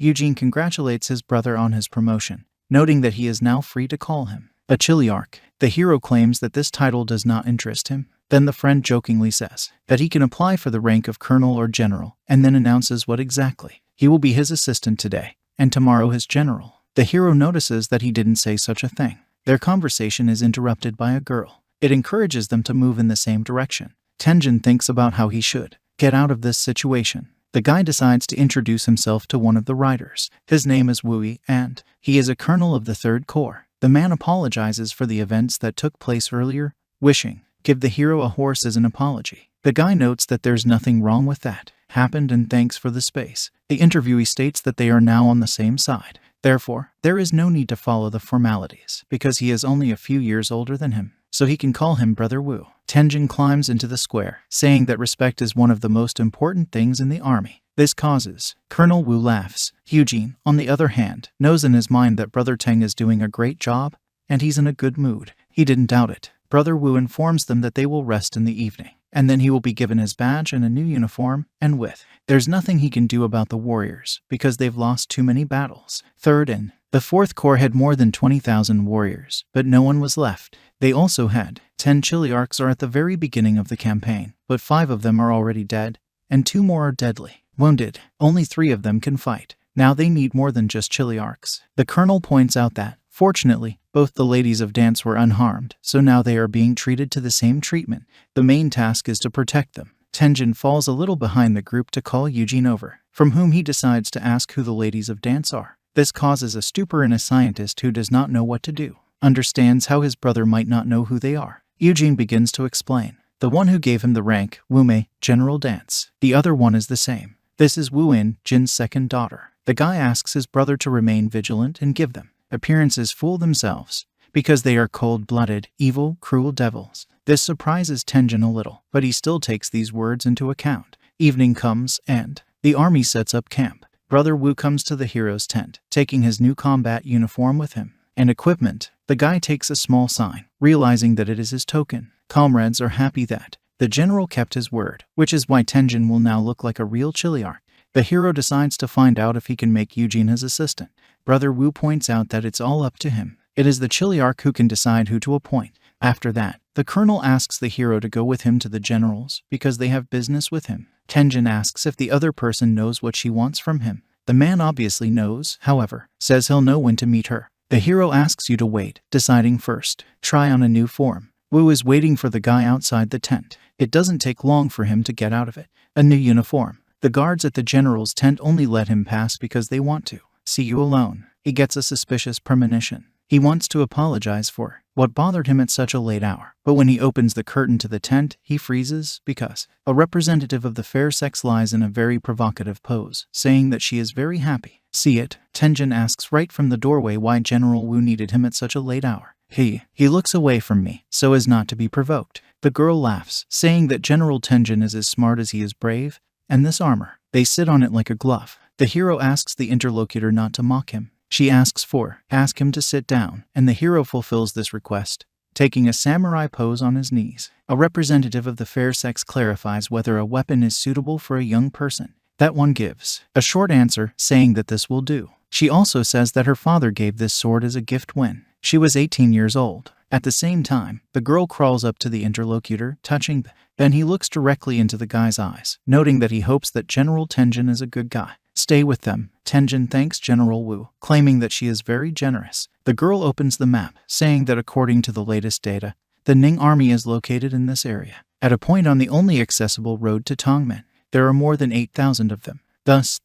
Eugene congratulates his brother on his promotion, noting that he is now free to call him a Chiliarch. The hero claims that this title does not interest him. Then the friend jokingly says that he can apply for the rank of colonel or general, and then announces what exactly. He will be his assistant today, and tomorrow his general. The hero notices that he didn't say such a thing. Their conversation is interrupted by a girl. It encourages them to move in the same direction. Tenjin thinks about how he should get out of this situation. The guy decides to introduce himself to one of the riders. His name is Wui, and he is a colonel of the 3rd Corps. The man apologizes for the events that took place earlier, wishing give the hero a horse as an apology. The guy notes that there's nothing wrong with that happened and thanks for the space. The interviewee states that they are now on the same side. Therefore, there is no need to follow the formalities, because he is only a few years older than him, so he can call him Brother Wu. Tenjin climbs into the square, saying that respect is one of the most important things in the army. This causes Colonel Wu laughs. Eugene, on the other hand, knows in his mind that Brother Teng is doing a great job, and he's in a good mood. He didn't doubt it. Brother Wu informs them that they will rest in the evening, and then he will be given his badge and a new uniform, and there's nothing he can do about the warriors, because they've lost too many battles. 3rd and the 4th Corps had more than 20,000 warriors, but no one was left. They also had 10 Chiliarchs are at the very beginning of the campaign, but 5 of them are already dead, and 2 more are deadly wounded. Only 3 of them can fight. Now they need more than just Chiliarchs. The colonel points out that, fortunately, both the ladies of dance were unharmed, so now they are being treated to the same treatment. The main task is to protect them. Tenjin falls a little behind the group to call Eugene over, from whom he decides to ask who the ladies of dance are. This causes a stupor in a scientist who does not know what to do. Understands how his brother might not know who they are. Eugene begins to explain. The one who gave him the rank, Wume, General Dance. The other one is the same. This is Wu In, Jin's 2nd daughter. The guy asks his brother to remain vigilant and give them appearances fool themselves, because they are cold-blooded, evil, cruel devils. This surprises Tenjin a little, but he still takes these words into account. Evening comes, and the army sets up camp. Brother Wu comes to the hero's tent, taking his new combat uniform with him and equipment. The guy takes a small sign, realizing that it is his token. Comrades are happy that the general kept his word, which is why Tenjin will now look like a real Chiliarch. The hero decides to find out if he can make Eugene his assistant. Brother Wu points out that it's all up to him. It is the Chiliarch who can decide who to appoint. After that, the colonel asks the hero to go with him to the generals because they have business with him. Tenjin asks if the other person knows what she wants from him. The man obviously knows, however, says he'll know when to meet her. The hero asks you to wait, deciding first. Try on a new form. Wu is waiting for the guy outside the tent. It doesn't take long for him to get out of it. A new uniform. The guards at the general's tent only let him pass because they want to. See you alone. He gets a suspicious premonition. He wants to apologize for what bothered him at such a late hour. But when he opens the curtain to the tent, he freezes because a representative of the fair sex lies in a very provocative pose, saying that she is very happy. See it? Tenjin asks right from the doorway why General Wu needed him at such a late hour. He looks away from me, so as not to be provoked. The girl laughs, saying that General Tenjin is as smart as he is brave, and this armor, they sit on it like a glove. The hero asks the interlocutor not to mock him. She asks him to sit down, and the hero fulfills this request, taking a samurai pose on his knees. A representative of the fair sex clarifies whether a weapon is suitable for a young person. That one gives a short answer, saying that this will do. She also says that her father gave this sword as a gift when she was 18 years old. At the same time, the girl crawls up to the interlocutor, touching then he looks directly into the guy's eyes, noting that he hopes that General Tenjin is a good guy. Stay with them. Tenjin thanks General Wu, claiming that she is very generous. The girl opens the map, saying that according to the latest data, the Ning army is located in this area, at a point on the only accessible road to Tongmen. There are more than 8,000 of them. Thus,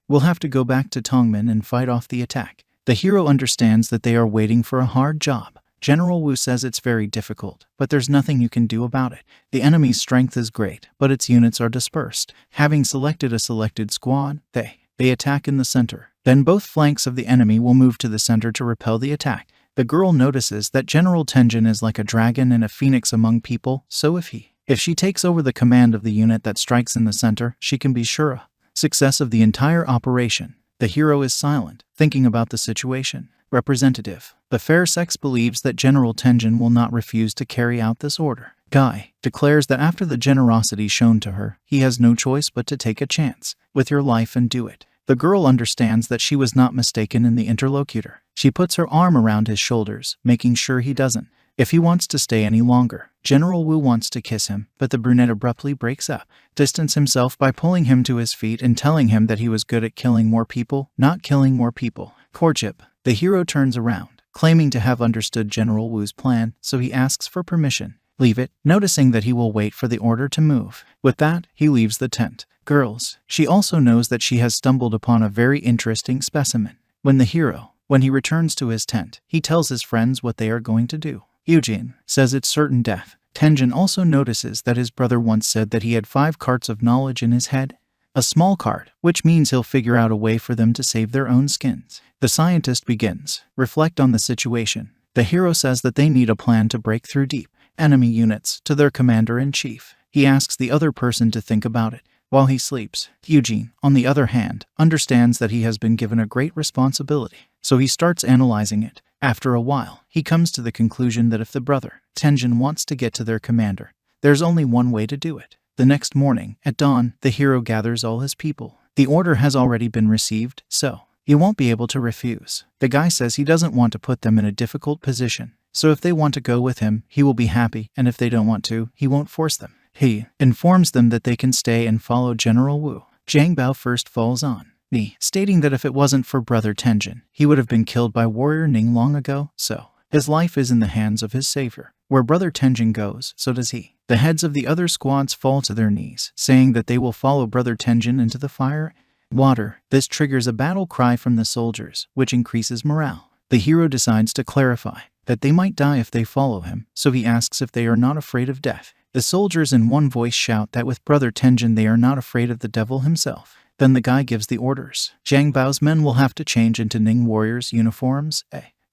will have to go back to Tongmen and fight off the attack. The hero understands that they are waiting for a hard job. General Wu says it's very difficult, but there's nothing you can do about it. The enemy's strength is great, but its units are dispersed. Having selected a selected squad, they attack in the center. Then both flanks of the enemy will move to the center to repel the attack. The girl notices that General Tenjin is like a dragon and a phoenix among people, so if she takes over the command of the unit that strikes in the center, she can be sure of success of the entire operation. The hero is silent, thinking about the situation. Representative. The fair sex believes that General Tenjin will not refuse to carry out this order. Guy declares that after the generosity shown to her, he has no choice but to take a chance with her life and do it. The girl understands that she was not mistaken in the interlocutor. She puts her arm around his shoulders, making sure he doesn't. If he wants to stay any longer, General Wu wants to kiss him, but the brunette abruptly breaks up, distance himself by pulling him to his feet and telling him that he was good at killing more people, not killing more people. Courtship. The hero turns around, claiming to have understood General Wu's plan, so he asks for permission. Leave it, noticing that he will wait for the order to move. With that, he leaves the tent. Girls. She also knows that she has stumbled upon a very interesting specimen. When he returns to his tent, he tells his friends what they are going to do. Eugene says it's certain death. Tenjin also notices that his brother once said that he had 5 carts of knowledge in his head. A small cart, which means he'll figure out a way for them to save their own skins. The scientist begins. Reflect on the situation. The hero says that they need a plan to break through deep enemy units to their commander-in-chief. He asks the other person to think about it while he sleeps. Eugene, on the other hand, understands that he has been given a great responsibility, so he starts analyzing it. After a while, he comes to the conclusion that if the brother, Tenjin, wants to get to their commander, there's only one way to do it. The next morning, at dawn, the hero gathers all his people. The order has already been received, so he won't be able to refuse. The guy says he doesn't want to put them in a difficult position, so if they want to go with him, he will be happy, and if they don't want to, he won't force them. He informs them that they can stay and follow General Wu. Zhang Bao first falls on me, stating that if it wasn't for brother Tenjin, he would have been killed by warrior Ning long ago, so his life is in the hands of his savior. Where brother Tenjin goes, so does he. The heads of the other squads fall to their knees, saying that they will follow brother Tenjin into the fire water. This triggers a battle cry from the soldiers, which increases morale. The hero decides to clarify that they might die if they follow him, so he asks if they are not afraid of death. The soldiers in one voice shout that with brother Tenjin they are not afraid of the devil himself. Then the guy gives the orders. Zhang Bao's men will have to change into Ning warriors' uniforms.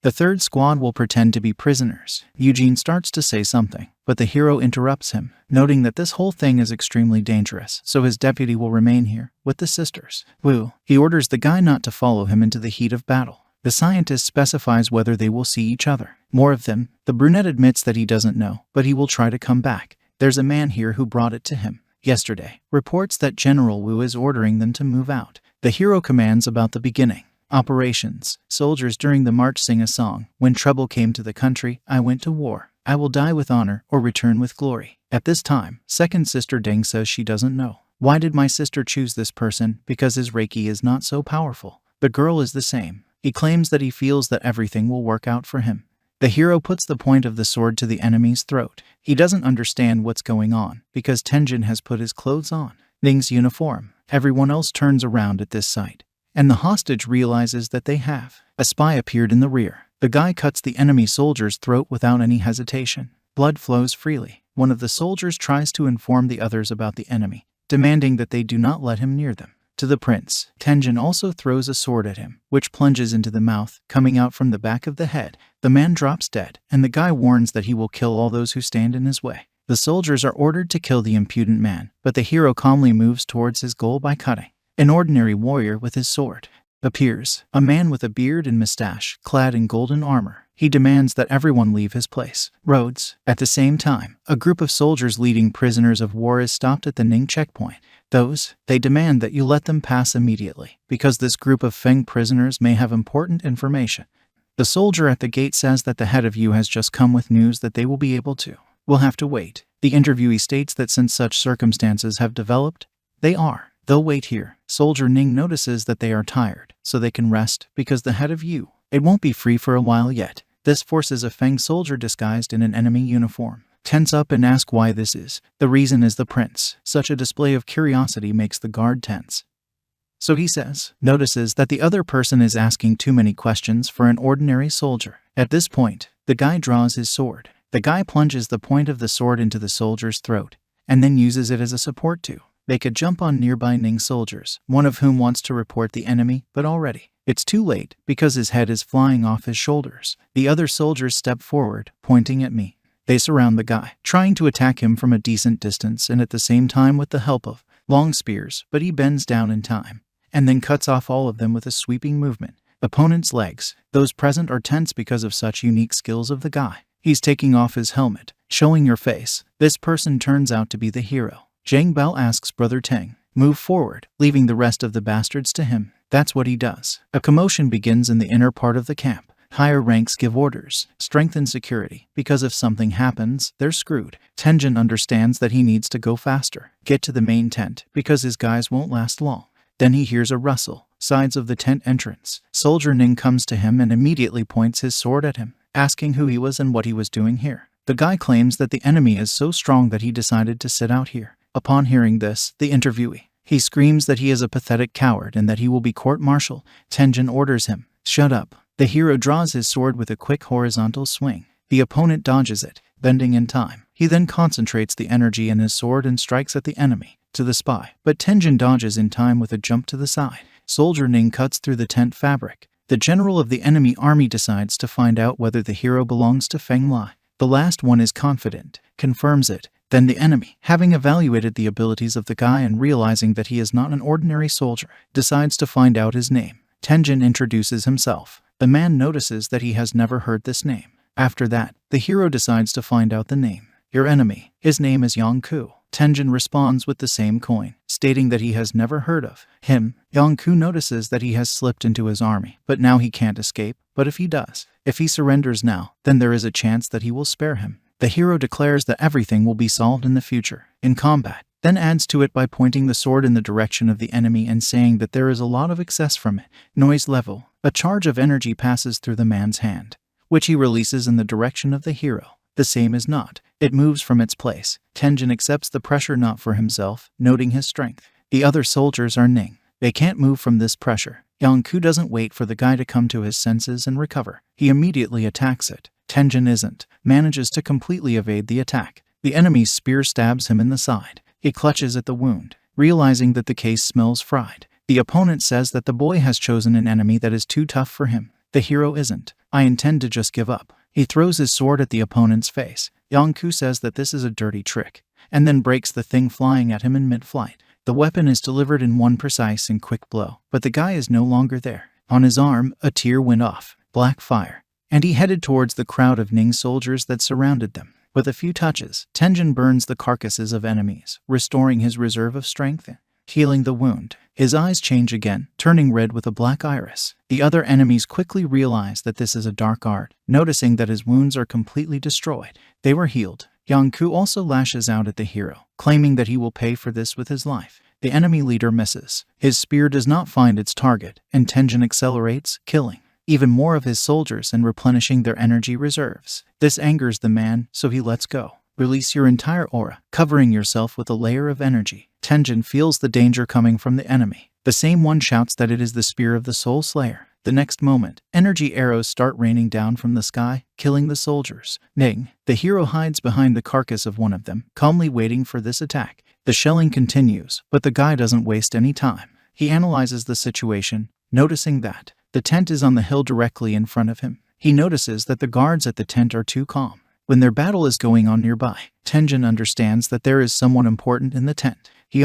The third squad will pretend to be prisoners. Eugene starts to say something, but the hero interrupts him, noting that this whole thing is extremely dangerous, so his deputy will remain here with the sisters. Wu. He orders the guy not to follow him into the heat of battle. The scientist specifies whether they will see each other. More of them. The brunette admits that he doesn't know, but he will try to come back. There's a man here who brought it to him yesterday. Reports that General Wu is ordering them to move out. The hero commands about the beginning. Operations. Soldiers during the march sing a song. When trouble came to the country, I went to war. I will die with honor or return with glory. At this time, second sister Deng says she doesn't know. Why did my sister choose this person? Because his Reiki is not so powerful. The girl is the same. He claims that he feels that everything will work out for him. The hero puts the point of the sword to the enemy's throat. He doesn't understand what's going on because Tenjin has put his clothes on. Ning's uniform. Everyone else turns around at this sight, and the hostage realizes that they have. A spy appeared in the rear. The guy cuts the enemy soldier's throat without any hesitation. Blood flows freely. One of the soldiers tries to inform the others about the enemy, demanding that they do not let him near them. To the prince, Tenjin also throws a sword at him, which plunges into the mouth, coming out from the back of the head. The man drops dead, and the guy warns that he will kill all those who stand in his way. The soldiers are ordered to kill the impudent man, but the hero calmly moves towards his goal by cutting. An ordinary warrior with his sword appears, a man with a beard and mustache, clad in golden armor. He demands that everyone leave his place. Roads. At the same time, a group of soldiers leading prisoners of war is stopped at the Ning checkpoint. They demand that you let them pass immediately, because this group of Feng prisoners may have important information. The soldier at the gate says that the head of you has just come with news that they will be able to. We'll have to wait. The interviewee states that since such circumstances have developed, they'll wait here. Soldier Ning notices that they are tired, so they can rest, because the head of you, it won't be free for a while yet. This forces a Feng soldier disguised in an enemy uniform tense up and ask why this is. The reason is the prince. Such a display of curiosity makes the guard tense. So he notices that the other person is asking too many questions for an ordinary soldier. At this point, the guy draws his sword. The guy plunges the point of the sword into the soldier's throat, and then uses it as a support too. They could jump on nearby Ning soldiers, one of whom wants to report the enemy, but already it's too late, because his head is flying off his shoulders. The other soldiers step forward, pointing at me. They surround the guy, trying to attack him from a decent distance and at the same time with the help of long spears, but he bends down in time, and then cuts off all of them with a sweeping movement. Opponent's legs. Those present are tense because of such unique skills of the guy. He's taking off his helmet, showing your face. This person turns out to be the hero. Zhang Bao asks Brother Teng, move forward, leaving the rest of the bastards to him. That's what he does. A commotion begins in the inner part of the camp. Higher ranks give orders, strengthen security, because if something happens, they're screwed. Tenjin understands that he needs to go faster, get to the main tent, because his guys won't last long. Then he hears a rustle, sides of the tent entrance. Soldier Ning comes to him and immediately points his sword at him, asking who he was and what he was doing here. The guy claims that the enemy is so strong that he decided to sit out here. Upon hearing this, the interviewee, he screams that he is a pathetic coward and that he will be court-martialed. Tenjin orders him, "Shut up." The hero draws his sword with a quick horizontal swing. The opponent dodges it, bending in time. He then concentrates the energy in his sword and strikes at the enemy, to the spy. But Tenjin dodges in time with a jump to the side. Soldier Ning cuts through the tent fabric. The general of the enemy army decides to find out whether the hero belongs to Feng Lai. The last one is confident, confirms it. Then the enemy, having evaluated the abilities of the guy and realizing that he is not an ordinary soldier, decides to find out his name. Tenjin introduces himself. The man notices that he has never heard this name. After that, the hero decides to find out the name. Your enemy, his name is Yongku. Tenjin responds with the same coin, stating that he has never heard of him. Yongku notices that he has slipped into his army, but now he can't escape. But if he does, if he surrenders now, then there is a chance that he will spare him. The hero declares that everything will be solved in the future, in combat, then adds to it by pointing the sword in the direction of the enemy and saying that there is a lot of excess from it. Noise level. A charge of energy passes through the man's hand, which he releases in the direction of the hero. The same is not. It moves from its place. Tenjin accepts the pressure not for himself, noting his strength. The other soldiers are Ning. They can't move from this pressure. Yongku doesn't wait for the guy to come to his senses and recover. He immediately attacks it. Tenjin manages to completely evade the attack. The enemy's spear stabs him in the side. He clutches at the wound, realizing that the case smells fried. The opponent says that the boy has chosen an enemy that is too tough for him. The hero isn't. I intend to just give up. He throws his sword at the opponent's face. Yongku says that this is a dirty trick, and then breaks the thing flying at him in mid-flight. The weapon is delivered in one precise and quick blow, but the guy is no longer there. On his arm, a tear went off, black fire, and he headed towards the crowd of Ning soldiers that surrounded them. With a few touches, Tenjin burns the carcasses of enemies, restoring his reserve of strength and healing the wound. His eyes change again, turning red with a black iris. The other enemies quickly realize that this is a dark art, noticing that his wounds are completely destroyed. They were healed. Yongku also lashes out at the hero, claiming that he will pay for this with his life. The enemy leader misses. His spear does not find its target, and Tenjin accelerates, killing even more of his soldiers and replenishing their energy reserves. This angers the man, so he lets go. Release your entire aura, covering yourself with a layer of energy. Tenjin feels the danger coming from the enemy. The same one shouts that it is the spear of the Soul Slayer. The next moment, energy arrows start raining down from the sky, killing the soldiers. Ning, the hero, hides behind the carcass of one of them, calmly waiting for this attack. The shelling continues, but the guy doesn't waste any time. He analyzes the situation, noticing that the tent is on the hill directly in front of him. He notices that the guards at the tent are too calm. When their battle is going on nearby, Tenjin understands that there is someone important in the tent. He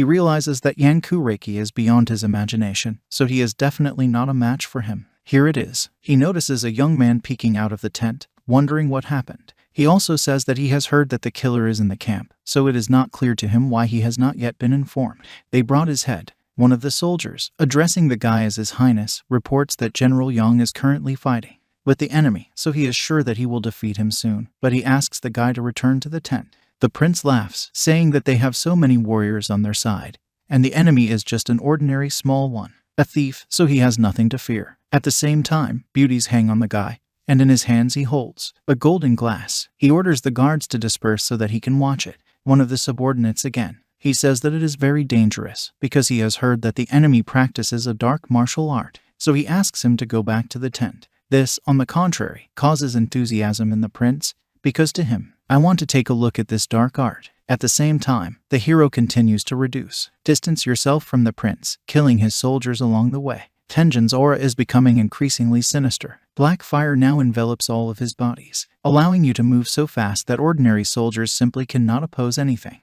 realizes that Yangku Reiki is beyond his imagination, so he is definitely not a match for him. Here it is. He notices a young man peeking out of the tent, wondering what happened. He also says that he has heard that the killer is in the camp, so it is not clear to him why he has not yet been informed. They brought his head. One of the soldiers, addressing the guy as His Highness, reports that General Yang is currently fighting with the enemy, so he is sure that he will defeat him soon, but he asks the guy to return to the tent. The prince laughs, saying that they have so many warriors on their side, and the enemy is just an ordinary small one, a thief, so he has nothing to fear. At the same time, beauties hang on the guy, and in his hands he holds a golden glass. He orders the guards to disperse so that he can watch it. One of the subordinates again. He says that it is very dangerous, because he has heard that the enemy practices a dark martial art, so he asks him to go back to the tent. This, on the contrary, causes enthusiasm in the prince, because to him, I want to take a look at this dark art. At the same time, the hero continues to reduce. Distance yourself from the prince, killing his soldiers along the way. Tenjin's aura is becoming increasingly sinister. Black fire now envelops all of his bodies, allowing you to move so fast that ordinary soldiers simply cannot oppose anything.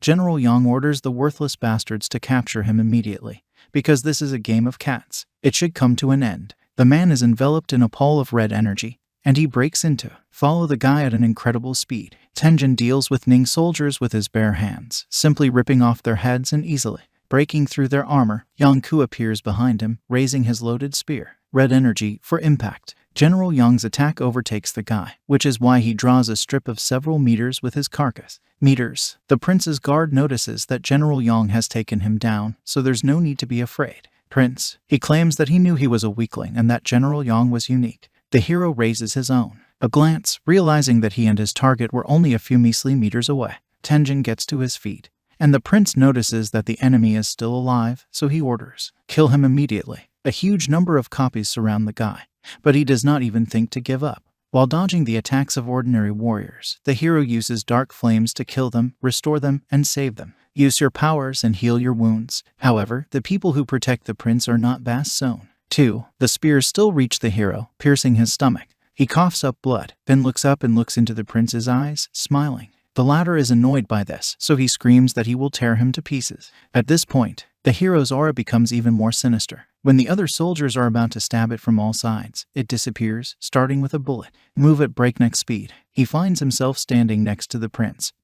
General Yang orders the worthless bastards to capture him immediately, because this is a game of cats. It should come to an end. The man is enveloped in a pall of red energy, and he breaks into follow the guy at an incredible speed. Tenjin deals with Ning soldiers with his bare hands, simply ripping off their heads and easily Breaking through their armor, Yangku appears behind him, raising his loaded spear. Red energy for impact. General Yang's attack overtakes the guy, which is why he draws a strip of several meters with his carcass. Meters. The prince's guard notices that General Yang has taken him down, so there's no need to be afraid. Prince. He claims that he knew he was a weakling and that General Yang was unique. The hero raises his own. A glance, realizing that he and his target were only a few measly meters away. Tenjin gets to his feet, and the prince notices that the enemy is still alive, so he orders, "Kill him immediately." A huge number of copies surround the guy, but he does not even think to give up. While dodging the attacks of ordinary warriors, the hero uses dark flames to kill them, restore them, and save them. Use your powers and heal your wounds. However, the people who protect the prince are not Bass-Sown. 2. The spears still reach the hero, piercing his stomach. He coughs up blood, then looks up and looks into the prince's eyes, smiling. The latter is annoyed by this, so he screams that he will tear him to pieces. At this point, the hero's aura becomes even more sinister. When the other soldiers are about to stab it from all sides, it disappears, starting with a bullet. Move at breakneck speed. He finds himself standing next to the prince,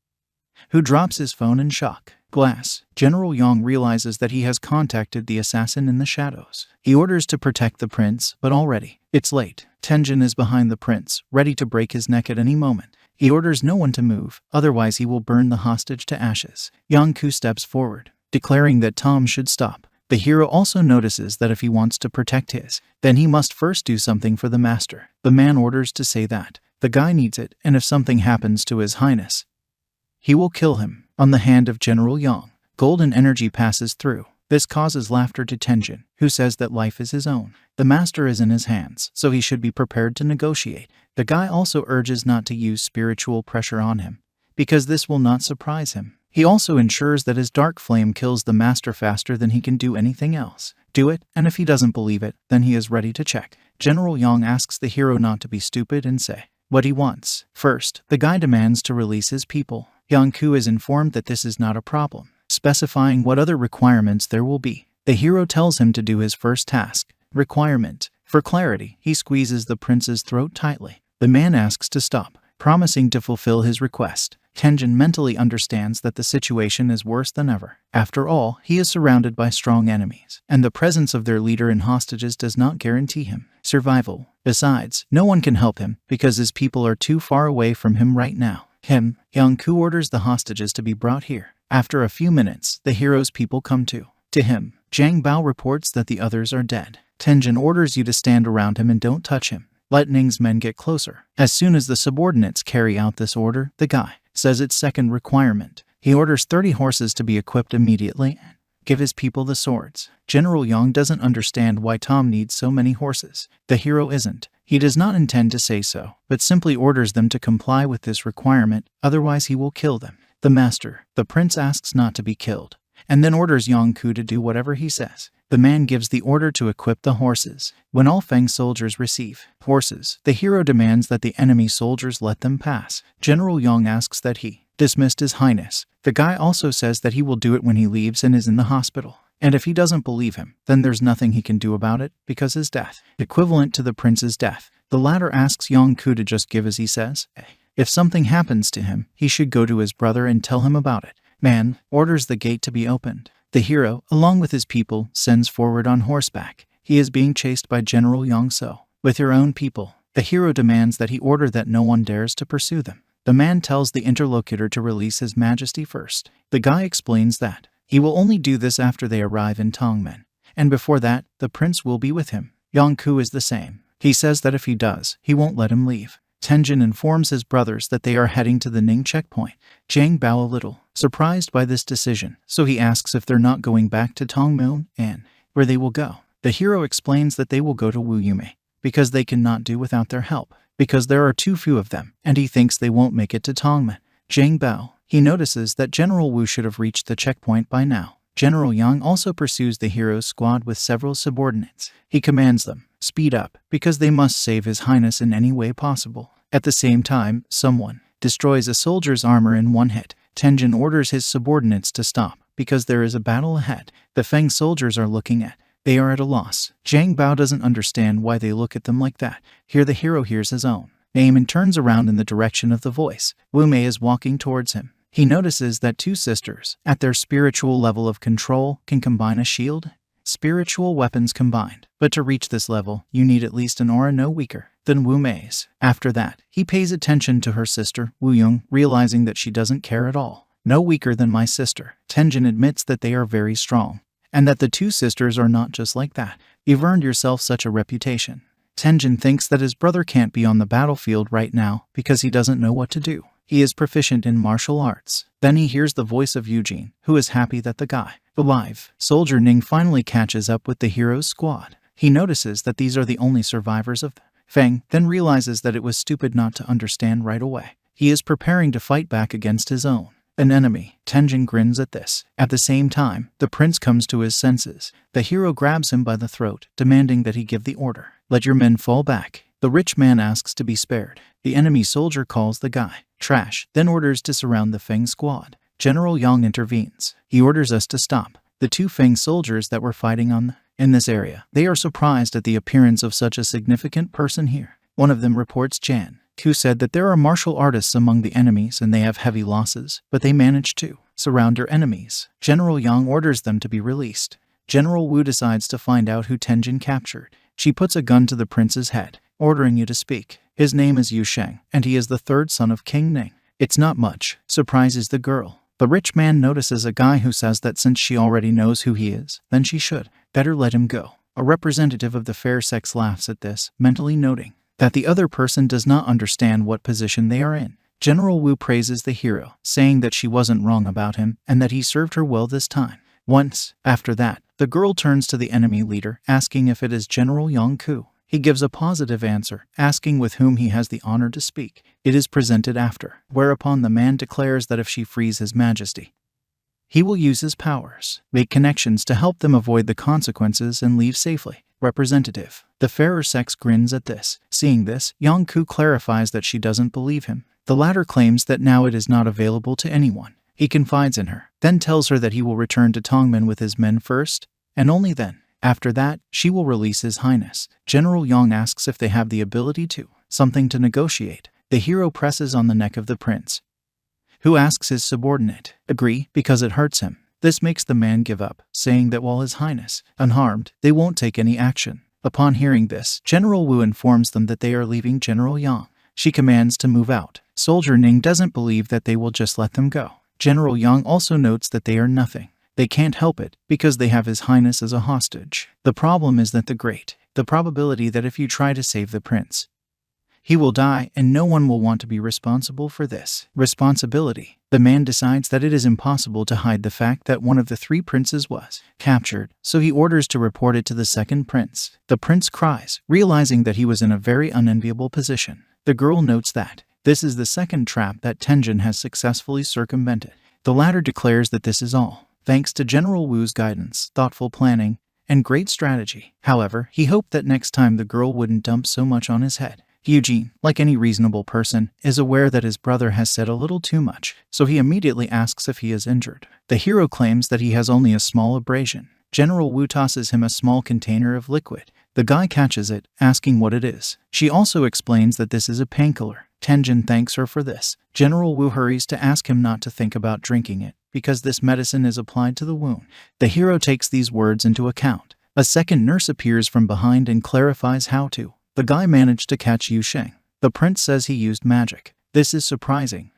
who drops his phone in shock. Glass. General Yang realizes that he has contacted the assassin in the shadows. He orders to protect the prince, but already, it's late. Tenjin is behind the prince, ready to break his neck at any moment. He orders no one to move, otherwise he will burn the hostage to ashes. Yangku steps forward, declaring that Tom should stop. The hero also notices that if he wants to protect his, then he must first do something for the master. The man orders to say that the guy needs it, and if something happens to his highness, he will kill him. On the hand of General Yang, golden energy passes through. This causes laughter to Tenjin, who says that life is his own. The master is in his hands, so he should be prepared to negotiate. The guy also urges not to use spiritual pressure on him, because this will not surprise him. He also ensures that his dark flame kills the master faster than he can do anything else. Do it, and if he doesn't believe it, then he is ready to check. General Yang asks the hero not to be stupid and say what he wants. First, the guy demands to release his people. Yangku is informed that this is not a problem, specifying what other requirements there will be. The hero tells him to do his first task. Requirement. For clarity, he squeezes the prince's throat tightly. The man asks to stop, promising to fulfill his request. Tenjin mentally understands that the situation is worse than ever. After all, he is surrounded by strong enemies, and the presence of their leader and hostages does not guarantee him survival. Besides, no one can help him because his people are too far away from him right now. Yangku orders the hostages to be brought here. After a few minutes, the hero's people come to him. Zhang Bao reports that the others are dead. Tenjin orders you to stand around him and don't touch him. Let Ning's men get closer. As soon as the subordinates carry out this order, the guy says its second requirement. He orders 30 horses to be equipped immediately and give his people the swords. General Yang doesn't understand why Tom needs so many horses. The hero isn't. He does not intend to say so, but simply orders them to comply with this requirement, otherwise he will kill them. The master, the prince, asks not to be killed, and then orders Yangku to do whatever he says. The man gives the order to equip the horses. When all Feng soldiers receive horses, the hero demands that the enemy soldiers let them pass. General Yang asks that he dismissed his highness. The guy also says that he will do it when he leaves and is in the hospital. And if he doesn't believe him, then there's nothing he can do about it, because his death, equivalent to the prince's death. The latter asks Yangku to just give as he says. If something happens to him, he should go to his brother and tell him about it. Man orders the gate to be opened. The hero, along with his people, sends forward on horseback. He is being chased by General Yang. With your own people, the hero demands that he order that no one dares to pursue them. The man tells the interlocutor to release his majesty first. The guy explains that he will only do this after they arrive in Tongmen, and before that, the prince will be with him. Yangku is the same. He says that if he does, he won't let him leave. Tenjin informs his brothers that they are heading to the Ning checkpoint. Zhang Bao a little surprised by this decision, so he asks if they're not going back to Tongmen and where they will go. The hero explains that they will go to Wu Yume, because they cannot do without their help, because there are too few of them, and he thinks they won't make it to Tongmen. Zhang Bao. He notices that General Wu should have reached the checkpoint by now. General Yang also pursues the hero's squad with several subordinates. He commands them, speed up, because they must save his highness in any way possible. At the same time, someone destroys a soldier's armor in one hit. Tenjin orders his subordinates to stop, because there is a battle ahead. The Feng soldiers are looking at. They are at a loss. Zhang Bao doesn't understand why they look at them like that. Here the hero hears his own name and turns around in the direction of the voice. Wu Mei is walking towards him. He notices that two sisters, at their spiritual level of control, can combine a shield. Spiritual weapons combined. But to reach this level, you need at least an aura no weaker than Wu Mei's. After that, he pays attention to her sister, Wu Yung, realizing that she doesn't care at all. No weaker than my sister. Tenjin admits that they are very strong, and that the two sisters are not just like that. You've earned yourself such a reputation. Tenjin thinks that his brother can't be on the battlefield right now because he doesn't know what to do. He is proficient in martial arts. Then he hears the voice of Eugene, who is happy that the guy alive. Soldier Ning finally catches up with the hero's squad. He notices that these are the only survivors of Feng, then realizes that it was stupid not to understand right away. He is preparing to fight back against his own an enemy. Tenjin grins at this. At the same time, the prince comes to his senses. The hero grabs him by the throat, demanding that he give the order. Let your men fall back. The rich man asks to be spared. The enemy soldier calls the guy trash, then orders to surround the Feng squad. General Yang intervenes. He orders us to stop. The two Feng soldiers that were fighting in this area, they are surprised at the appearance of such a significant person here. One of them reports Jan, who said that there are martial artists among the enemies and they have heavy losses, but they managed to surround their enemies. General Yang orders them to be released. General Wu decides to find out who Tenjin captured. She puts a gun to the prince's head, ordering you to speak. His name is Yu Sheng, and he is the third son of King Ning. It's not much, surprises the girl. The rich man notices a guy who says that since she already knows who he is, then she should better let him go. A representative of the fair sex laughs at this, mentally noting that the other person does not understand what position they are in. General Wu praises the hero, saying that she wasn't wrong about him and that he served her well this time. Once, after that, the girl turns to the enemy leader, asking if it is General Yang Ku. He gives a positive answer, asking with whom he has the honor to speak. It is presented after, whereupon the man declares that if she frees His Majesty, he will use his powers, make connections to help them avoid the consequences and leave safely. Representative. The fairer sex grins at this. Seeing this, Yang Ku clarifies that she doesn't believe him. The latter claims that now it is not available to anyone. He confides in her, then tells her that he will return to Tongmen with his men first, and only then. After that, she will release His Highness. General Yang asks if they have the ability to something to negotiate. The hero presses on the neck of the prince, who asks his subordinate agree because it hurts him. This makes the man give up, saying that while His Highness unharmed, they won't take any action. Upon hearing this, General Wu informs them that they are leaving General Yang. She commands to move out. Soldier Ning doesn't believe that they will just let them go. General Yang also notes that they are nothing. They can't help it, because they have His Highness as a hostage. The problem is that the probability that if you try to save the prince, he will die, and no one will want to be responsible for this responsibility. The man decides that it is impossible to hide the fact that one of the three princes was captured, so he orders to report it to the second prince. The prince cries, realizing that he was in a very unenviable position. The girl notes that this is the second trap that Tenjin has successfully circumvented. The latter declares that this is all thanks to General Wu's guidance, thoughtful planning, and great strategy. However, he hoped that next time the girl wouldn't dump so much on his head. Eugene, like any reasonable person, is aware that his brother has said a little too much, so he immediately asks if he is injured. The hero claims that he has only a small abrasion. General Wu tosses him a small container of liquid. The guy catches it, asking what it is. She also explains that this is a painkiller. Tenjin thanks her for this. General Wu hurries to ask him not to think about drinking it, because this medicine is applied to the wound. The hero takes these words into account. A second nurse appears from behind and clarifies how to. The guy managed to catch Yu Sheng. The prince says he used magic. This is surprising.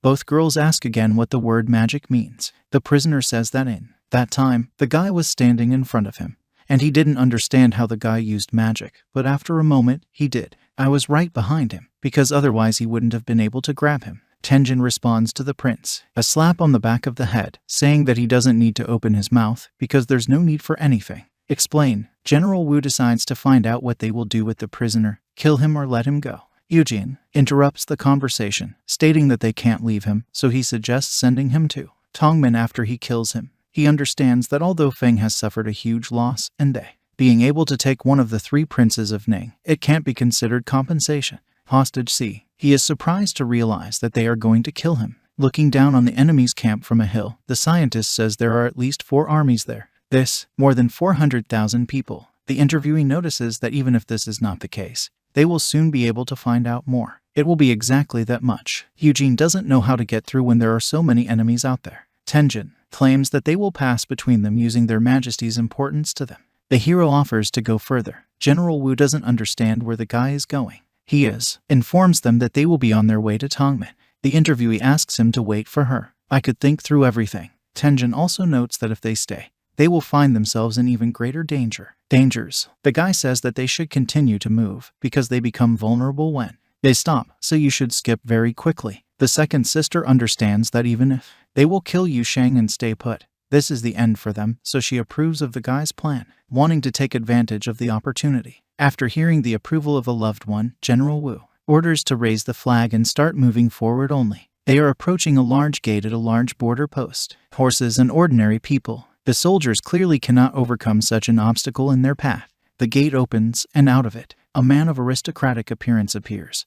Both girls ask again what the word magic means. The prisoner says that in that time, the guy was standing in front of him, and he didn't understand how the guy used magic, but after a moment, he did. I was right behind him, because otherwise he wouldn't have been able to grab him. Tenjin responds to the prince, a slap on the back of the head, saying that he doesn't need to open his mouth, because there's no need for anything. Explain. General Wu decides to find out what they will do with the prisoner, kill him or let him go. Eugene interrupts the conversation, stating that they can't leave him, so he suggests sending him to Tongmen after he kills him. He understands that although Feng has suffered a huge loss, and they being able to take one of the three princes of Ning, it can't be considered compensation. Hostage C. He is surprised to realize that they are going to kill him. Looking down on the enemy's camp from a hill, the scientist says there are at least 4 armies there. This, more than 400,000 people. The interviewee notices that even if this is not the case, they will soon be able to find out more. It will be exactly that much. Eugene doesn't know how to get through when there are so many enemies out there. Tenjin claims that they will pass between them using their majesty's importance to them. The hero offers to go further. General Wu doesn't understand where the guy is going. He informs them that they will be on their way to Tongmen. The interviewee asks him to wait for her. I could think through everything. Tenjin also notes that if they stay, they will find themselves in even greater dangers. The guy says that they should continue to move because they become vulnerable when they stop, so you should skip very quickly. The second sister understands that even if they will kill Yu Sheng and stay put, this is the end for them, so she approves of the guy's plan, wanting to take advantage of the opportunity. After hearing the approval of a loved one, General Wu orders to raise the flag and start moving forward only. They are approaching a large gate at a large border post. Horses and ordinary people. The soldiers clearly cannot overcome such an obstacle in their path. The gate opens, and out of it, a man of aristocratic appearance appears,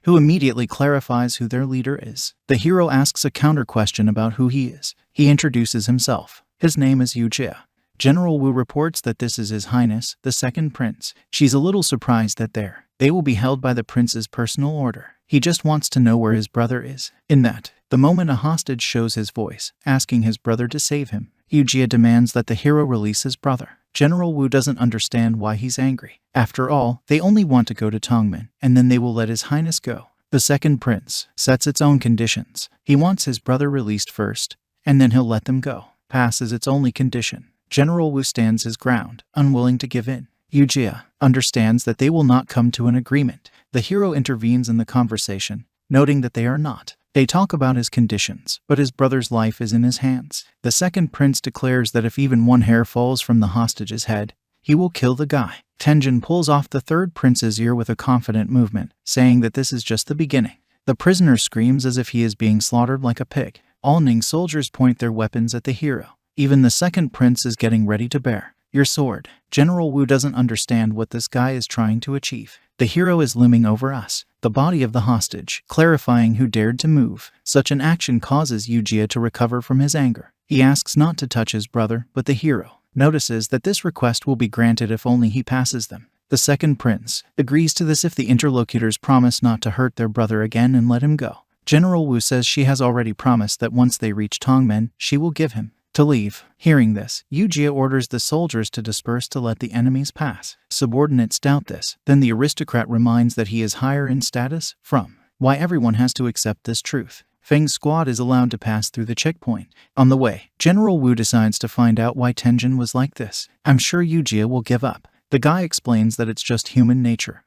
who immediately clarifies who their leader is. The hero asks a counter question about who he is. He introduces himself. His name is Yu Jia. General Wu reports that this is His Highness, the second prince. She's a little surprised that they will be held by the prince's personal order. He just wants to know where his brother is. In the moment a hostage shows his voice, asking his brother to save him. Yu Jia demands that the hero release his brother. General Wu doesn't understand why he's angry. After all, they only want to go to Tongmen, and then they will let His Highness go. The second prince sets its own conditions. He wants his brother released first, and then he'll let them go. Pass is its only condition. General Wu stands his ground, unwilling to give in. Yu Jia understands that they will not come to an agreement. The hero intervenes in the conversation, noting that they are not. They talk about his conditions, but his brother's life is in his hands. The second prince declares that if even one hair falls from the hostage's head, he will kill the guy. Tenjin pulls off the third prince's ear with a confident movement, saying that this is just the beginning. The prisoner screams as if he is being slaughtered like a pig. All Ning soldiers point their weapons at the hero. Even the second prince is getting ready to bear your sword. General Wu doesn't understand what this guy is trying to achieve. The hero is looming over us, the body of the hostage, clarifying who dared to move. Such an action causes Yu Jia to recover from his anger. He asks not to touch his brother, but the hero notices that this request will be granted if only he passes them. The second prince agrees to this if the interlocutors promise not to hurt their brother again and let him go. General Wu says she has already promised that once they reach Tongmen, she will give him to leave. Hearing this, Yu Jia orders the soldiers to disperse to let the enemies pass. Subordinates doubt this. Then the aristocrat reminds that he is higher in status from why everyone has to accept this truth. Feng's squad is allowed to pass through the checkpoint. On the way, General Wu decides to find out why Tenjin was like this. I'm sure Yu Jia will give up. The guy explains that it's just human nature.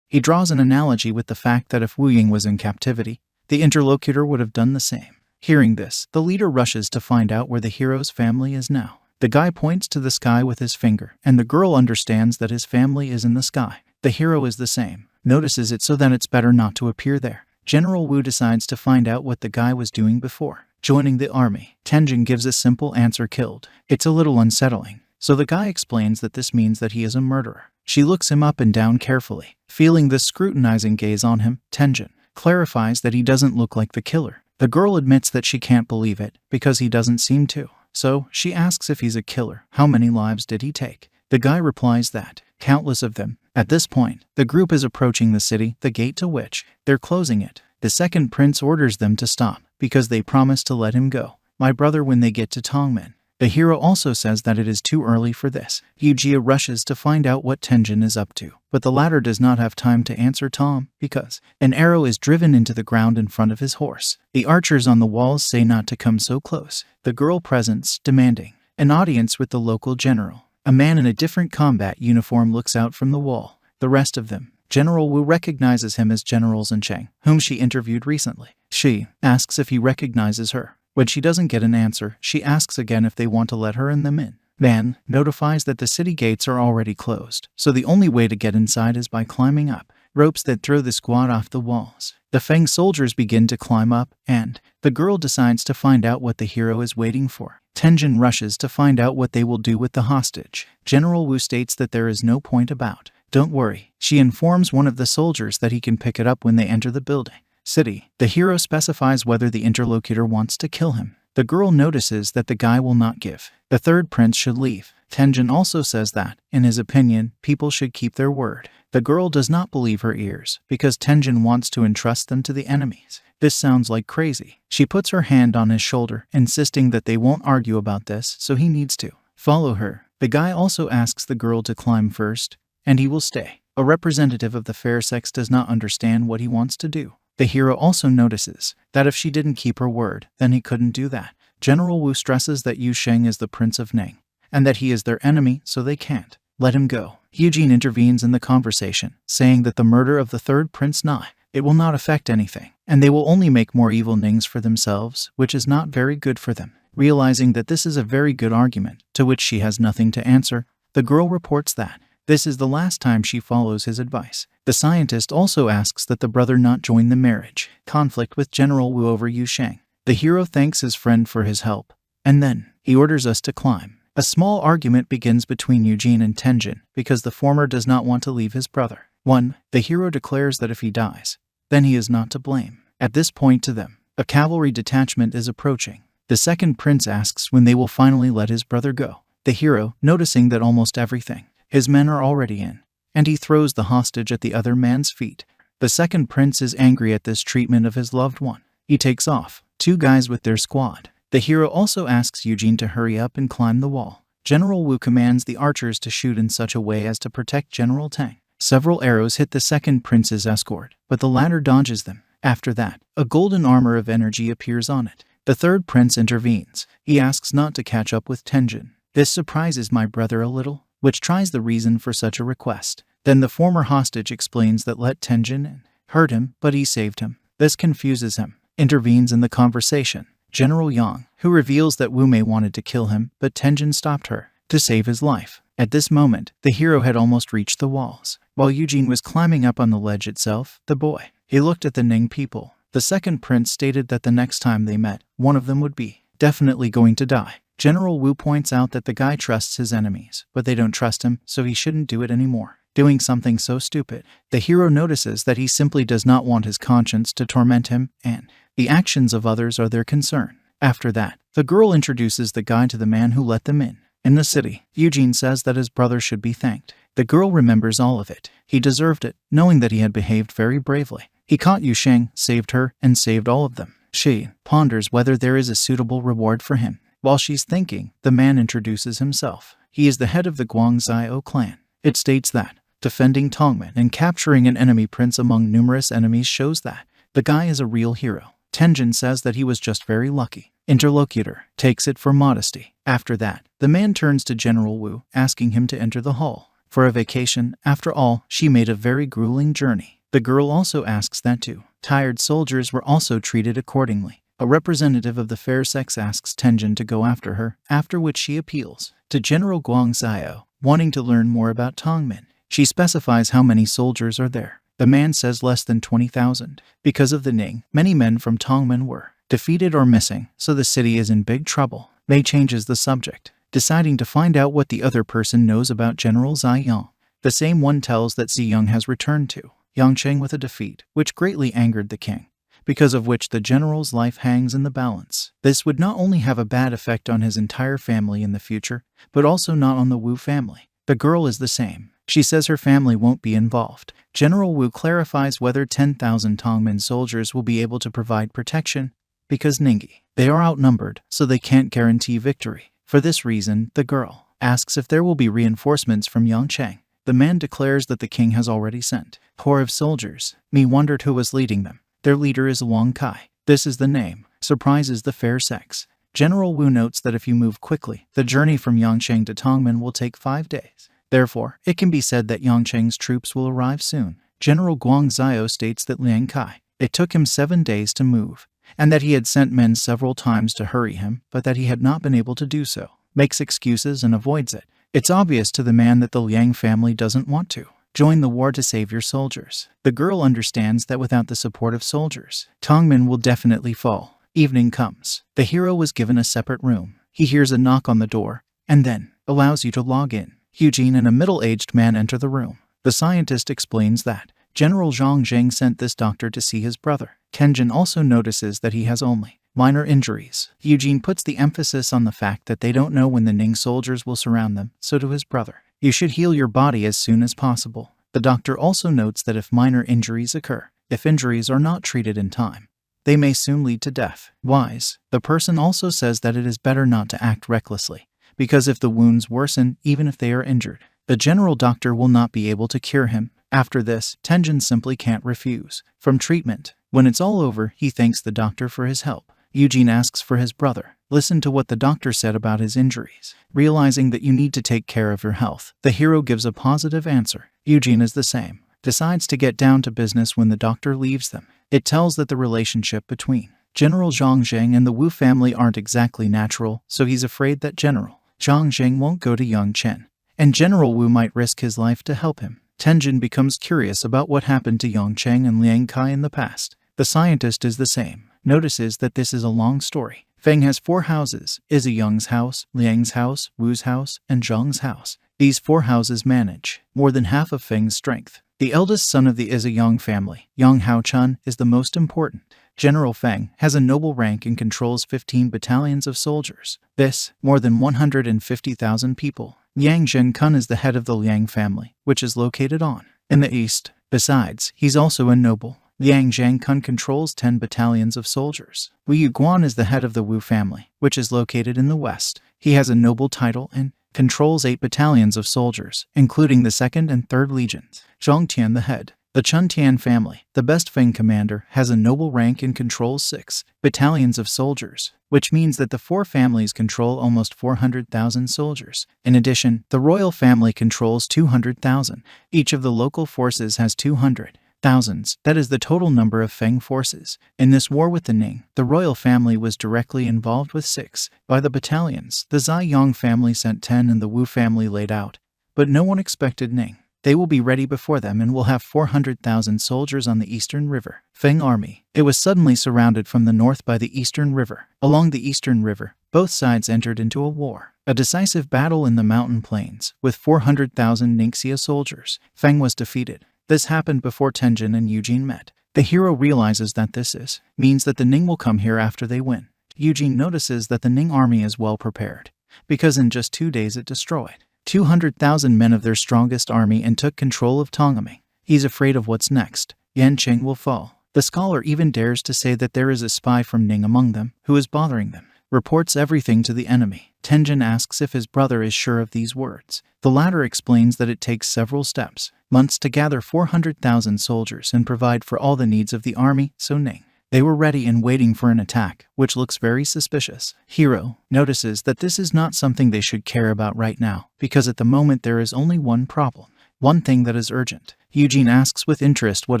He draws an analogy with the fact that if Wu Ying was in captivity, the interlocutor would have done the same. Hearing this, the leader rushes to find out where the hero's family is now. The guy points to the sky with his finger, and the girl understands that his family is in the sky. The hero is the same, notices it so that it's better not to appear there. General Wu decides to find out what the guy was doing before joining the army. Tenjin gives a simple answer: killed. It's a little unsettling. So the guy explains that this means that he is a murderer. She looks him up and down carefully. Feeling the scrutinizing gaze on him, Tenjin clarifies that he doesn't look like the killer. The girl admits that she can't believe it, because he doesn't seem to. So, she asks if he's a killer. How many lives did he take? The guy replies that countless of them. At this point, the group is approaching the city, the gate to which they're closing it. The second prince orders them to stop, because they promise to let him go. My brother when they get to Tongmen. The hero also says that it is too early for this. Yu Jia rushes to find out what Tenjin is up to, but the latter does not have time to answer Tom, because an arrow is driven into the ground in front of his horse. The archers on the walls say not to come so close. The girl presents, demanding an audience with the local general. A man in a different combat uniform looks out from the wall. The rest of them. General Wu recognizes him as General Zhencheng, whom she interviewed recently. She asks if he recognizes her. When she doesn't get an answer, she asks again if they want to let her and them in. Van notifies that the city gates are already closed, so the only way to get inside is by climbing up ropes that throw the squad off the walls. The Feng soldiers begin to climb up, and the girl decides to find out what the hero is waiting for. Tenjin rushes to find out what they will do with the hostage. General Wu states that there is no point about. Don't worry. She informs one of the soldiers that he can pick it up when they enter the building. City. The hero specifies whether the interlocutor wants to kill him. The girl notices that the guy will not give. The third prince should leave. Tenjin also says that, in his opinion, people should keep their word. The girl does not believe her ears, because Tenjin wants to entrust them to the enemies. This sounds like crazy. She puts her hand on his shoulder, insisting that they won't argue about this, so he needs to follow her. The guy also asks the girl to climb first, and he will stay. A representative of the fair sex does not understand what he wants to do. The hero also notices that if she didn't keep her word, then he couldn't do that. General Wu stresses that Yu Sheng is the Prince of Ning, and that he is their enemy, so they can't let him go. Eugene intervenes in the conversation, saying that the murder of the third Prince Nai, it will not affect anything, and they will only make more evil Nings for themselves, which is not very good for them. Realizing that this is a very good argument, to which she has nothing to answer, the girl reports that this is the last time she follows his advice. The scientist also asks that the brother not join the marriage conflict with General Wu over Yu Sheng. The hero thanks his friend for his help, and then he orders us to climb. A small argument begins between Eugene and Tenjin because the former does not want to leave his brother. 1. The hero declares that if he dies, then he is not to blame. At this point to them, a cavalry detachment is approaching. The second prince asks when they will finally let his brother go. The hero, noticing that almost everything his men are already in, and he throws the hostage at the other man's feet. The second prince is angry at this treatment of his loved one. He takes off 2 guys with their squad. The hero also asks Eugene to hurry up and climb the wall. General Wu commands the archers to shoot in such a way as to protect General Tang. Several arrows hit the second prince's escort, but the latter dodges them. After that, a golden armor of energy appears on it. The third prince intervenes. He asks not to catch up with Tenjin. This surprises my brother a little, which tries the reason for such a request. Then the former hostage explains that let Tenjin in. Hurt him, but he saved him. This confuses him. Intervenes in the conversation. General Yang, who reveals that Wu Mei wanted to kill him, but Tenjin stopped her to save his life. At this moment, the hero had almost reached the walls. While Eugene was climbing up on the ledge itself, the boy, he looked at the Ning people. The second prince stated that the next time they met, one of them would be definitely going to die. General Wu points out that the guy trusts his enemies, but they don't trust him, so he shouldn't do it anymore. Doing something so stupid. The hero notices that he simply does not want his conscience to torment him, and the actions of others are their concern. After that, the girl introduces the guy to the man who let them in. In the city, Eugene says that his brother should be thanked. The girl remembers all of it. He deserved it, knowing that he had behaved very bravely. He caught Yu Sheng, saved her, and saved all of them. She ponders whether there is a suitable reward for him. While she's thinking, the man introduces himself. He is the head of the Guangzhou clan. It states that defending Tongmen and capturing an enemy prince among numerous enemies shows that the guy is a real hero. Tenjin says that he was just very lucky. Interlocutor takes it for modesty. After that, the man turns to General Wu, asking him to enter the hall. For a vacation, after all, she made a very grueling journey. The girl also asks that too. Tired soldiers were also treated accordingly. A representative of the fair sex asks Tenjin to go after her, after which she appeals to General Guangzhou, wanting to learn more about Tongmen. She specifies how many soldiers are there. The man says less than 20,000. Because of the Ning, many men from Tongmen were defeated or missing, so the city is in big trouble. Mei changes the subject, deciding to find out what the other person knows about General Ziyang. The same one tells that Ziyang has returned to Yangcheng with a defeat, which greatly angered the king, because of which the general's life hangs in the balance. This would not only have a bad effect on his entire family in the future, but also not on the Wu family. The girl is the same. She says her family won't be involved. General Wu clarifies whether 10,000 Tongmen soldiers will be able to provide protection, because Ningyi, they are outnumbered, so they can't guarantee victory. For this reason, the girl asks if there will be reinforcements from Yangcheng. The man declares that the king has already sent a corps of soldiers. Mi wondered who was leading them. Their leader is Wang Kai. This is the name. Surprises the fair sex. General Wu notes that if you move quickly, the journey from Yangcheng to Tongmen will take 5 days. Therefore, it can be said that Yangcheng's troops will arrive soon. General Guangzhou states that Liang Kai, it took him 7 days to move, and that he had sent men several times to hurry him, but that he had not been able to do so. Makes excuses and avoids it. It's obvious to the man that the Liang family doesn't want to join the war to save your soldiers. The girl understands that without the support of soldiers, Tongmen will definitely fall. Evening comes. The hero was given a separate room. He hears a knock on the door, and then allows you to log in. Eugene and a middle-aged man enter the room. The scientist explains that General Zhang Zheng sent this doctor to see his brother. Tenjin also notices that he has only minor injuries. Eugene puts the emphasis on the fact that they don't know when the Ning soldiers will surround them, so to his brother, "You should heal your body as soon as possible." The doctor also notes that if minor injuries occur, if injuries are not treated in time, they may soon lead to death. Wise. The person also says that it is better not to act recklessly, because if the wounds worsen, even if they are injured, the general doctor will not be able to cure him. After this, Tenjin simply can't refuse from treatment. When it's all over, he thanks the doctor for his help. Eugene asks for his brother. Listen to what the doctor said about his injuries. Realizing that you need to take care of your health, the hero gives a positive answer. Eugene is the same. Decides to get down to business when the doctor leaves them. It tells that the relationship between General Zhang Zheng and the Wu family aren't exactly natural, so he's afraid that General Zhang Zheng won't go to Yang Chen, and General Wu might risk his life to help him. Tenjin becomes curious about what happened to Yang Cheng and Liang Kai in the past. The scientist is the same. Notices that this is a long story. Feng has 4 houses: Izzy Young's house, Liang's house, Wu's house, and Zhang's house. These 4 houses manage more than half of Feng's strength. The eldest son of the Izzy Young family, Yang Haochun, is the most important. General Feng has a noble rank and controls 15 battalions of soldiers. This, more than 150,000 people. Yang Zhenkun is the head of the Liang family, which is located in the east. Besides, he's also a noble. Liang Zhenkun controls 10 battalions of soldiers. Wu Yuguan is the head of the Wu family, which is located in the west. He has a noble title and controls 8 battalions of soldiers, including the 2nd and 3rd legions. Zhang Tian, the head. The Chun Tian family, the best Feng commander, has a noble rank and controls 6 battalions of soldiers, which means that the 4 families control almost 400,000 soldiers. In addition, the royal family controls 200,000. Each of the local forces has 200,000. That is the total number of Feng forces. In this war with the Ning, the royal family was directly involved with 6. By the battalions, the Zai Yang family sent 10 and the Wu family laid out. But no one expected Ning. They will be ready before them and will have 400,000 soldiers on the Eastern River. Feng army. It was suddenly surrounded from the north by the Eastern River. Along the Eastern River, both sides entered into a war. A decisive battle in the mountain plains, with 400,000 Ningxia soldiers. Feng was defeated. This happened before Tenjin and Eugene met. The hero realizes that this means that the Ning will come here after they win. Eugene notices that the Ning army is well prepared, because in just 2 days it destroyed 200,000 men of their strongest army and took control of Tongming. He's afraid of what's next. Yanqing will fall. The scholar even dares to say that there is a spy from Ning among them, who is bothering them. Reports everything to the enemy. Tenjin asks if his brother is sure of these words. The latter explains that it takes several steps, months to gather 400,000 soldiers and provide for all the needs of the army, so Ning. They were ready and waiting for an attack, which looks very suspicious. Hero notices that this is not something they should care about right now, because at the moment there is only one problem, one thing that is urgent. Eugene asks with interest what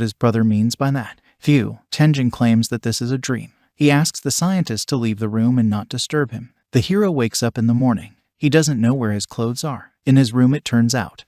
his brother means by that. Tenjin claims that this is a dream. He asks the scientist to leave the room and not disturb him. The hero wakes up in the morning. He doesn't know where his clothes are. In his room it turns out.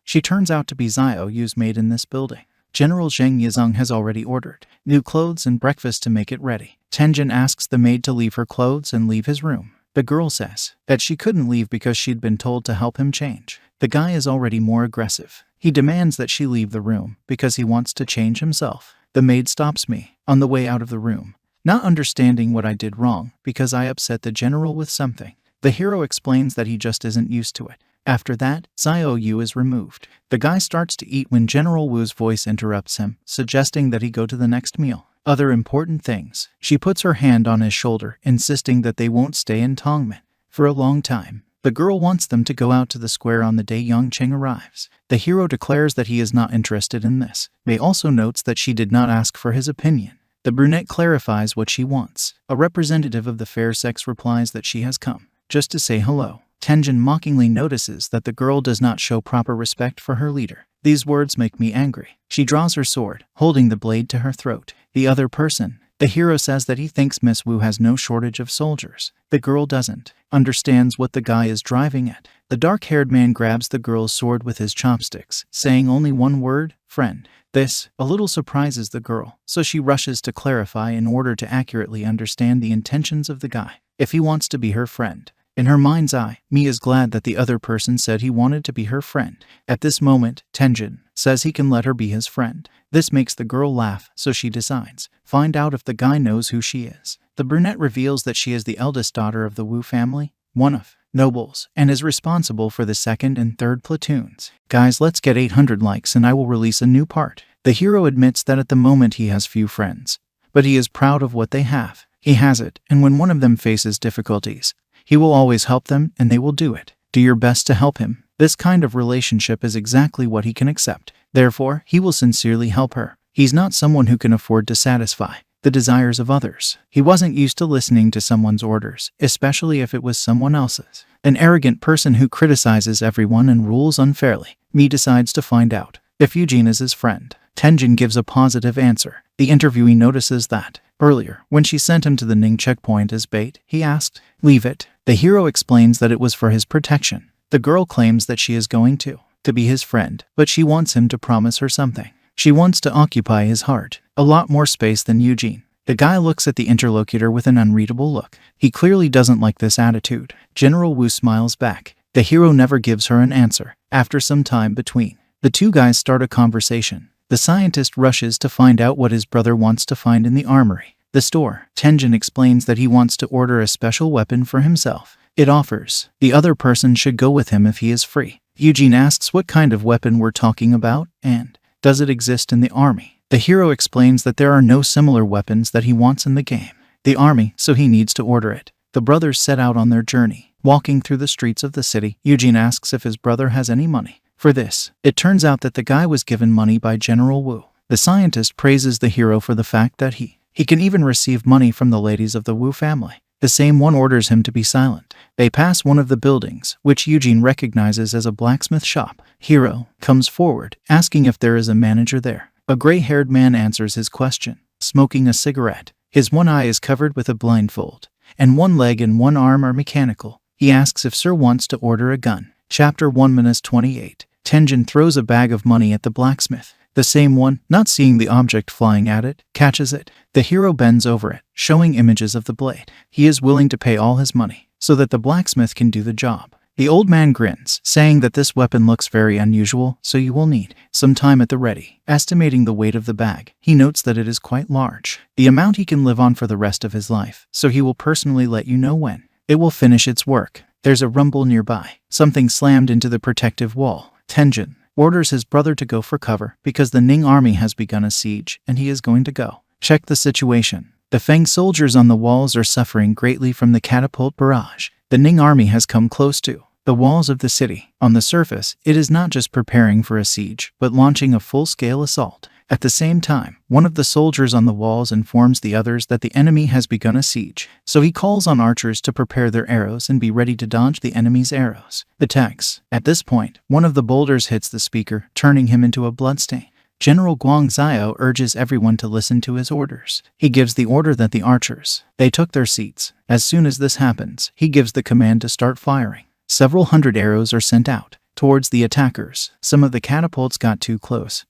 She turns out to be Xiao Yu's maid in this building. General Zheng Yizeng has already ordered new clothes and breakfast to make it ready. Tenjin asks the maid to leave her clothes and leave his room. The girl says that she couldn't leave because she'd been told to help him change. The guy is already more aggressive. He demands that she leave the room because he wants to change himself. The maid stops me on the way out of the room, not understanding what I did wrong because I upset the general with something. The hero explains that he just isn't used to it. After that, Xiao Yu is removed. The guy starts to eat when General Wu's voice interrupts him, suggesting that he go to the next meal. Other important things. She puts her hand on his shoulder, insisting that they won't stay in Tongmen for a long time. The girl wants them to go out to the square on the day Yang Cheng arrives. The hero declares that he is not interested in this. Mei also notes that she did not ask for his opinion. The brunette clarifies what she wants. A representative of the fair sex replies that she has come just to say hello. Tenjin mockingly notices that the girl does not show proper respect for her leader. These words make me angry. She draws her sword, holding the blade to her throat. The other person. The hero says that he thinks Miss Wu has no shortage of soldiers. The girl doesn't. Understands what the guy is driving at. The dark-haired man grabs the girl's sword with his chopsticks, saying only one word, friend. This a little surprises the girl, so she rushes to clarify in order to accurately understand the intentions of the guy. If he wants to be her friend. In her mind's eye, Mi is glad that the other person said he wanted to be her friend. At this moment, Tenjin says he can let her be his friend. This makes the girl laugh, so she decides. Find out if the guy knows who she is. The brunette reveals that she is the eldest daughter of the Wu family, one of nobles, and is responsible for the 2nd and 3rd platoons. Guys, let's get 800 likes and I will release a new part. The hero admits that at the moment he has few friends, but he is proud of what they have. He has it, and when one of them faces difficulties, he will always help them and they will do it. Do your best to help him. This kind of relationship is exactly what he can accept. Therefore, he will sincerely help her. He's not someone who can afford to satisfy the desires of others. He wasn't used to listening to someone's orders, especially if it was someone else's. An arrogant person who criticizes everyone and rules unfairly. Mi decides to find out if Eugene is his friend. Tenjin gives a positive answer. The interviewee notices that earlier, when she sent him to the Ning checkpoint as bait, he asked, "Leave it." The hero explains that it was for his protection. The girl claims that she is going to be his friend, but she wants him to promise her something. She wants to occupy his heart, a lot more space than Eugene. The guy looks at the interlocutor with an unreadable look. He clearly doesn't like this attitude. General Wu smiles back. The hero never gives her an answer. After some time between, the two guys start a conversation. The scientist rushes to find out what his brother wants to find in the armory. The store. Tenjin explains that he wants to order a special weapon for himself. It offers the other person should go with him if he is free. Eugene asks what kind of weapon we're talking about, and does it exist in the army? The hero explains that there are no similar weapons that he wants in the game. The army, so he needs to order it. The brothers set out on their journey. Walking through the streets of the city, Eugene asks if his brother has any money. For this, it turns out that the guy was given money by General Wu. The scientist praises the hero for the fact that he can even receive money from the ladies of the Wu family. The same one orders him to be silent. They pass one of the buildings, which Eugene recognizes as a blacksmith shop. Hero comes forward, asking if there is a manager there. A gray-haired man answers his question, smoking a cigarette. His one eye is covered with a blindfold, and one leg and one arm are mechanical. He asks if Sir wants to order a gun. Chapter 1-28. Tenjin throws a bag of money at the blacksmith. The same one, not seeing the object flying at it, catches it. The hero bends over it, showing images of the blade. He is willing to pay all his money, so that the blacksmith can do the job. The old man grins, saying that this weapon looks very unusual, so you will need some time at the ready. Estimating the weight of the bag, he notes that it is quite large, the amount he can live on for the rest of his life, so he will personally let you know when it will finish its work. There's a rumble nearby. Something slammed into the protective wall. Tenjin orders his brother to go for cover because the Ning army has begun a siege and he is going to go check the situation. The Feng soldiers on the walls are suffering greatly from the catapult barrage. The Ning army has come close to the walls of the city. On the surface, it is not just preparing for a siege, but launching a full-scale assault. At the same time, one of the soldiers on the walls informs the others that the enemy has begun a siege, so he calls on archers to prepare their arrows and be ready to dodge the enemy's arrows. The text. At this point, one of the boulders hits the speaker, turning him into a bloodstain. General Guangzhou urges everyone to listen to his orders. He gives the order that the archers, they took their seats. As soon as this happens, he gives the command to start firing. Several hundred arrows are sent out towards the attackers. Some of the catapults got too close,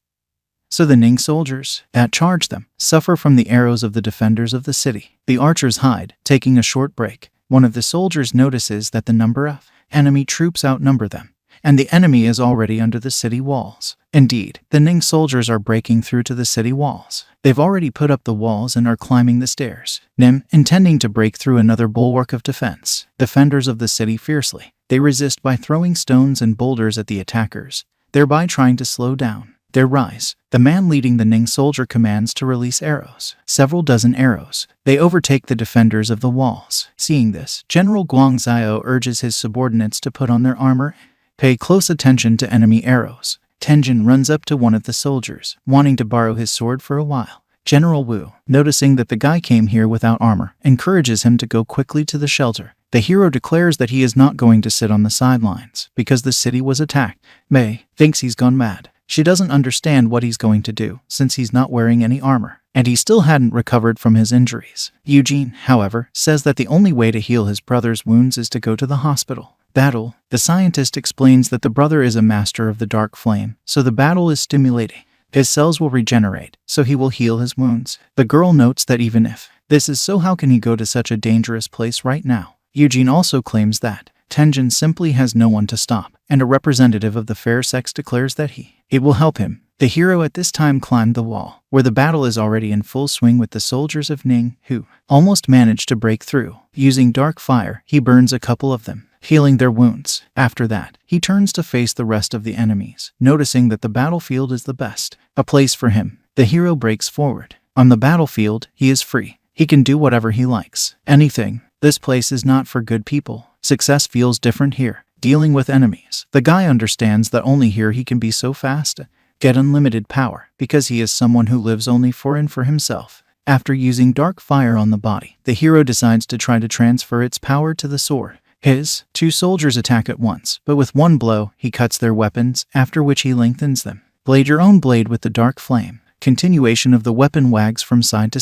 so the Ning soldiers that charge them suffer from the arrows of the defenders of the city. The archers hide, taking a short break. One of the soldiers notices that the number of enemy troops outnumber them, and the enemy is already under the city walls. Indeed, the Ning soldiers are breaking through to the city walls. They've already put up the walls and are climbing the stairs. Nim, intending to break through another bulwark of defense, defenders of the city fiercely. They resist by throwing stones and boulders at the attackers, thereby trying to slow down their rise. The man leading the Ning soldier commands to release arrows. Several dozen arrows. They overtake the defenders of the walls. Seeing this, General Guangzhou urges his subordinates to put on their armor. Pay close attention to enemy arrows. Tenjin runs up to one of the soldiers, wanting to borrow his sword for a while. General Wu, noticing that the guy came here without armor, encourages him to go quickly to the shelter. The hero declares that he is not going to sit on the sidelines because the city was attacked. Mei thinks he's gone mad. She doesn't understand what he's going to do since he's not wearing any armor, and he still hadn't recovered from his injuries. Eugene, however, says that the only way to heal his brother's wounds is to go to the hospital. Battle. The scientist explains that the brother is a master of the dark flame, so the battle is stimulating. His cells will regenerate, so he will heal his wounds. The girl notes that even if this is so, how can he go to such a dangerous place right now? Eugene also claims that Tenjin simply has no one to stop, and a representative of the fair sex declares that it will help him. The hero at this time climbed the wall, where the battle is already in full swing with the soldiers of Ning, who almost managed to break through. Using dark fire, he burns a couple of them, healing their wounds. After that, he turns to face the rest of the enemies, noticing that the battlefield is the best a place for him. The hero breaks forward. On the battlefield, he is free. He can do whatever he likes. Anything. This place is not for good people. Success feels different here. Dealing with enemies. The guy understands that only here he can be so fast, get unlimited power, because he is someone who lives only for and for himself. After using dark fire on the body, the hero decides to try to transfer its power to the sword. His two soldiers attack at once, but with one blow, he cuts their weapons, after which he lengthens them. Blade your own blade with the dark flame. Continuation of the weapon wags from side to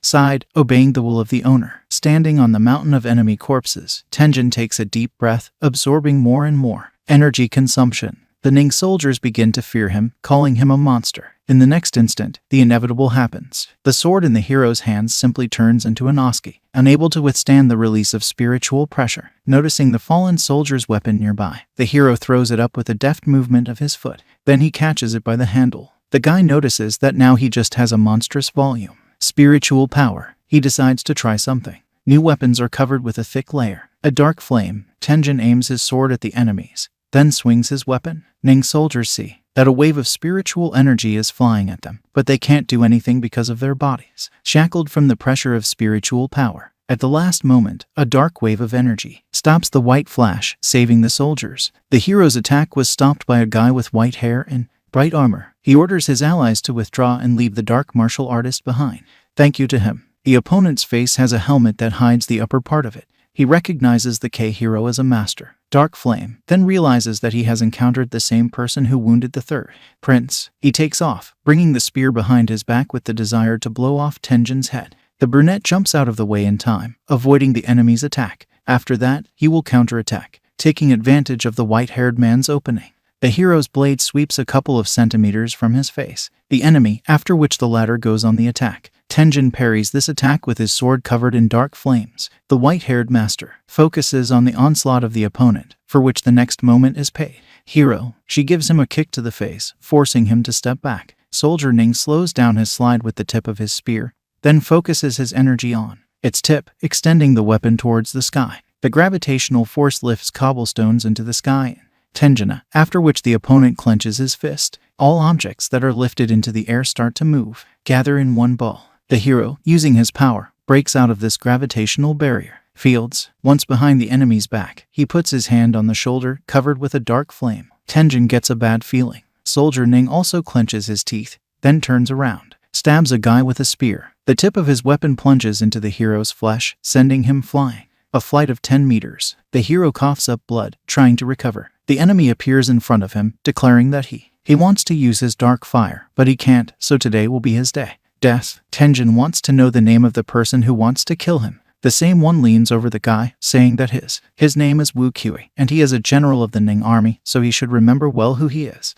side, obeying the will of the owner. Standing on the mountain of enemy corpses, Tenjin takes a deep breath, absorbing more and more energy consumption. The Ning soldiers begin to fear him, calling him a monster. In the next instant, the inevitable happens. The sword in the hero's hands simply turns into an oski, unable to withstand the release of spiritual pressure. Noticing the fallen soldier's weapon nearby, the hero throws it up with a deft movement of his foot. Then he catches it by the handle. The guy notices that now he just has a monstrous volume. Spiritual power. He decides to try something. New weapons are covered with a thick layer. A dark flame. Tenjin aims his sword at the enemies, then swings his weapon. Ning soldiers see that a wave of spiritual energy is flying at them, but they can't do anything because of their bodies, shackled from the pressure of spiritual power. At the last moment, a dark wave of energy stops the white flash, saving the soldiers. The hero's attack was stopped by a guy with white hair and bright armor. He orders his allies to withdraw and leave the dark martial artist behind. Thank you to him. The opponent's face has a helmet that hides the upper part of it. He recognizes the K-hero as a master. Dark Flame then realizes that he has encountered the same person who wounded the third prince. He takes off, bringing the spear behind his back with the desire to blow off Tenjin's head. The brunette jumps out of the way in time, avoiding the enemy's attack. After that, he will counterattack, taking advantage of the white-haired man's opening. The hero's blade sweeps a couple of centimeters from his face. The enemy, after which the latter goes on the attack. Tenjin parries this attack with his sword covered in dark flames. The white-haired master focuses on the onslaught of the opponent, for which the next moment is paid. Hero, she gives him a kick to the face, forcing him to step back. Soldier Ning slows down his slide with the tip of his spear, then focuses his energy on its tip, extending the weapon towards the sky. The gravitational force lifts cobblestones into the sky. Tenjin, after which the opponent clenches his fist. All objects that are lifted into the air start to move, gather in one ball. The hero, using his power, breaks out of this gravitational barrier. Fields, once behind the enemy's back, he puts his hand on the shoulder, covered with a dark flame. Tenjin gets a bad feeling. Soldier Ning also clenches his teeth, then turns around, stabs a guy with a spear. The tip of his weapon plunges into the hero's flesh, sending him flying. A flight of 10 meters. The hero coughs up blood, trying to recover. The enemy appears in front of him, declaring that he wants to use his dark fire, but he can't, so today will be his day. Death. Tenjin wants to know the name of the person who wants to kill him. The same one leans over the guy, saying that his name is Wu Kui, and he is a general of the Ning army, so he should remember well who he is.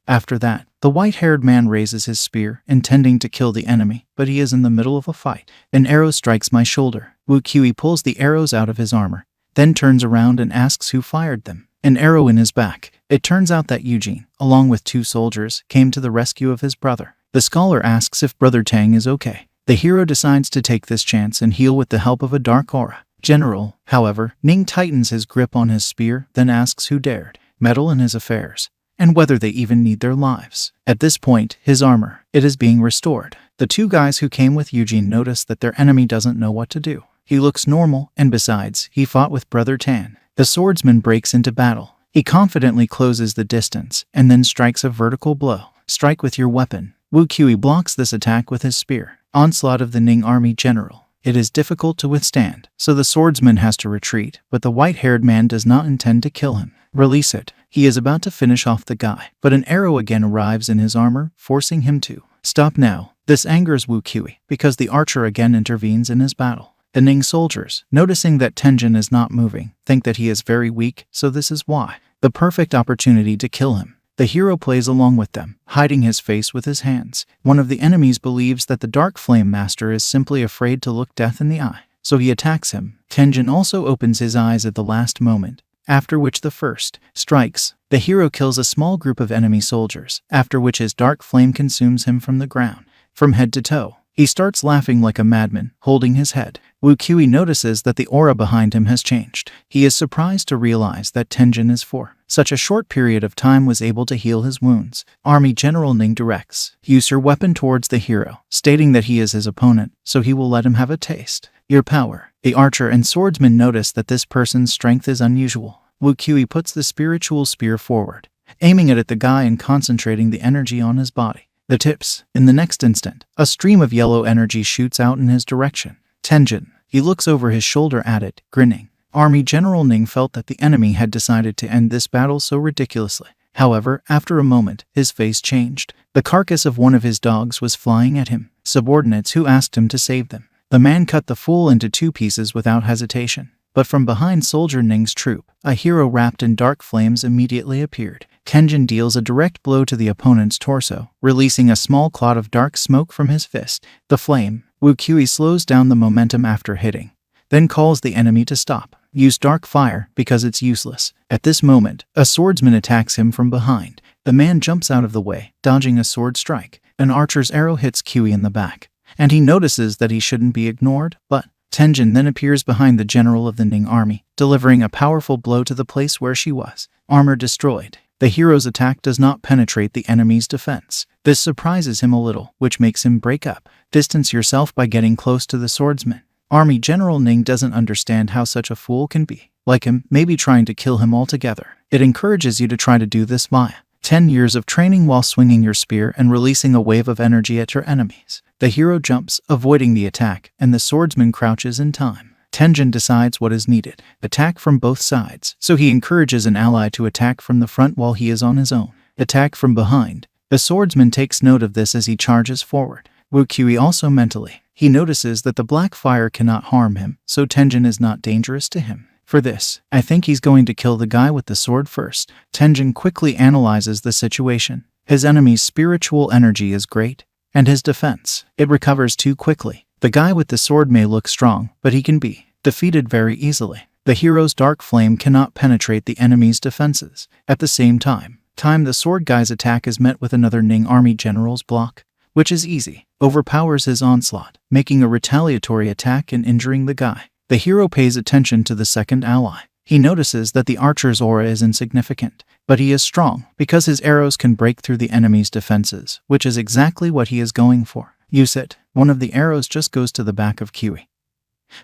After that, the white-haired man raises his spear, intending to kill the enemy, but he is in the middle of a fight. An arrow strikes my shoulder. Wu Kui pulls the arrows out of his armor, then turns around and asks who fired them. An arrow in his back. It turns out that Eugene, along with 2 soldiers, came to the rescue of his brother. The scholar asks if Brother Tang is okay. The hero decides to take this chance and heal with the help of a dark aura. General, however, Ning tightens his grip on his spear, then asks who dared meddle in his affairs, and whether they even need their lives. At this point, his armor, it is being restored. The 2 guys who came with Eugene notice that their enemy doesn't know what to do. He looks normal, and besides, he fought with Brother Tan. The swordsman breaks into battle. He confidently closes the distance, and then strikes a vertical blow. Strike with your weapon. Wu Kui blocks this attack with his spear. Onslaught of the Ning army general. It is difficult to withstand, so the swordsman has to retreat, but the white-haired man does not intend to kill him. Release it. He is about to finish off the guy, but an arrow again arrives in his armor, forcing him to stop now. This angers Wu Kui, because the archer again intervenes in his battle. The Ning soldiers, noticing that Tenjin is not moving, think that he is very weak, so this is why. The perfect opportunity to kill him. The hero plays along with them, hiding his face with his hands. One of the enemies believes that the Dark Flame Master is simply afraid to look death in the eye, so he attacks him. Tenjin also opens his eyes at the last moment, after which the first strikes. The hero kills a small group of enemy soldiers, after which his dark flame consumes him from the ground, from head to toe. He starts laughing like a madman, holding his head. Wu Qi notices that the aura behind him has changed. He is surprised to realize that Tenjin is for such a short period of time was able to heal his wounds. Army General Ning directs, use your weapon towards the hero, stating that he is his opponent, so he will let him have a taste. Your power. The archer and swordsman notice that this person's strength is unusual. Wu Qi puts the spiritual spear forward, aiming it at the guy and concentrating the energy on his body. The tips. In the next instant, a stream of yellow energy shoots out in his direction. Tenjin. He looks over his shoulder at it, grinning. Army General Ning felt that the enemy had decided to end this battle so ridiculously. However, after a moment, his face changed. The carcass of one of his dogs was flying at him. Subordinates who asked him to save them. The man cut the fool into 2 pieces without hesitation. But from behind Soldier Ning's troop, a hero wrapped in dark flames immediately appeared. Tenjin deals a direct blow to the opponent's torso, releasing a small cloud of dark smoke from his fist. The flame. Wu Qi slows down the momentum after hitting, then calls the enemy to stop. Use dark fire because it's useless. At this moment, a swordsman attacks him from behind. The man jumps out of the way, dodging a sword strike. An archer's arrow hits Qi in the back, and he notices that he shouldn't be ignored, but Tenjin then appears behind the general of the Ning army, delivering a powerful blow to the place where she was. Armor destroyed. The hero's attack does not penetrate the enemy's defense. This surprises him a little, which makes him break up. Distance yourself by getting close to the swordsman. Army General Ning doesn't understand how such a fool can be like him, maybe trying to kill him altogether. It encourages you to try to do this via 10 years of training while swinging your spear and releasing a wave of energy at your enemies. The hero jumps, avoiding the attack, and the swordsman crouches in time. Tenjin decides what is needed. Attack from both sides, so he encourages an ally to attack from the front while he is on his own. Attack from behind. The swordsman takes note of this as he charges forward. Wu Qi also mentally. He notices that the black fire cannot harm him, so Tenjin is not dangerous to him. For this, I think he's going to kill the guy with the sword first. Tenjin quickly analyzes the situation. His enemy's spiritual energy is great, and his defense, it recovers too quickly. The guy with the sword may look strong, but he can be defeated very easily. The hero's dark flame cannot penetrate the enemy's defenses. At the same time, the sword guy's attack is met with another Ning army general's block, which is easy, overpowers his onslaught, making a retaliatory attack and injuring the guy. The hero pays attention to the second ally. He notices that the archer's aura is insignificant, but he is strong because his arrows can break through the enemy's defenses, which is exactly what he is going for. Use it. One of the arrows just goes to the back of Qi,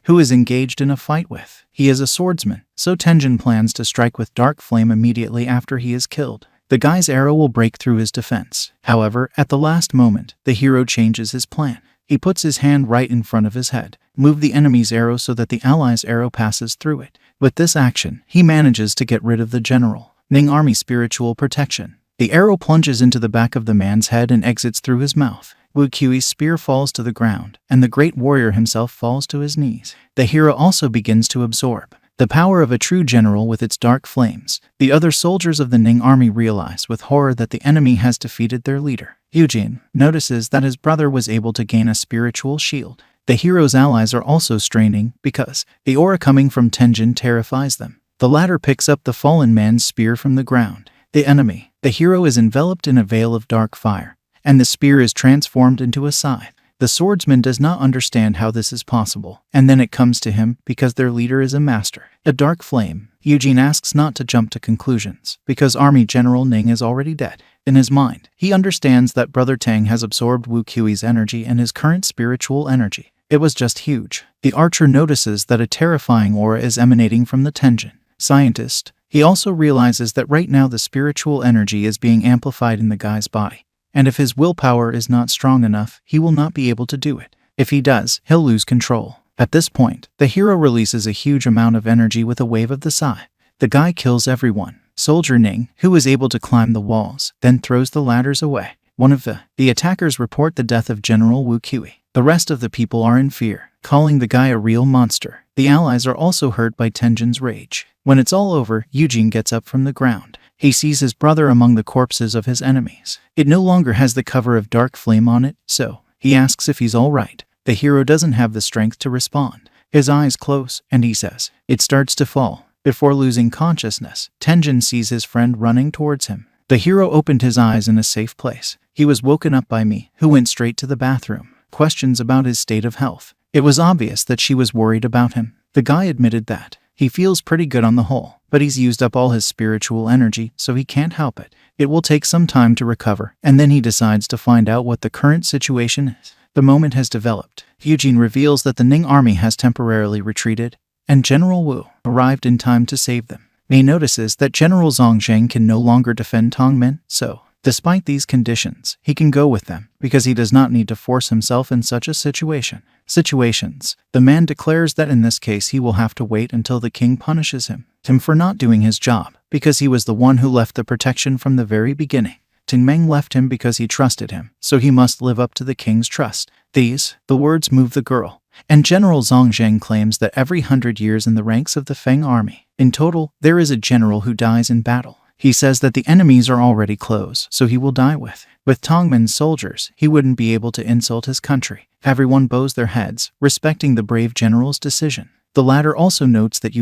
who is engaged in a fight with. He is a swordsman, so Tenjin plans to strike with dark flame immediately after he is killed. The guy's arrow will break through his defense. However, at the last moment, the hero changes his plan. He puts his hand right in front of his head, move the enemy's arrow so that the ally's arrow passes through it. With this action, he manages to get rid of the general Ning army spiritual protection. The arrow plunges into the back of the man's head and exits through his mouth. Wu Qi's spear falls to the ground, and the great warrior himself falls to his knees. The hero also begins to absorb the power of a true general with its dark flames. The other soldiers of the Ning army realize with horror that the enemy has defeated their leader. Eugene notices that his brother was able to gain a spiritual shield. The hero's allies are also straining because the aura coming from Tenjin terrifies them. The latter picks up the fallen man's spear from the ground. The hero is enveloped in a veil of dark fire, and the spear is transformed into a scythe. The swordsman does not understand how this is possible, and then it comes to him because their leader is a master. A dark flame. Eugene asks not to jump to conclusions, because Army General Ning is already dead. In his mind, he understands that Brother Tang has absorbed Wu Qi's energy and his current spiritual energy. It was just huge. The archer notices that a terrifying aura is emanating from the Tenjin scientist. He also realizes that right now the spiritual energy is being amplified in the guy's body, and if his willpower is not strong enough, he will not be able to do it. If he does, he'll lose control. At this point, the hero releases a huge amount of energy with a wave of the scythe. The guy kills everyone. Soldier Ning, who is able to climb the walls, then throws the ladders away. One of the attackers report the death of General Wu Qi. The rest of the people are in fear, calling the guy a real monster. The allies are also hurt by Tenjin's rage. When it's all over, Eugene gets up from the ground. He sees his brother among the corpses of his enemies. It no longer has the cover of dark flame on it, so he asks if he's all right. The hero doesn't have the strength to respond. His eyes close, and he says, "It starts to fall." Before losing consciousness, Tenjin sees his friend running towards him. The hero opened his eyes in a safe place. He was woken up by me, who went straight to the bathroom. Questions about his state of health. It was obvious that she was worried about him. The guy admitted that. He feels pretty good on the whole, but he's used up all his spiritual energy, so he can't help it. It will take some time to recover, and then he decides to find out what the current situation is. The moment has developed. Eugene reveals that the Ning army has temporarily retreated, and General Wu arrived in time to save them. He notices that General Zhongzheng can no longer defend Tongmen, so, despite these conditions, he can go with them, because he does not need to force himself in such a situation. The man declares that in this case he will have to wait until the king punishes him for not doing his job, because he was the one who left the protection from the very beginning. Ting Meng left him because he trusted him, so he must live up to the king's trust. The words move the girl, and General Zhongzheng claims that every 100 years in the ranks of the Feng army, in total, there is a general who dies in battle. He says that the enemies are already close, so he will die with. With Tongmen's soldiers, he wouldn't be able to insult his country. Everyone bows their heads, respecting the brave general's decision. The latter also notes that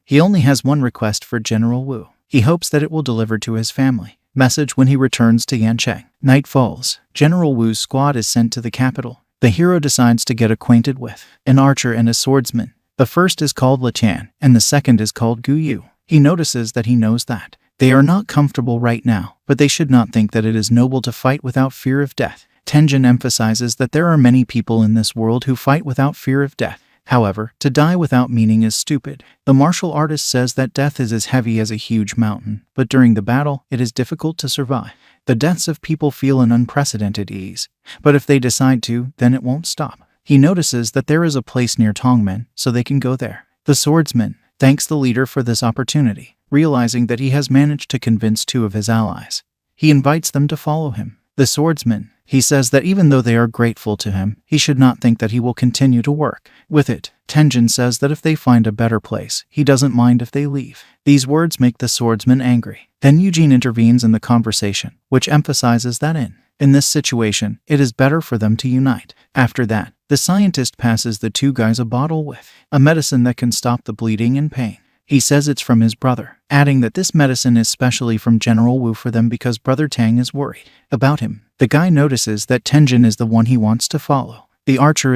he only has one request for General Wu. He hopes that it will deliver to his family. Message when he returns to Yancheng. Night falls. General Wu's squad is sent to the capital. The hero decides to get acquainted with an archer and a swordsman. The first is called Le Tian, and the second is called Gu Yu. He notices that he knows that they are not comfortable right now, but they should not think that it is noble to fight without fear of death. Tenjin emphasizes that there are many people in this world who fight without fear of death. However, to die without meaning is stupid. The martial artist says that death is as heavy as a huge mountain, but during the battle, it is difficult to survive. The deaths of people feel an unprecedented ease, but if they decide to, then it won't stop. He notices that there is a place near Tongmen, so they can go there. The swordsman thanks the leader for this opportunity, realizing that he has managed to convince 2 of his allies. He invites them to follow him. The swordsman, he says that even though they are grateful to him, he should not think that he will continue to work with it. Tenjin says that if they find a better place, he doesn't mind if they leave. These words make the swordsman angry. Then Eugene intervenes in the conversation, which emphasizes that in this situation, it is better for them to unite. After that, the scientist passes the 2 guys a bottle with a medicine that can stop the bleeding and pain. He says it's from his brother, adding that this medicine is specially from General Wu for them because Brother Tang is worried about him. The guy notices that Tenjin is the one he wants to follow. The archer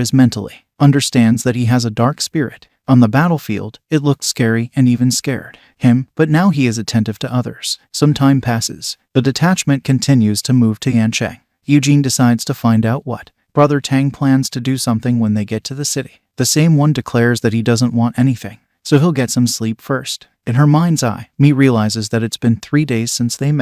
understands that he has a dark spirit. On the battlefield, it looked scary and even scared him, but now he is attentive to others. Some time passes. The detachment continues to move to Yancheng. Eugene decides to find out what Brother Tang plans to do something when they get to the city. The same one declares that he doesn't want anything, so he'll get some sleep first. In her mind's eye, Mi realizes that it's been 3 days since they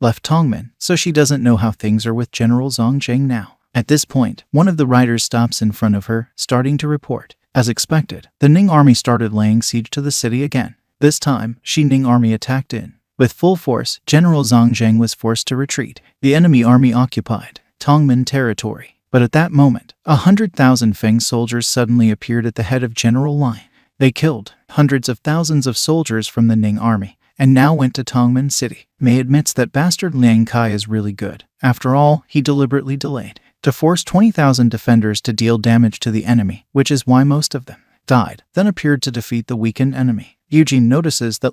left Tongmen, so she doesn't know how things are with General Zhongzheng now. At this point, one of the riders stops in front of her, starting to report. As expected, the Ning army started laying siege to the city again. This time, Ning army attacked in. With full force, General Zhongzheng was forced to retreat. The enemy army occupied Tongmen territory. But at that moment, 100,000 Feng soldiers suddenly appeared at the head of General Lion. They killed hundreds of thousands of soldiers from the Ning army, and now went to Tongmen City. Mei admits that bastard Liang Kai is really good. After all, he deliberately delayed to force 20,000 defenders to deal damage to the enemy, which is why most of them died, then appeared to defeat the weakened enemy. Eugene notices that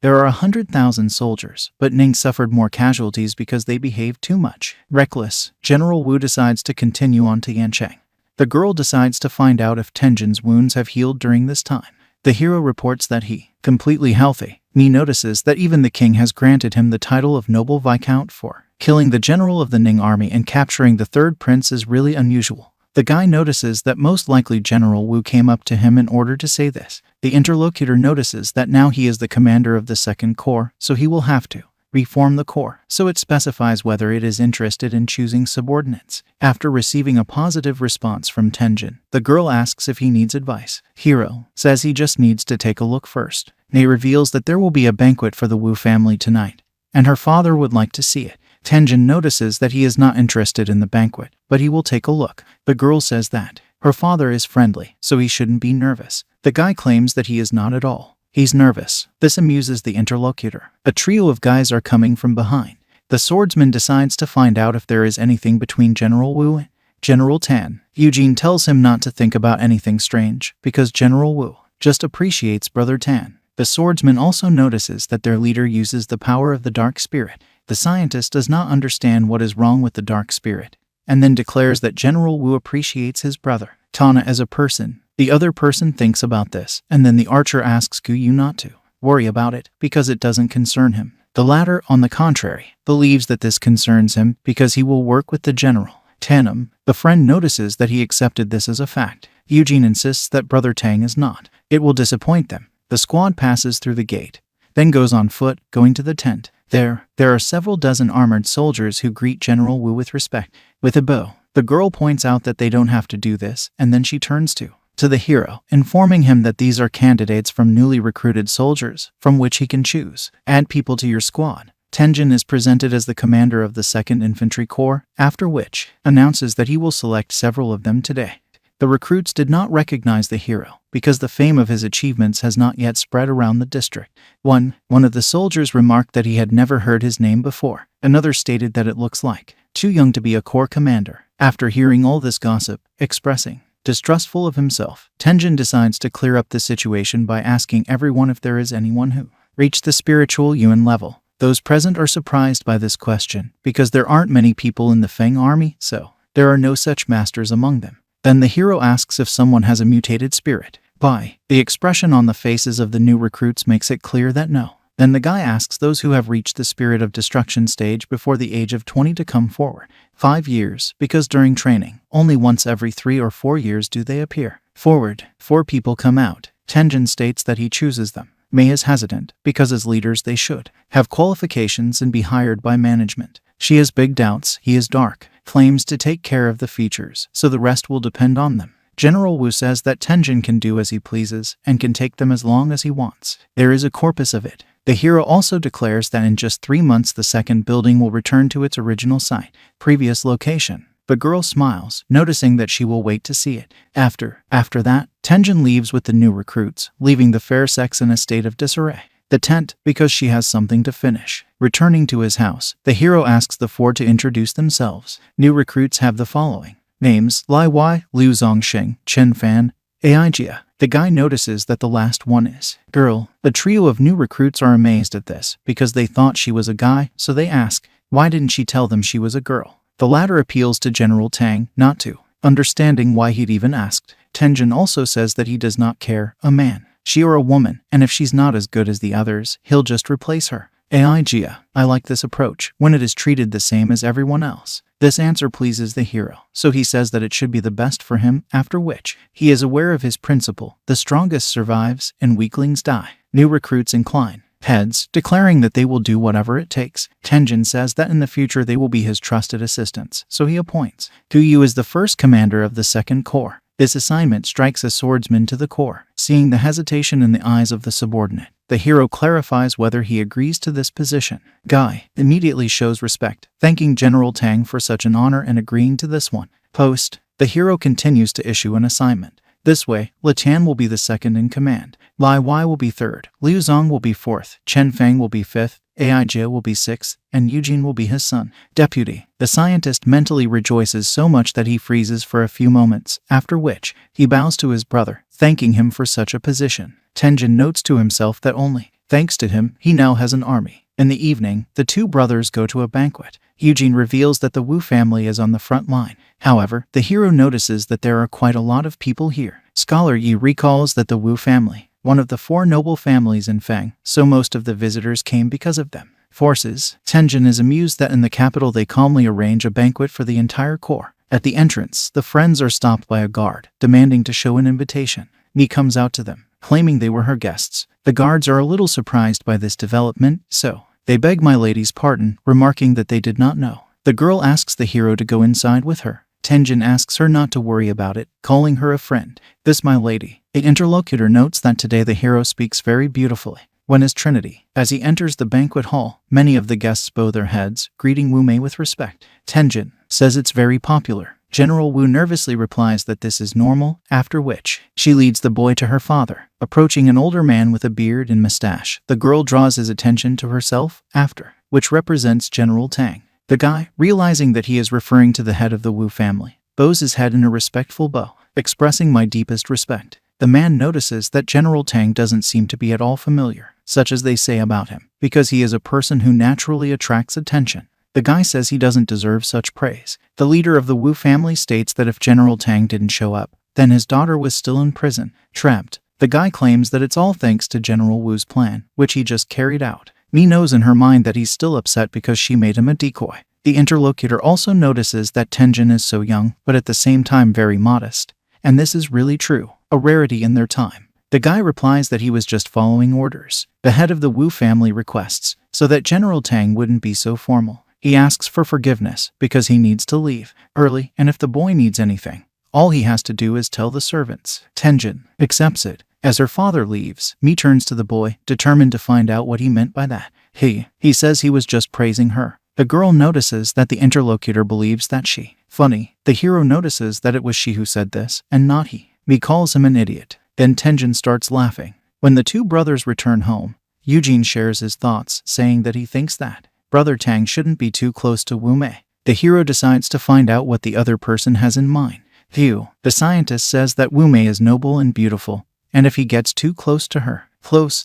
there are 100,000 soldiers, but Ning suffered more casualties because they behaved too much. Reckless, General Wu decides to continue on to Yancheng. The girl decides to find out if Tenjin's wounds have healed during this time. The hero reports that he completely healthy. Mi notices that even the king has granted him the title of Noble Viscount for killing the general of the Ning army and capturing the 3rd prince is really unusual. The guy notices that most likely General Wu came up to him in order to say this. The interlocutor notices that now he is the commander of the 2nd Corps, so he will have to reform the corps, so it specifies whether it is interested in choosing subordinates. After receiving a positive response from Tenjin, the girl asks if he needs advice. Hero says he just needs to take a look first. Mei reveals that there will be a banquet for the Wu family tonight, and her father would like to see it. Tenjin notices that he is not interested in the banquet, but he will take a look. The girl says that her father is friendly, so he shouldn't be nervous. The guy claims that he is not at all. He's nervous. This amuses the interlocutor. A trio of guys are coming from behind. The swordsman decides to find out if there is anything between General Wu and General Tan. Eugene tells him not to think about anything strange, because General Wu just appreciates Brother Tan. The swordsman also notices that their leader uses the power of the dark spirit. The scientist does not understand what is wrong with the dark spirit, and then declares that General Wu appreciates his brother, Tana, as a person. The other person thinks about this, and then the archer asks Gu Yu not to worry about it because it doesn't concern him. The latter, on the contrary, believes that this concerns him because he will work with the general. Tanum, the friend, notices that he accepted this as a fact. Eugene insists that Brother Tang is not. It will disappoint them. The squad passes through the gate, then goes on foot, going to the tent. There are several dozen armored soldiers who greet General Wu with respect. With a bow, the girl points out that they don't have to do this, and then she turns to the hero, informing him that these are candidates from newly recruited soldiers, from which he can choose. Add people to your squad. Tenjin is presented as the commander of the 2nd Infantry Corps, after which announces that he will select several of them today. The recruits did not recognize the hero, because the fame of his achievements has not yet spread around the district. One of the soldiers remarked that he had never heard his name before. Another stated that it looks like too young to be a corps commander. After hearing all this gossip, expressing distrustful of himself, Tenjin decides to clear up the situation by asking everyone if there is anyone who reached the spiritual Yuan level. Those present are surprised by this question, because there aren't many people in the Feng army, so there are no such masters among them. Then the hero asks if someone has a mutated spirit. The expression on the faces of the new recruits makes it clear that no. Then the guy asks those who have reached the spirit of destruction stage before the age of 20 to come forward. 5 years, because during training, only once every 3 or 4 years do they appear forward. 4 people come out. Tenjin states that he chooses them. Mei is hesitant, because as leaders they should have qualifications and be hired by management. She has big doubts. He is dark, claims to take care of the features, so the rest will depend on them. General Wu says that Tenjin can do as he pleases, and can take them as long as he wants. There is a corpus of it. The hero also declares that in just 3 months the 2nd building will return to its original site, previous location. The girl smiles, noticing that she will wait to see it. After that, Tenjin leaves with the new recruits, leaving the fair sex in a state of disarray. The tent, because she has something to finish. Returning to his house, the hero asks the 4 to introduce themselves. New recruits have the following names: Lai Wai, Liu Zongxing, Chen Fan, Ai Jia. The guy notices that the last one is girl. The trio of new recruits are amazed at this, because they thought she was a guy, so they ask, why didn't she tell them she was a girl? The latter appeals to General Tang not to, understanding why he'd even asked. Tenjin also says that he does not care, a man, she or a woman, and if she's not as good as the others, he'll just replace her. Ai Jia, I like this approach, when it is treated the same as everyone else. This answer pleases the hero, so he says that it should be the best for him, after which he is aware of his principle: the strongest survives and weaklings die. New recruits incline heads, declaring that they will do whatever it takes. Tenjin says that in the future they will be his trusted assistants, so he appoints Gu Yu as the first commander of the 2nd Corps. This assignment strikes a swordsman to the core. Seeing the hesitation in the eyes of the subordinate, the hero clarifies whether he agrees to this position. Guy immediately shows respect, thanking General Tang for such an honor and agreeing to this one. The hero continues to issue an assignment. This way, Le Tian will be the 2nd in command, Lai Wai will be 3rd, Liu Zong will be 4th, Chen Fang will be 5th, Ai Jia will be 6th, and Eugene will be his son. Deputy. The scientist mentally rejoices so much that he freezes for a few moments, after which he bows to his brother, thanking him for such a position. Tenjin notes to himself that only thanks to him, he now has an army. In the evening, the 2 brothers go to a banquet. Eugene reveals that the Wu family is on the front line. However, the hero notices that there are quite a lot of people here. Scholar Yi recalls that the Wu family, one of the 4 noble families in Feng, so most of the visitors came because of them. Forces. Tenjin is amused that in the capital they calmly arrange a banquet for the entire corps. At the entrance, the friends are stopped by a guard, demanding to show an invitation. Ni comes out to them, claiming they were her guests. The guards are a little surprised by this development, so they beg my lady's pardon, remarking that they did not know. The girl asks the hero to go inside with her. Tenjin asks her not to worry about it, calling her a friend. This my lady. The interlocutor notes that today the hero speaks very beautifully. When is Trinity? As he enters the banquet hall, many of the guests bow their heads, greeting Wu Mei with respect. Tenjin says it's very popular. General Wu nervously replies that this is normal, after which she leads the boy to her father. Approaching an older man with a beard and mustache, the girl draws his attention to herself, after which represents General Tang. The guy, realizing that he is referring to the head of the Wu family, bows his head in a respectful bow, expressing my deepest respect. The man notices that General Tang doesn't seem to be at all familiar, such as they say about him, because he is a person who naturally attracts attention. The guy says he doesn't deserve such praise. The leader of the Wu family states that if General Tang didn't show up, then his daughter was still in prison, trapped. The guy claims that it's all thanks to General Wu's plan, which he just carried out. Mi knows in her mind that he's still upset because she made him a decoy. The interlocutor also notices that Tenjin is so young, but at the same time very modest. And this is really true, a rarity in their time. The guy replies that he was just following orders. The head of the Wu family requests, so that General Tang wouldn't be so formal. He asks for forgiveness because he needs to leave early, and if the boy needs anything, all he has to do is tell the servants. Tenjin accepts it. As her father leaves, Mi turns to the boy, determined to find out what he meant by that. He says he was just praising her. The girl notices that the interlocutor believes that she. Funny, the hero notices that it was she who said this, and not he. Mi calls him an idiot. Then Tenjin starts laughing. When the two brothers return home, Eugene shares his thoughts, saying that he thinks that Brother Tang shouldn't be too close to Wu Mei. The hero decides to find out what the other person has in mind. Hugh, the scientist, says that Wu Mei is noble and beautiful, and if he gets too close to her,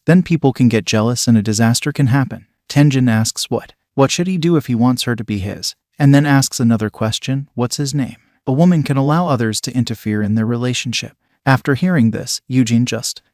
then people can get jealous and a disaster can happen. Tenjin asks what should he do if he wants her to be his, and then asks another question, what's his name? A woman can allow others to interfere in their relationship. After hearing this, Eugene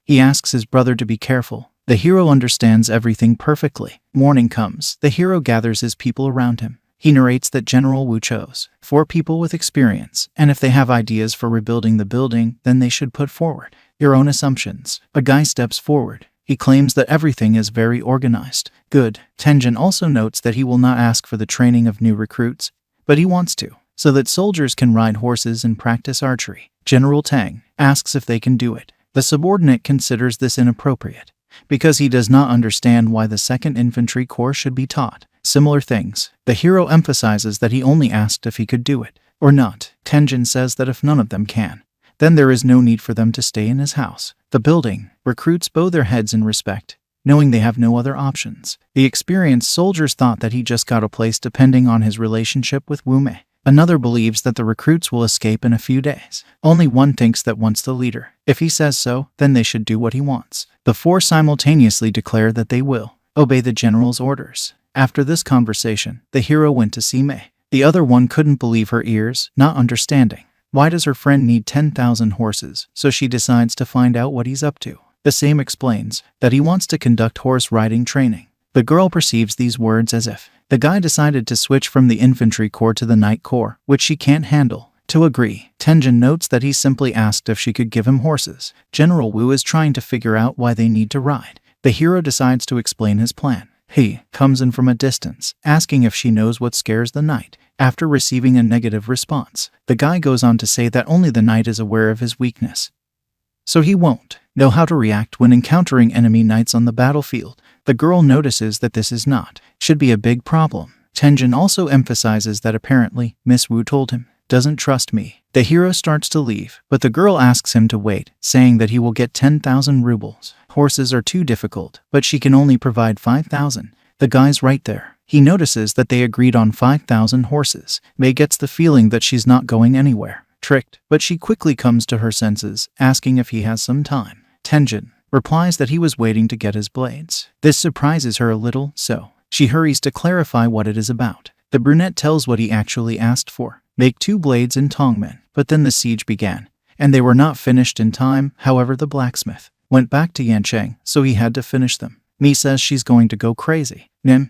he asks his brother to be careful. The hero understands everything perfectly. Morning comes. The hero gathers his people around him. He narrates that General Wu chose 4 people with experience, and if they have ideas for rebuilding the building, then they should put forward your own assumptions. A guy steps forward. He claims that everything is very organized. Good. Tenjin also notes that he will not ask for the training of new recruits, but he wants to, so that soldiers can ride horses and practice archery. General Tang asks if they can do it. The subordinate considers this inappropriate, because he does not understand why the 2nd Infantry Corps should be taught similar things. The hero emphasizes that he only asked if he could do it, or not. Tenjin says that if none of them can, then there is no need for them to stay in his house. The building. Recruits bow their heads in respect, knowing they have no other options. The experienced soldiers thought that he just got a place depending on his relationship with Wu Mei. Another believes that the recruits will escape in a few days. Only one thinks that once the leader, if he says so, then they should do what he wants. The 4 simultaneously declare that they will obey the general's orders. After this conversation, the hero went to see Mei. The other one couldn't believe her ears, not understanding. Why does her friend need 10,000 horses? So she decides to find out what he's up to. The same explains that he wants to conduct horse riding training. The girl perceives these words as if the guy decided to switch from the infantry corps to the knight corps, which she can't handle. To agree, Tenjin notes that he simply asked if she could give him horses. General Wu is trying to figure out why they need to ride. The hero decides to explain his plan. He comes in from a distance, asking if she knows what scares the knight. After receiving a negative response, the guy goes on to say that only the knight is aware of his weakness, so he won't know how to react when encountering enemy knights on the battlefield. The girl notices that this should be a big problem. Tenjin also emphasizes that apparently Miss Wu told him, doesn't trust me. The hero starts to leave, but the girl asks him to wait, saying that he will get 10,000 rubles. Horses are too difficult, but she can only provide 5,000. The guy's right there. He notices that they agreed on 5,000 horses. Mei gets the feeling that she's not going anywhere. Tricked, but she quickly comes to her senses, asking if he has some time. Tenjin replies that he was waiting to get his blades. This surprises her a little, so she hurries to clarify what it is about. The brunette tells what he actually asked for. Make 2 blades in Tongmen. But then the siege began, and they were not finished in time. However, the blacksmith went back to Yancheng, so he had to finish them. Mi says she's going to go crazy,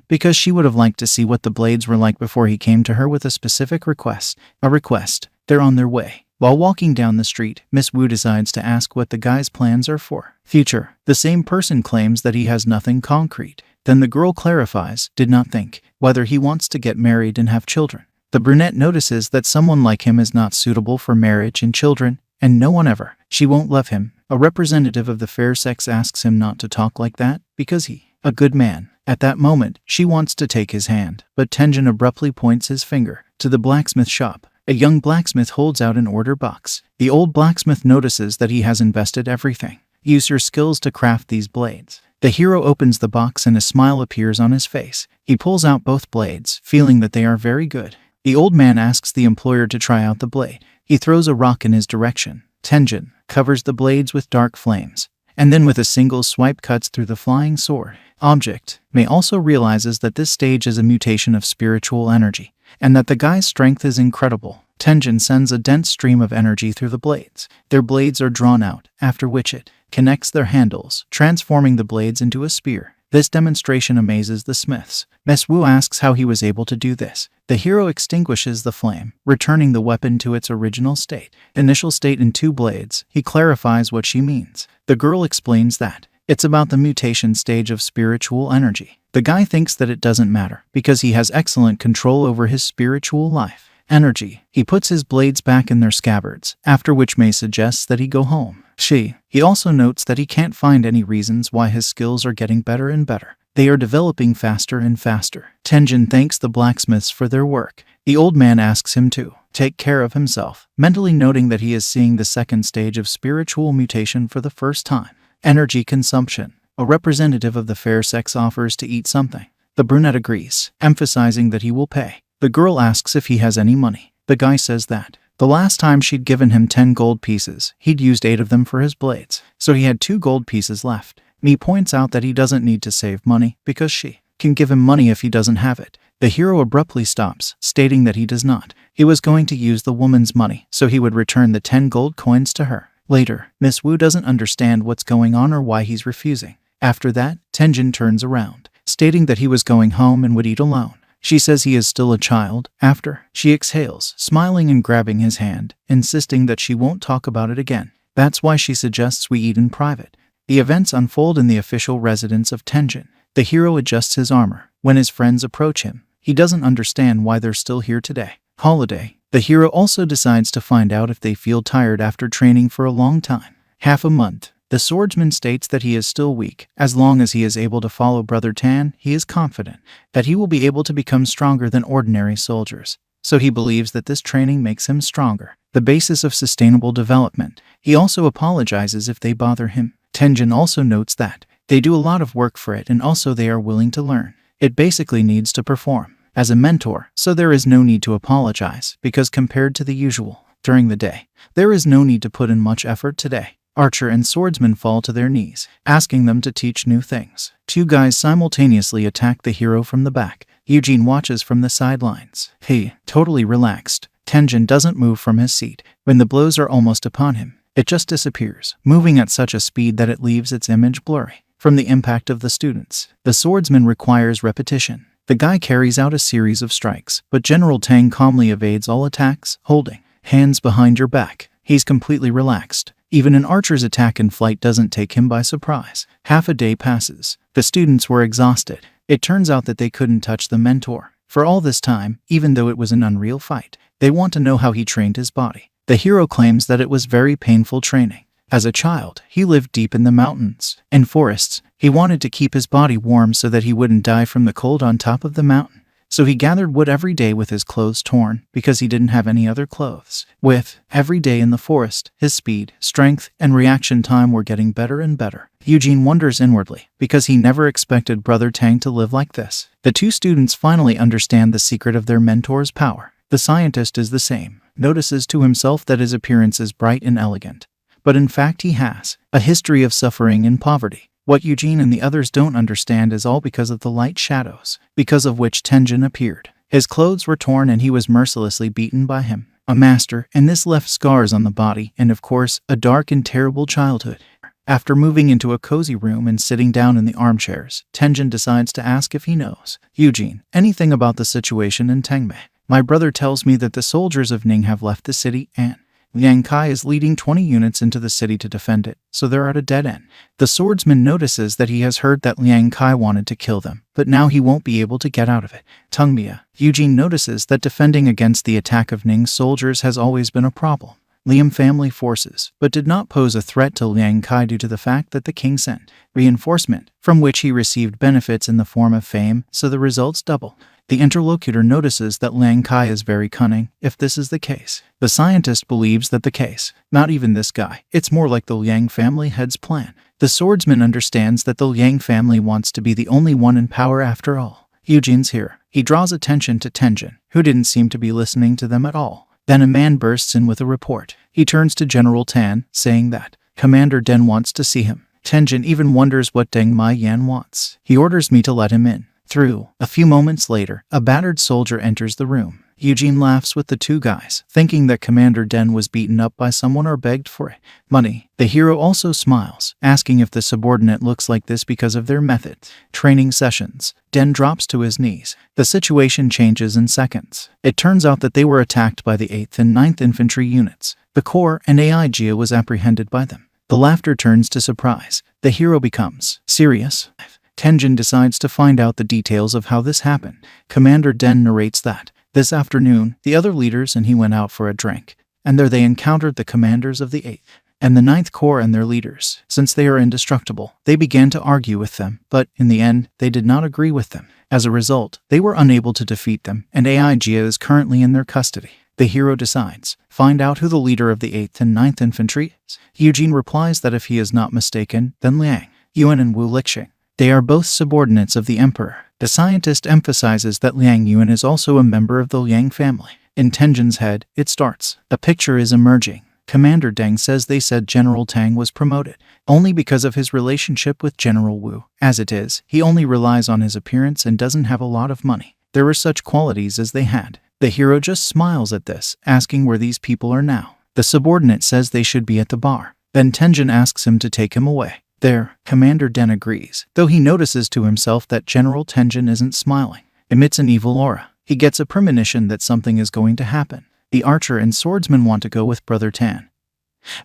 because she would have liked to see what the blades were like before he came to her with a specific request. They're on their way. While walking down the street, Miss Wu decides to ask what the guy's plans are for future. The same person claims that he has nothing concrete. Then the girl clarifies, did not think whether he wants to get married and have children. The brunette notices that someone like him is not suitable for marriage and children, and no one ever. She won't love him. A representative of the fair sex asks him not to talk like that, because he, a good man. At that moment, she wants to take his hand, but Tenjin abruptly points his finger to the blacksmith shop. A young blacksmith holds out an order box. The old blacksmith notices that he has invested everything. Use your skills to craft these blades. The hero opens the box and a smile appears on his face. He pulls out both blades, feeling that they are very good. The old man asks the employer to try out the blade. He throws a rock in his direction. Tenjin covers the blades with dark flames, and then with a single swipe cuts through the flying sword. Object May also realizes that this stage is a mutation of spiritual energy, and that the guy's strength is incredible. Tenjin sends a dense stream of energy through the blades. Their blades are drawn out, after which it connects their handles, transforming the blades into a spear. This demonstration amazes the smiths. Miss Wu asks how he was able to do this. The hero extinguishes the flame, returning the weapon to its original state. Initial state in 2 blades. He clarifies what she means. The girl explains that it's about the mutation stage of spiritual energy. The guy thinks that it doesn't matter, because he has excellent control over his spiritual life. Energy. He puts his blades back in their scabbards, after which May suggests that he go home. He also notes that he can't find any reasons why his skills are getting better and better. They are developing faster and faster. Tenjin thanks the blacksmiths for their work. The old man asks him to take care of himself, mentally noting that he is seeing the second stage of spiritual mutation for the first time. Energy consumption. A representative of the fair sex offers to eat something. The brunette agrees, emphasizing that he will pay. The girl asks if he has any money. The guy says that the last time she'd given him 10 gold pieces, he'd used 8 of them for his blades, so he had 2 gold pieces left. Mi points out that he doesn't need to save money because she can give him money if he doesn't have it. The hero abruptly stops, stating that he does not. He was going to use the woman's money, so he would return the 10 gold coins to her. Later, Miss Wu doesn't understand what's going on or why he's refusing. After that, Tenjin turns around, stating that he was going home and would eat alone. She says he is still a child. After, she exhales, smiling and grabbing his hand, insisting that she won't talk about it again. That's why she suggests we eat in private. The events unfold in the official residence of Tenjin. The hero adjusts his armor. When his friends approach him, he doesn't understand why they're still here today. Holiday. The hero also decides to find out if they feel tired after training for a long time. Half a month. The swordsman states that he is still weak. As long as he is able to follow Brother Tan, he is confident that he will be able to become stronger than ordinary soldiers. So he believes that this training makes him stronger. The basis of sustainable development. He also apologizes if they bother him. Tenjin also notes that they do a lot of work for it and also they are willing to learn. It basically needs to perform as a mentor, so there is no need to apologize because compared to the usual during the day, there is no need to put in much effort today. Archer and swordsman fall to their knees, asking them to teach new things. 2 guys simultaneously attack the hero from the back. Eugene watches from the sidelines. He, totally relaxed. Tenjin doesn't move from his seat. When the blows are almost upon him, it just disappears, moving at such a speed that it leaves its image blurry from the impact of the students. The swordsman requires repetition. The guy carries out a series of strikes, but General Tang calmly evades all attacks, holding hands behind your back. He's completely relaxed. Even an archer's attack in flight doesn't take him by surprise. Half a day passes. The students were exhausted. It turns out that they couldn't touch the mentor for all this time, even though it was an unreal fight. They want to know how he trained his body. The hero claims that it was very painful training. As a child, he lived deep in the mountains and forests. He wanted to keep his body warm so that he wouldn't die from the cold on top of the mountain. So he gathered wood every day with his clothes torn because he didn't have any other clothes. With every day in the forest, his speed, strength, and reaction time were getting better and better. Eugene wonders inwardly because he never expected Brother Tang to live like this. The 2 students finally understand the secret of their mentor's power. The scientist is the same, notices to himself that his appearance is bright and elegant, but in fact he has a history of suffering and poverty. What Eugene and the others don't understand is all because of the light shadows, because of which Tenjin appeared. His clothes were torn and he was mercilessly beaten by him, a master, and this left scars on the body and, of course, a dark and terrible childhood. After moving into a cozy room and sitting down in the armchairs, Tenjin decides to ask if he knows Eugene anything about the situation in Tengmei. My brother tells me that the soldiers of Ning have left the city and Liang Kai is leading 20 units into the city to defend it, so they're at a dead end. The swordsman notices that he has heard that Liang Kai wanted to kill them, but now he won't be able to get out of it. Tengmei. Eugene notices that defending against the attack of Ning's soldiers has always been a problem. Liam family forces, but did not pose a threat to Liang Kai due to the fact that the king sent reinforcement, from which he received benefits in the form of fame, so the results double. The interlocutor notices that Liang Kai is very cunning, if this is the case. The scientist believes that the case, not even this guy, it's more like the Liang family head's plan. The swordsman understands that the Liang family wants to be the only one in power after all. Eugene's here. He draws attention to Tenjin, who didn't seem to be listening to them at all. Then a man bursts in with a report. He turns to General Tan, saying that Commander Den wants to see him. Tenjin even wonders what Deng Mai Yan wants. He orders me to let him in. Through. A few moments later, a battered soldier enters the room. Eugene laughs with the two guys, thinking that Commander Den was beaten up by someone or begged for money. The hero also smiles, asking if the subordinate looks like this because of their methods. Training sessions. Den drops to his knees. The situation changes in seconds. It turns out that they were attacked by the 8th and 9th Infantry units. The Corps and AIGA was apprehended by them. The laughter turns to surprise. The hero becomes serious. Tenjin decides to find out the details of how this happened. Commander Den narrates that this afternoon, the other leaders and he went out for a drink, and there they encountered the commanders of the 8th and the 9th Corps and their leaders. Since they are indestructible, they began to argue with them, but in the end, they did not agree with them. As a result, they were unable to defeat them, and AIGA is currently in their custody. The hero decides, find out who the leader of the 8th and 9th Infantry is. Eugene replies that if he is not mistaken, then Liang Yuan and Wu Lixing. They are both subordinates of the emperor. The scientist emphasizes that Liang Yuan is also a member of the Liang family. In Tenjin's head, it starts. A picture is emerging. Commander Deng says they said General Tang was promoted only because of his relationship with General Wu. As it is, he only relies on his appearance and doesn't have a lot of money. There were such qualities as they had. The hero just smiles at this, asking where these people are now. The subordinate says they should be at the bar. Then Tenjin asks him to take him away. There, Commander Den agrees, though he notices to himself that General Tenjin isn't smiling. Emits an evil aura. He gets a premonition that something is going to happen. The archer and swordsman want to go with Brother Tan,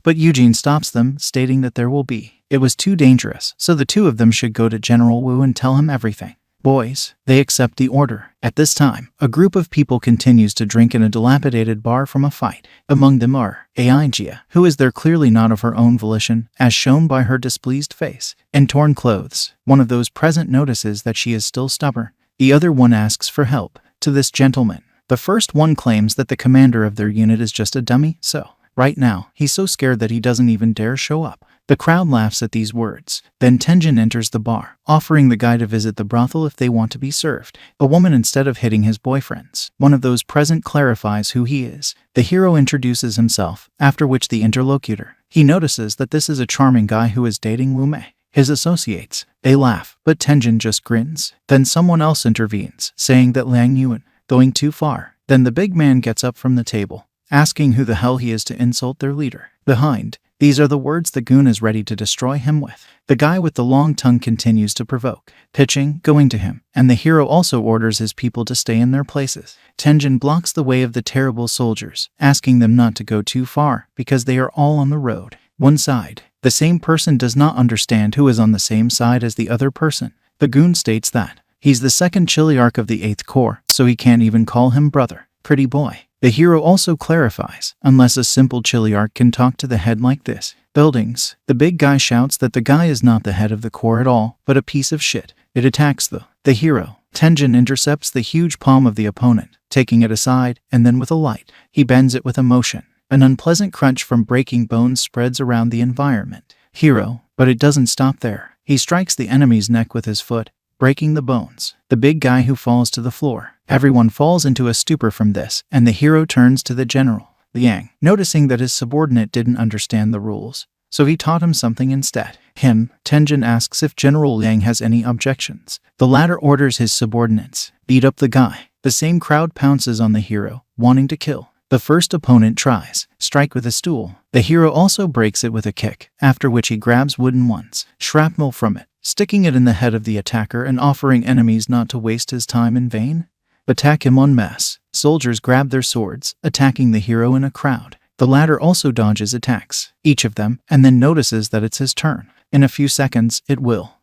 but Eugene stops them, stating that there will be. It was too dangerous, so the two of them should go to General Wu and tell him everything. Boys, they accept the order. At this time, a group of people continues to drink in a dilapidated bar from a fight. Among them are Aigia, who is there clearly not of her own volition, as shown by her displeased face and torn clothes. One of those present notices that she is still stubborn. The other one asks for help to this gentleman. The first one claims that the commander of their unit is just a dummy, so right now, he's so scared that he doesn't even dare show up. The crowd laughs at these words. Then Tenjin enters the bar, offering the guy to visit the brothel if they want to be served. A woman instead of hitting his boyfriends. One of those present clarifies who he is. The hero introduces himself, after which the interlocutor. He notices that this is a charming guy who is dating Wu Mei. His associates. They laugh, but Tenjin just grins. Then someone else intervenes, saying that Liang Yuan, going too far. Then the big man gets up from the table, asking who the hell he is to insult their leader. Behind. These are the words the goon is ready to destroy him with. The guy with the long tongue continues to provoke, pitching, going to him, and the hero also orders his people to stay in their places. Tenjin blocks the way of the terrible soldiers, asking them not to go too far, because they are all on the road. One side. The same person does not understand who is on the same side as the other person. The goon states that he's the second Chiliarch of the 8th Corps, so he can't even call him brother. Pretty boy. The hero also clarifies, unless a simple Chiliarch can talk to the head like this. Buildings. The big guy shouts that the guy is not the head of the Corps at all, but a piece of shit. It attacks the hero. Tenjin intercepts the huge palm of the opponent, taking it aside, and then with a light, he bends it with emotion. An unpleasant crunch from breaking bones spreads around the environment. Hero. But it doesn't stop there. He strikes the enemy's neck with his foot, breaking the bones. The big guy who falls to the floor. Everyone falls into a stupor from this, and the hero turns to the general, Liang, noticing that his subordinate didn't understand the rules, so he taught him something instead. Tenjin asks if General Liang has any objections. The latter orders his subordinates, beat up the guy. The same crowd pounces on the hero, wanting to kill. The first opponent tries, strike with a stool. The hero also breaks it with a kick, after which he grabs wooden ones, shrapnel from it, sticking it in the head of the attacker and offering enemies not to waste his time in vain. Attack him en masse. Soldiers grab their swords, attacking the hero in a crowd. The latter also dodges attacks, each of them, and then notices that it's his turn. In a few seconds, it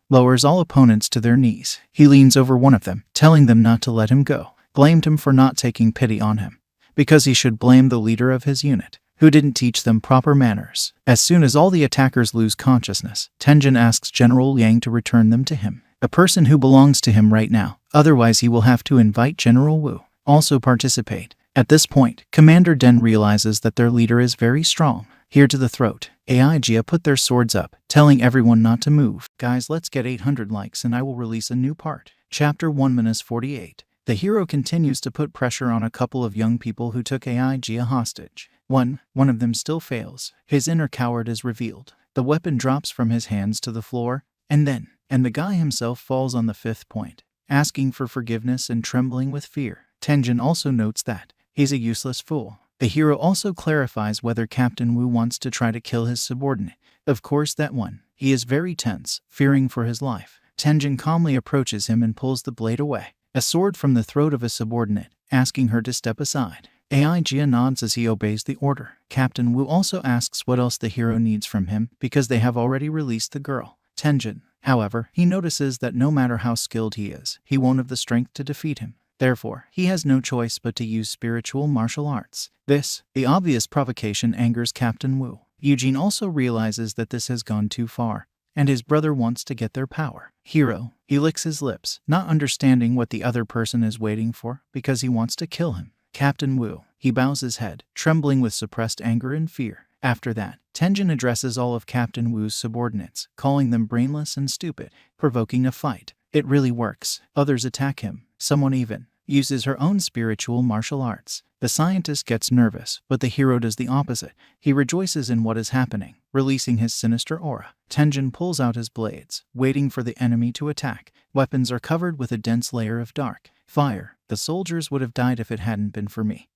lowers all opponents to their knees. He leans over one of them, telling them not to let him go. Blamed him for not taking pity on him, because he should blame the leader of his unit, who didn't teach them proper manners. As soon as all the attackers lose consciousness, Tenjin asks General Liang to return them to him, a person who belongs to him right now. Otherwise, he will have to invite General Wu also participate. At this point, Commander Den realizes that their leader is very strong. Here to the throat. Aigia put their swords up, telling everyone not to move. Guys, let's get 800 likes and I will release a new part. Chapter 1-48. The hero continues to put pressure on a couple of young people who took Aigia hostage. One of them still fails. His inner coward is revealed. The weapon drops from his hands to the floor, and the guy himself falls on the fifth point, asking for forgiveness and trembling with fear. Tenjin also notes that he's a useless fool. The hero also clarifies whether Captain Wu wants to try to kill his subordinate. Of course that one. He is very tense, fearing for his life. Tenjin calmly approaches him and pulls the blade away, a sword from the throat of a subordinate, asking her to step aside. Aijia nods as he obeys the order. Captain Wu also asks what else the hero needs from him because they have already released the girl. Tenjin, however, he notices that no matter how skilled he is, he won't have the strength to defeat him. Therefore, he has no choice but to use spiritual martial arts. The obvious provocation angers Captain Wu. Eugene also realizes that this has gone too far, and his brother wants to get their power. Hero, he licks his lips, not understanding what the other person is waiting for because he wants to kill him. Captain Wu, he bows his head, trembling with suppressed anger and fear. After that, Tenjin addresses all of Captain Wu's subordinates, calling them brainless and stupid, provoking a fight. It really works. Others attack him. Someone even uses her own spiritual martial arts. The scientist gets nervous, but the hero does the opposite. He rejoices in what is happening, releasing his sinister aura. Tenjin pulls out his blades, waiting for the enemy to attack. Weapons are covered with a dense layer of dark fire. The soldiers would have died if it hadn't been for me,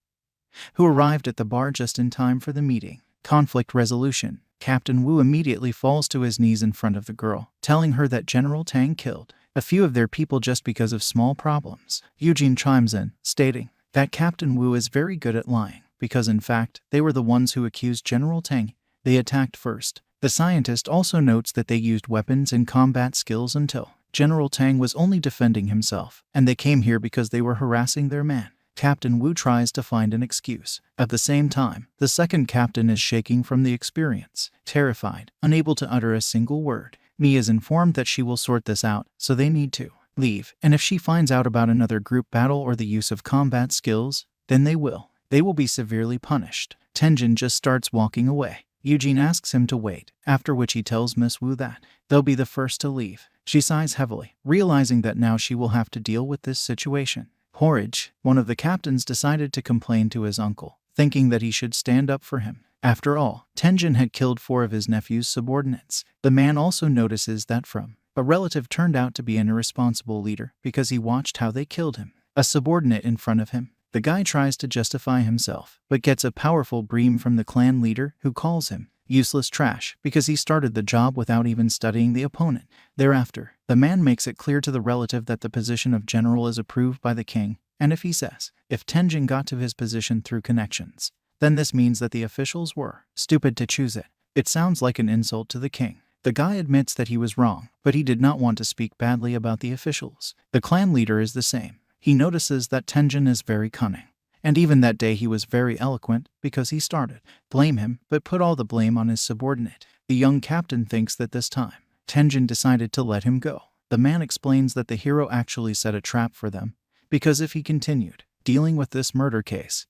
who arrived at the bar just in time for the meeting. Conflict resolution. Captain Wu immediately falls to his knees in front of the girl, telling her that General Tang killed a few of their people just because of small problems. Eugene chimes in, stating that Captain Wu is very good at lying, because in fact, they were the ones who accused General Tang. They attacked first. The scientist also notes that they used weapons and combat skills until General Tang was only defending himself, and they came here because they were harassing their man. Captain Wu tries to find an excuse. At the same time, the second captain is shaking from the experience, terrified, unable to utter a single word. Mi is informed that she will sort this out, so they need to leave, and if she finds out about another group battle or the use of combat skills, then they will be severely punished. Tenjin just starts walking away. Eugene asks him to wait, after which he tells Miss Wu that they'll be the first to leave. She sighs heavily, realizing that now she will have to deal with this situation. Porridge, one of the captains, decided to complain to his uncle, thinking that he should stand up for him. After all, Tenjin had killed 4 of his nephew's subordinates. The man also notices that a relative turned out to be an irresponsible leader because he watched how they killed him. A subordinate in front of him. The guy tries to justify himself, but gets a powerful beam from the clan leader who calls him useless trash because he started the job without even studying the opponent. Thereafter, the man makes it clear to the relative that the position of general is approved by the king, and if Tenjin got to his position through connections, then this means that the officials were stupid to choose it. It sounds like an insult to the king. The guy admits that he was wrong, but he did not want to speak badly about the officials. The clan leader is the same. He notices that Tenjin is very cunning, and even that day he was very eloquent because he started blame him but put all the blame on his subordinate. The young captain thinks that this time, Tenjin decided to let him go. The man explains that the hero actually set a trap for them, because if he continued dealing with this murder case,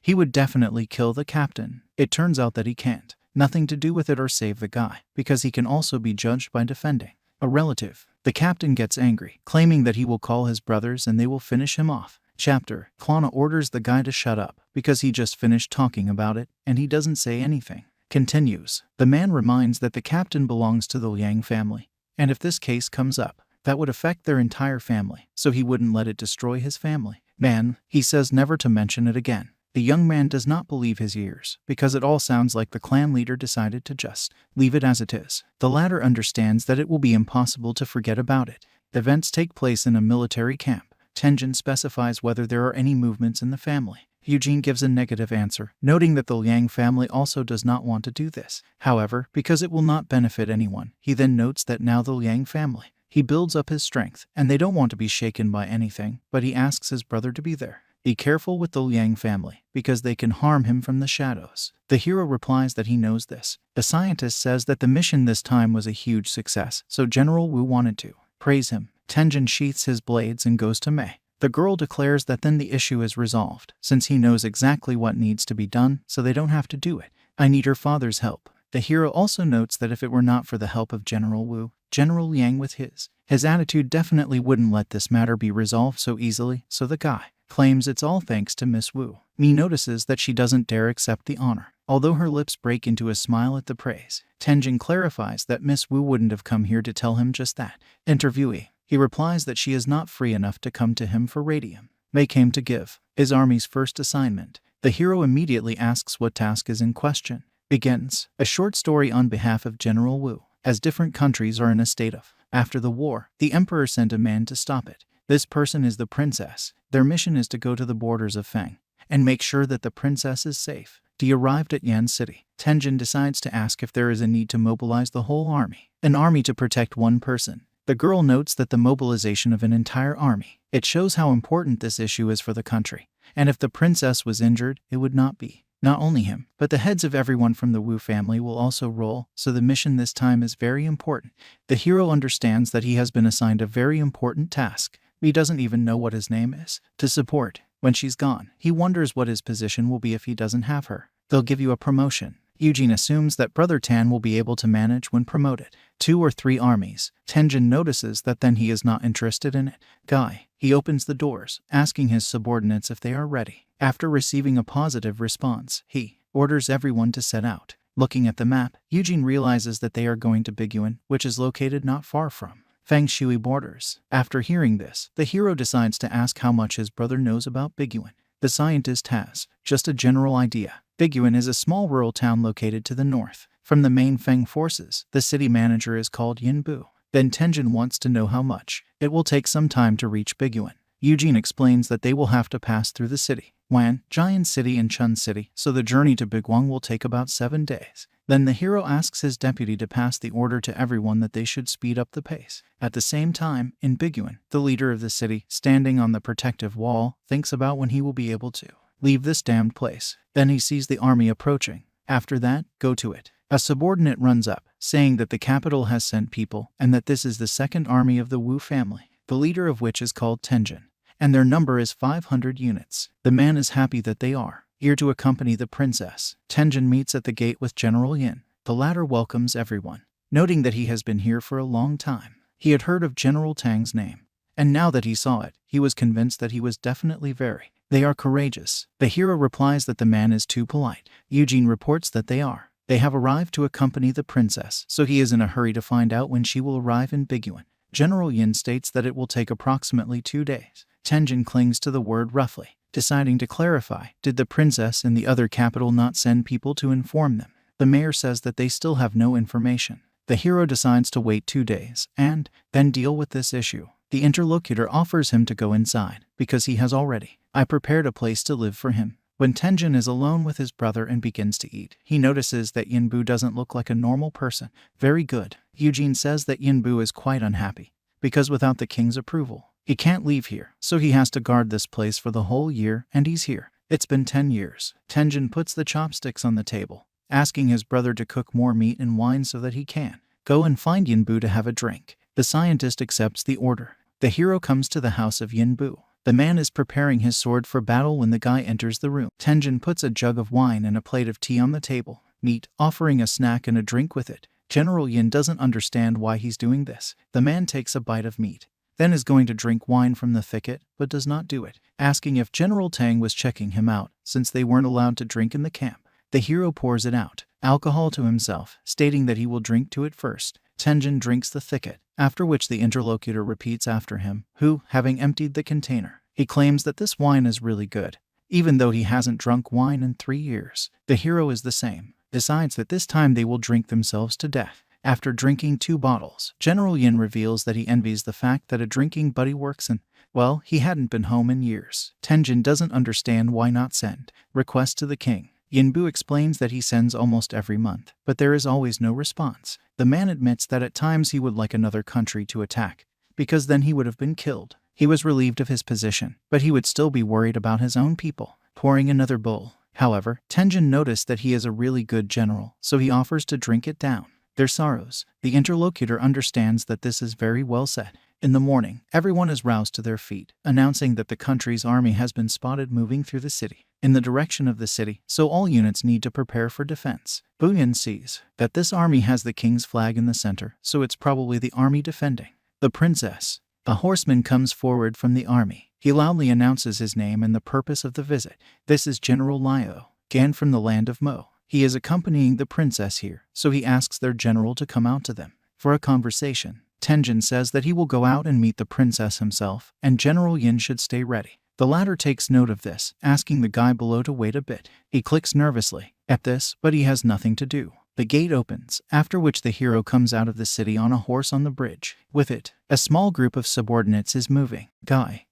he would definitely kill the captain. It turns out that he can't. Nothing to do with it or save the guy, because he can also be judged by defending a relative. The captain gets angry, claiming that he will call his brothers and they will finish him off. Chapter. Klana orders the guy to shut up, because he just finished talking about it, and he doesn't say anything. Continues. The man reminds that the captain belongs to the Liang family, and if this case comes up, that would affect their entire family, so he wouldn't let it destroy his family. Man, he says never to mention it again. The young man does not believe his ears, because it all sounds like the clan leader decided to just leave it as it is. The latter understands that it will be impossible to forget about it. Events take place in a military camp. Tenjin specifies whether there are any movements in the family. Eugene gives a negative answer, noting that the Liang family also does not want to do this. However, because it will not benefit anyone, he then notes that now the Liang family, he builds up his strength, and they don't want to be shaken by anything, but he asks his brother to be there. Be careful with the Liang family, because they can harm him from the shadows. The hero replies that he knows this. The scientist says that the mission this time was a huge success, so General Wu wanted to praise him. Tenjin sheaths his blades and goes to Mei. The girl declares that then the issue is resolved, since he knows exactly what needs to be done, so they don't have to do it. I need her father's help. The hero also notes that if it were not for the help of General Wu, General Liang with his attitude definitely wouldn't let this matter be resolved so easily, so the guy claims it's all thanks to Miss Wu. Mi notices that she doesn't dare accept the honor. Although her lips break into a smile at the praise, Tenjin clarifies that Miss Wu wouldn't have come here to tell him just that. Interviewee. He replies that she is not free enough to come to him for radium. They came to give his army's first assignment. The hero immediately asks what task is in question. Begins a short story on behalf of General Wu, as different countries are in a state of. After the war, the emperor sent a man to stop it. This person is the princess. Their mission is to go to the borders of Feng and make sure that the princess is safe. He arrived at Yan City. Tenjin decides to ask if there is a need to mobilize the whole army. An army to protect one person. The girl notes that the mobilization of an entire army. It shows how important this issue is for the country. And if the princess was injured, it would not be. Not only him, but the heads of everyone from the Wu family will also roll, so the mission this time is very important. The hero understands that he has been assigned a very important task. He doesn't even know what his name is. To support. When she's gone, he wonders what his position will be if he doesn't have her. They'll give you a promotion. Eugene assumes that Brother Tan will be able to manage when promoted. 2 or 3 armies. Tenjin notices that then he is not interested in it. Guy. He opens the doors, asking his subordinates if they are ready. After receiving a positive response, he orders everyone to set out. Looking at the map, Eugene realizes that they are going to Biguan, which is located not far from Feng Shui borders. After hearing this, the hero decides to ask how much his brother knows about Biguan. The scientist has just a general idea. Biguan is a small rural town located to the north. From the main Feng forces, the city manager is called Yinbu. Then Tenjin wants to know how much. It will take some time to reach Biguan. Eugene explains that they will have to pass through the city, Wan, Jian City and Chun City, so the journey to Biguan will take about 7 days. Then the hero asks his deputy to pass the order to everyone that they should speed up the pace. At the same time, in Biguan, the leader of the city, standing on the protective wall, thinks about when he will be able to leave this damned place. Then he sees the army approaching. After that, go to it. A subordinate runs up, saying that the capital has sent people and that this is the second army of the Wu family, the leader of which is called Tenjin, and their number is 500 units. The man is happy that they are here to accompany the princess. Tenjin meets at the gate with General Yin. The latter welcomes everyone, noting that he has been here for a long time. He had heard of General Tang's name, and now that he saw it, he was convinced that he was definitely very. They are courageous. The hero replies that the man is too polite. Eugene reports that they are. They have arrived to accompany the princess, so he is in a hurry to find out when she will arrive in Biguan. General Yin states that it will take approximately 2 days. Tenjin clings to the word roughly, deciding to clarify. Did the princess in the other capital not send people to inform them? The mayor says that they still have no information. The hero decides to wait 2 days and then deal with this issue. The interlocutor offers him to go inside because he has already prepared a place to live for him. When Tenjin is alone with his brother and begins to eat, he notices that Yinbu doesn't look like a normal person. Very good. Eugene says that Yinbu is quite unhappy because without the king's approval, he can't leave here, so he has to guard this place for the whole year, and he's here. It's been 10 years. Tenjin puts the chopsticks on the table, asking his brother to cook more meat and wine so that he can go and find Yinbu to have a drink. The scientist accepts the order. The hero comes to the house of Yinbu. The man is preparing his sword for battle when the guy enters the room. Tenjin puts a jug of wine and a plate of tea on the table, meat, offering a snack and a drink with it. General Yin doesn't understand why he's doing this. The man takes a bite of meat, then is going to drink wine from the thicket, but does not do it, asking if General Tang was checking him out, since they weren't allowed to drink in the camp. The hero pours it out, alcohol to himself, stating that he will drink to it first. Tenjin drinks the thicket, after which the interlocutor repeats after him, who, having emptied the container, he claims that this wine is really good, even though he hasn't drunk wine in 3 years. The hero is the same, decides that this time they will drink themselves to death. After drinking 2 bottles, General Yin reveals that he envies the fact that a drinking buddy works and, well, he hadn't been home in years. Tenjin doesn't understand why not send request to the king. Yinbu explains that he sends almost every month, but there is always no response. The man admits that at times he would like another country to attack, because then he would have been killed. He was relieved of his position, but he would still be worried about his own people. Pouring another bowl. However, Tenjin noticed that he is a really good general, so he offers to drink it down. Their sorrows. The interlocutor understands that this is very well said. In the morning, everyone is roused to their feet, announcing that the country's army has been spotted moving through the city, in the direction of the city, so all units need to prepare for defense. Bunyan sees that this army has the king's flag in the center, so it's probably the army defending the princess. A horseman comes forward from the army. He loudly announces his name and the purpose of the visit. This is General Liu Gan from the land of Mo. He is accompanying the princess here, so he asks their general to come out to them for a conversation. Tenjin says that he will go out and meet the princess himself, and General Yin should stay ready. The latter takes note of this, asking the guy below to wait a bit. He clicks nervously at this, but he has nothing to do. The gate opens, after which the hero comes out of the city on a horse on the bridge. With it, a small group of subordinates is moving.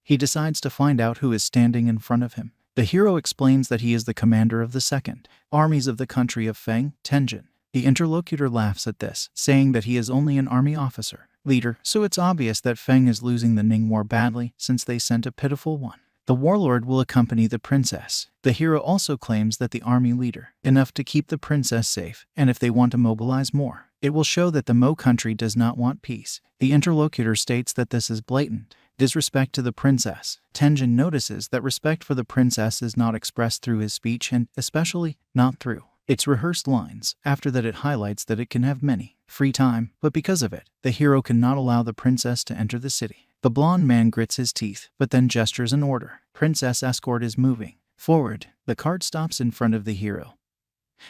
He decides to find out who is standing in front of him. The hero explains that he is the commander of the 2nd Armies of the country of Feng, Tenjin. The interlocutor laughs at this, saying that he is only an army officer, leader, so it's obvious that Feng is losing the Ning War badly since they sent a pitiful one. The warlord will accompany the princess. The hero also claims that the army leader enough to keep the princess safe, and if they want to mobilize more, it will show that the Mo country does not want peace. The interlocutor states that this is blatant disrespect to the princess. Tenjin notices that respect for the princess is not expressed through his speech and, especially, not through its rehearsed lines. After that, it highlights that it can have many free time, but because of it, the hero cannot allow the princess to enter the city. The blonde man grits his teeth, but then gestures an order. Princess escort is moving forward. The cart stops in front of the hero,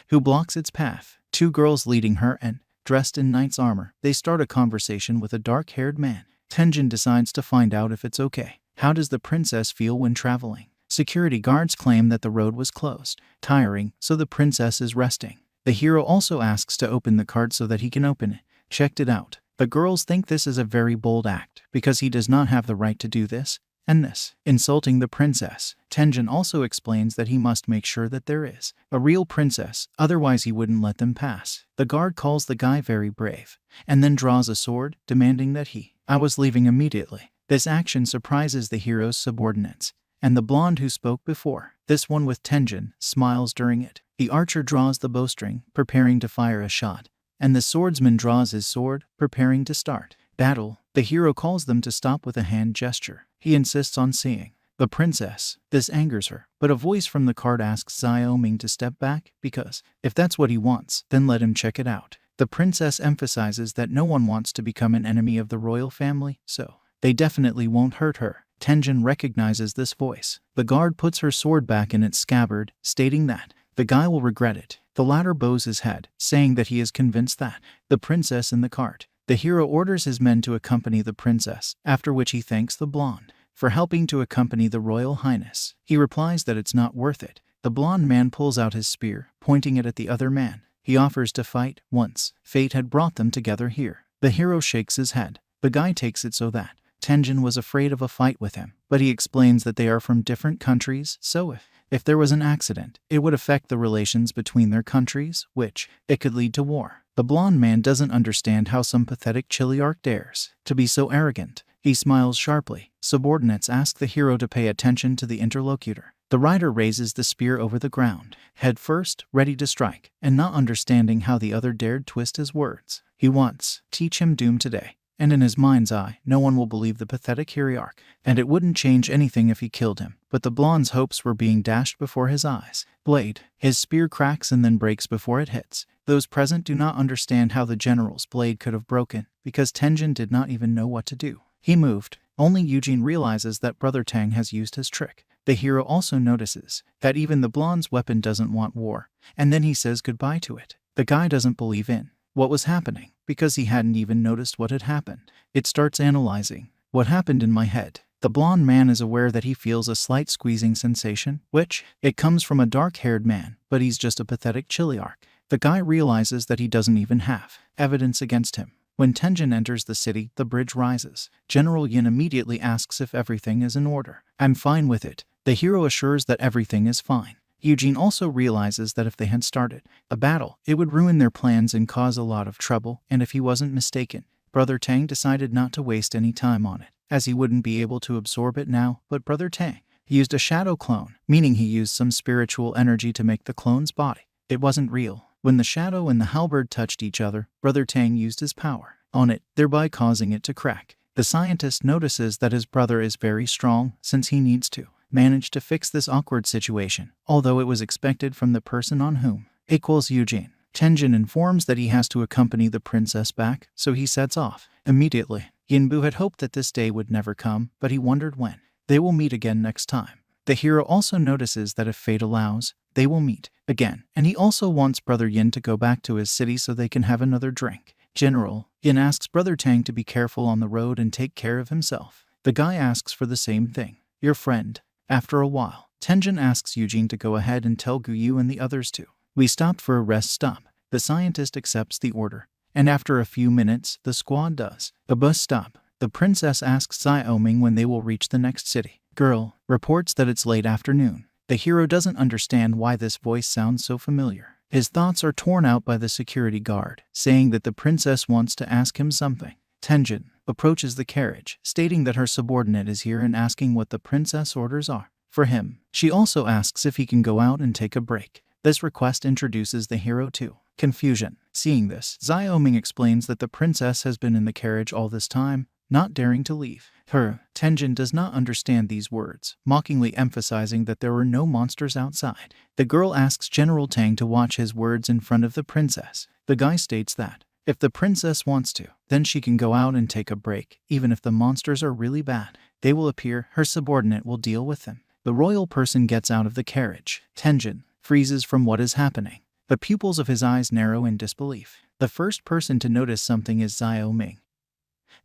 who blocks its path. 2 girls leading her and, dressed in knight's armor, they start a conversation with a dark-haired man. Tenjin decides to find out if it's okay. How does the princess feel when traveling? Security guards claim that the road was closed, tiring, so the princess is resting. The hero also asks to open the cart so that he can open it. Checked it out. The girls think this is a very bold act, because he does not have the right to do this, and this, insulting the princess. Tenjin also explains that he must make sure that there is a real princess, otherwise he wouldn't let them pass. The guard calls the guy very brave, and then draws a sword, demanding that I was leaving immediately. This action surprises the hero's subordinates, and the blonde who spoke before, this one with Tenjin, smiles during it. The archer draws the bowstring, preparing to fire a shot, and the swordsman draws his sword, preparing to start battle. The hero calls them to stop with a hand gesture. He insists on seeing the princess. This angers her, but a voice from the cart asks Xiao Ming to step back, because if that's what he wants, then let him check it out. The princess emphasizes that no one wants to become an enemy of the royal family, so they definitely won't hurt her. Tenjin recognizes this voice. The guard puts her sword back in its scabbard, stating that the guy will regret it. The latter bows his head, saying that he is convinced that the princess in the cart. The hero orders his men to accompany the princess, after which he thanks the blonde for helping to accompany the royal highness. He replies that it's not worth it. The blonde man pulls out his spear, pointing it at the other man. He offers to fight once fate had brought them together here. The hero shakes his head. The guy takes it so that Tenjin was afraid of a fight with him, but he explains that they are from different countries, so if there was an accident, it would affect the relations between their countries, which it could lead to war. The blonde man doesn't understand how some pathetic Chiliarch dares to be so arrogant. He smiles sharply. Subordinates ask the hero to pay attention to the interlocutor. The rider raises the spear over the ground, head first, ready to strike, and not understanding how the other dared twist his words. He wants teach him doom today. And in his mind's eye, no one will believe the pathetic hierarch, and it wouldn't change anything if he killed him. But the blonde's hopes were being dashed before his eyes. Blade. His spear cracks and then breaks before it hits. Those present do not understand how the general's blade could have broken, because Tenjin did not even know what to do. He moved. Only Eugene realizes that Brother Tang has used his trick. The hero also notices that even the blonde's weapon doesn't want war, and then he says goodbye to it. The guy doesn't believe in what was happening, because he hadn't even noticed what had happened. It starts analyzing what happened in my head. The blonde man is aware that he feels a slight squeezing sensation, which it comes from a dark-haired man, but he's just a pathetic Chiliarch. The guy realizes that he doesn't even have evidence against him. When Tenjin enters the city, the bridge rises. General Yin immediately asks if everything is in order. I'm fine with it. The hero assures that everything is fine. Eugene also realizes that if they had started a battle, it would ruin their plans and cause a lot of trouble, and if he wasn't mistaken, Brother Tang decided not to waste any time on it, as he wouldn't be able to absorb it now. But Brother Tang used a shadow clone, meaning he used some spiritual energy to make the clone's body. It wasn't real. When the shadow and the halberd touched each other, Brother Tang used his power on it, thereby causing it to crack. The scientist notices that his brother is very strong, since he needs to manage to fix this awkward situation, although it was expected from the person on whom equals Eugene. Tenjin informs that he has to accompany the princess back, so he sets off immediately. Yinbu had hoped that this day would never come, but he wondered when. They will meet again next time. The hero also notices that if fate allows, they will meet again, and he also wants Brother Yin to go back to his city so they can have another drink. General, Yin asks Brother Tang to be careful on the road and take care of himself. The guy asks for the same thing. Your friend. After a while, Tenjin asks Eugene to go ahead and tell Guyu and the others to. We stopped for a rest stop. The scientist accepts the order, and after a few minutes, the squad does. A bus stop. The princess asks Xiaoming when they will reach the next city. Girl reports that it's late afternoon. The hero doesn't understand why this voice sounds so familiar. His thoughts are torn out by the security guard, saying that the princess wants to ask him something. Tenjin approaches the carriage, stating that her subordinate is here and asking what the princess orders are for him. She also asks if he can go out and take a break. This request introduces the hero to confusion. Seeing this, Xiaoming explains that the princess has been in the carriage all this time, not daring to leave her. Tenjin does not understand these words, mockingly emphasizing that there were no monsters outside. The girl asks General Tang to watch his words in front of the princess. The guy states that if the princess wants to, then she can go out and take a break. Even if the monsters are really bad, they will appear. Her subordinate will deal with them. The royal person gets out of the carriage. Tenjin freezes from what is happening. The pupils of his eyes narrow in disbelief. The first person to notice something is Xiaoming,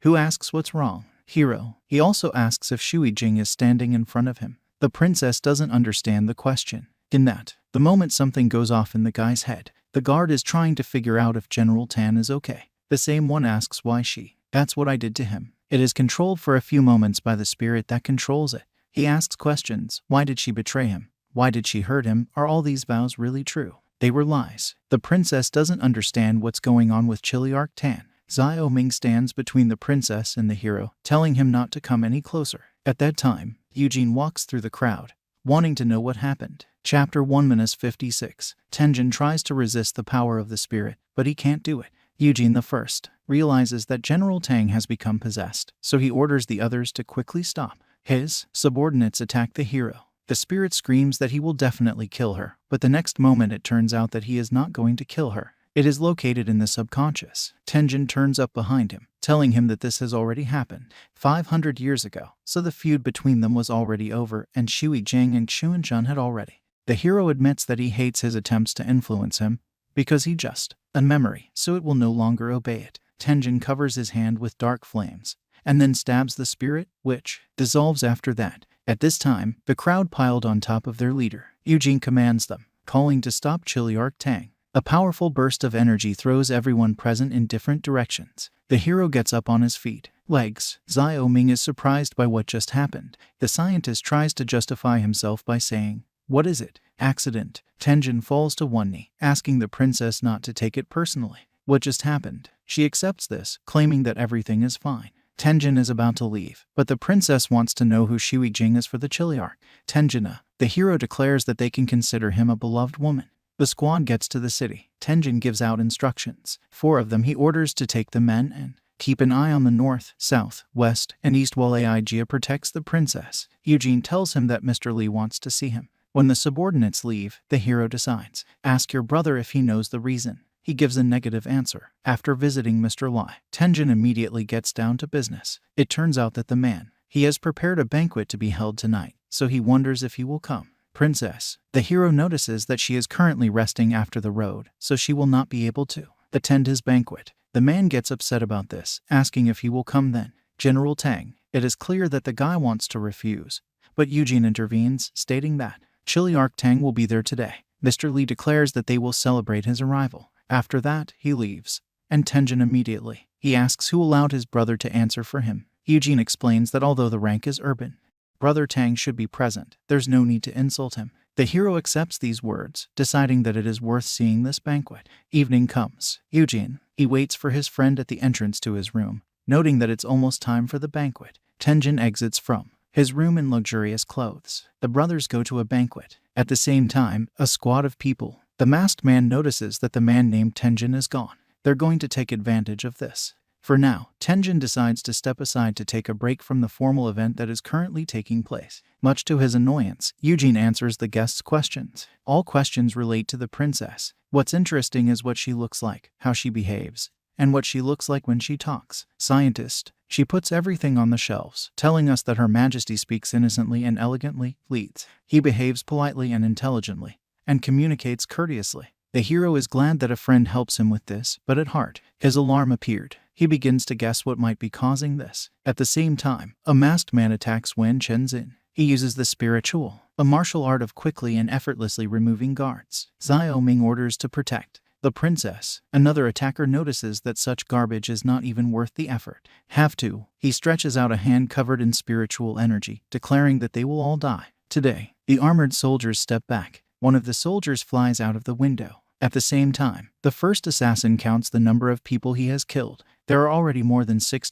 who asks what's wrong. Hero. He also asks if Shui Jing is standing in front of him. The princess doesn't understand the question. In that, the moment something goes off in the guy's head, the guard is trying to figure out if General Tan is okay. The same one asks why she. That's what I did to him. It is controlled for a few moments by the spirit that controls it. He asks questions. Why did she betray him? Why did she hurt him? Are all these vows really true? They were lies. The princess doesn't understand what's going on with Chiliarch Tan. Xiaoming stands between the princess and the hero, telling him not to come any closer. At that time, Eugene walks through the crowd, wanting to know what happened. Chapter 1-56. Tenjin tries to resist the power of the spirit, but he can't do it. Eugene the First realizes that General Tang has become possessed, so he orders the others to quickly stop. His subordinates attack the hero. The spirit screams that he will definitely kill her, but the next moment it turns out that he is not going to kill her. It is located in the subconscious. Tenjin turns up behind him, telling him that this has already happened 500 years ago, so the feud between them was already over, and Shui Jing and Xuanzhen had already. The hero admits that he hates his attempts to influence him, because he just a memory, so it will no longer obey it. Tenjin covers his hand with dark flames, and then stabs the spirit, which dissolves after that. At this time, the crowd piled on top of their leader. Eugene commands them, calling to stop Chiliarch Tang. A powerful burst of energy throws everyone present in different directions. The hero gets up on his feet. Legs. Xiaoming is surprised by what just happened. The scientist tries to justify himself by saying, "What is it? Accident." Tenjin falls to one knee, asking the princess not to take it personally. What just happened? She accepts this, claiming that everything is fine. Tenjin is about to leave, but the princess wants to know who Shui Jing is for the Chiliarch. Tenjin, the hero declares that they can consider him a beloved woman. The squad gets to the city. Tenjin gives out instructions. 4 of them he orders to take the men and keep an eye on the north, south, west, and east while Aijia protects the princess. Eugene tells him that Mr. Li wants to see him. When the subordinates leave, the hero decides, ask your brother if he knows the reason. He gives a negative answer. After visiting Mr. Li, Tenjin immediately gets down to business. It turns out that the man, he has prepared a banquet to be held tonight, so he wonders if he will come. Princess. The hero notices that she is currently resting after the road, so she will not be able to attend his banquet. The man gets upset about this, asking if he will come then. General Tang. It is clear that the guy wants to refuse, but Eugene intervenes, stating that Chiliarch Tang will be there today. Mr. Li declares that they will celebrate his arrival. After that, he leaves, and Tenjin immediately. He asks who allowed his brother to answer for him. Eugene explains that although the rank is urban, Brother Tang should be present. There's no need to insult him. The hero accepts these words, deciding that it is worth seeing this banquet. Evening comes. Eugene, he waits for his friend at the entrance to his room, noting that it's almost time for the banquet. Tenjin exits from his room in luxurious clothes. The brothers go to a banquet. At the same time, a squad of people. The masked man notices that the man named Tenjin is gone. They're going to take advantage of this. For now, Tenjin decides to step aside to take a break from the formal event that is currently taking place. Much to his annoyance, Eugene answers the guests' questions. All questions relate to the princess. What's interesting is what she looks like, how she behaves, and what she looks like when she talks. Scientist. She puts everything on the shelves, telling us that Her Majesty speaks innocently and elegantly. Leads. He behaves politely and intelligently, and communicates courteously. The hero is glad that a friend helps him with this, but at heart, his alarm appeared. He begins to guess what might be causing this. At the same time, a masked man attacks Wen Chenxin. He uses the spiritual, a martial art of quickly and effortlessly removing guards. Xiao Ming orders to protect the princess. Another attacker notices that such garbage is not even worth the effort. Have to. He stretches out a hand covered in spiritual energy, declaring that they will all die. Today, the armored soldiers step back. One of the soldiers flies out of the window. At the same time, the first assassin counts the number of people he has killed. There are already more than 6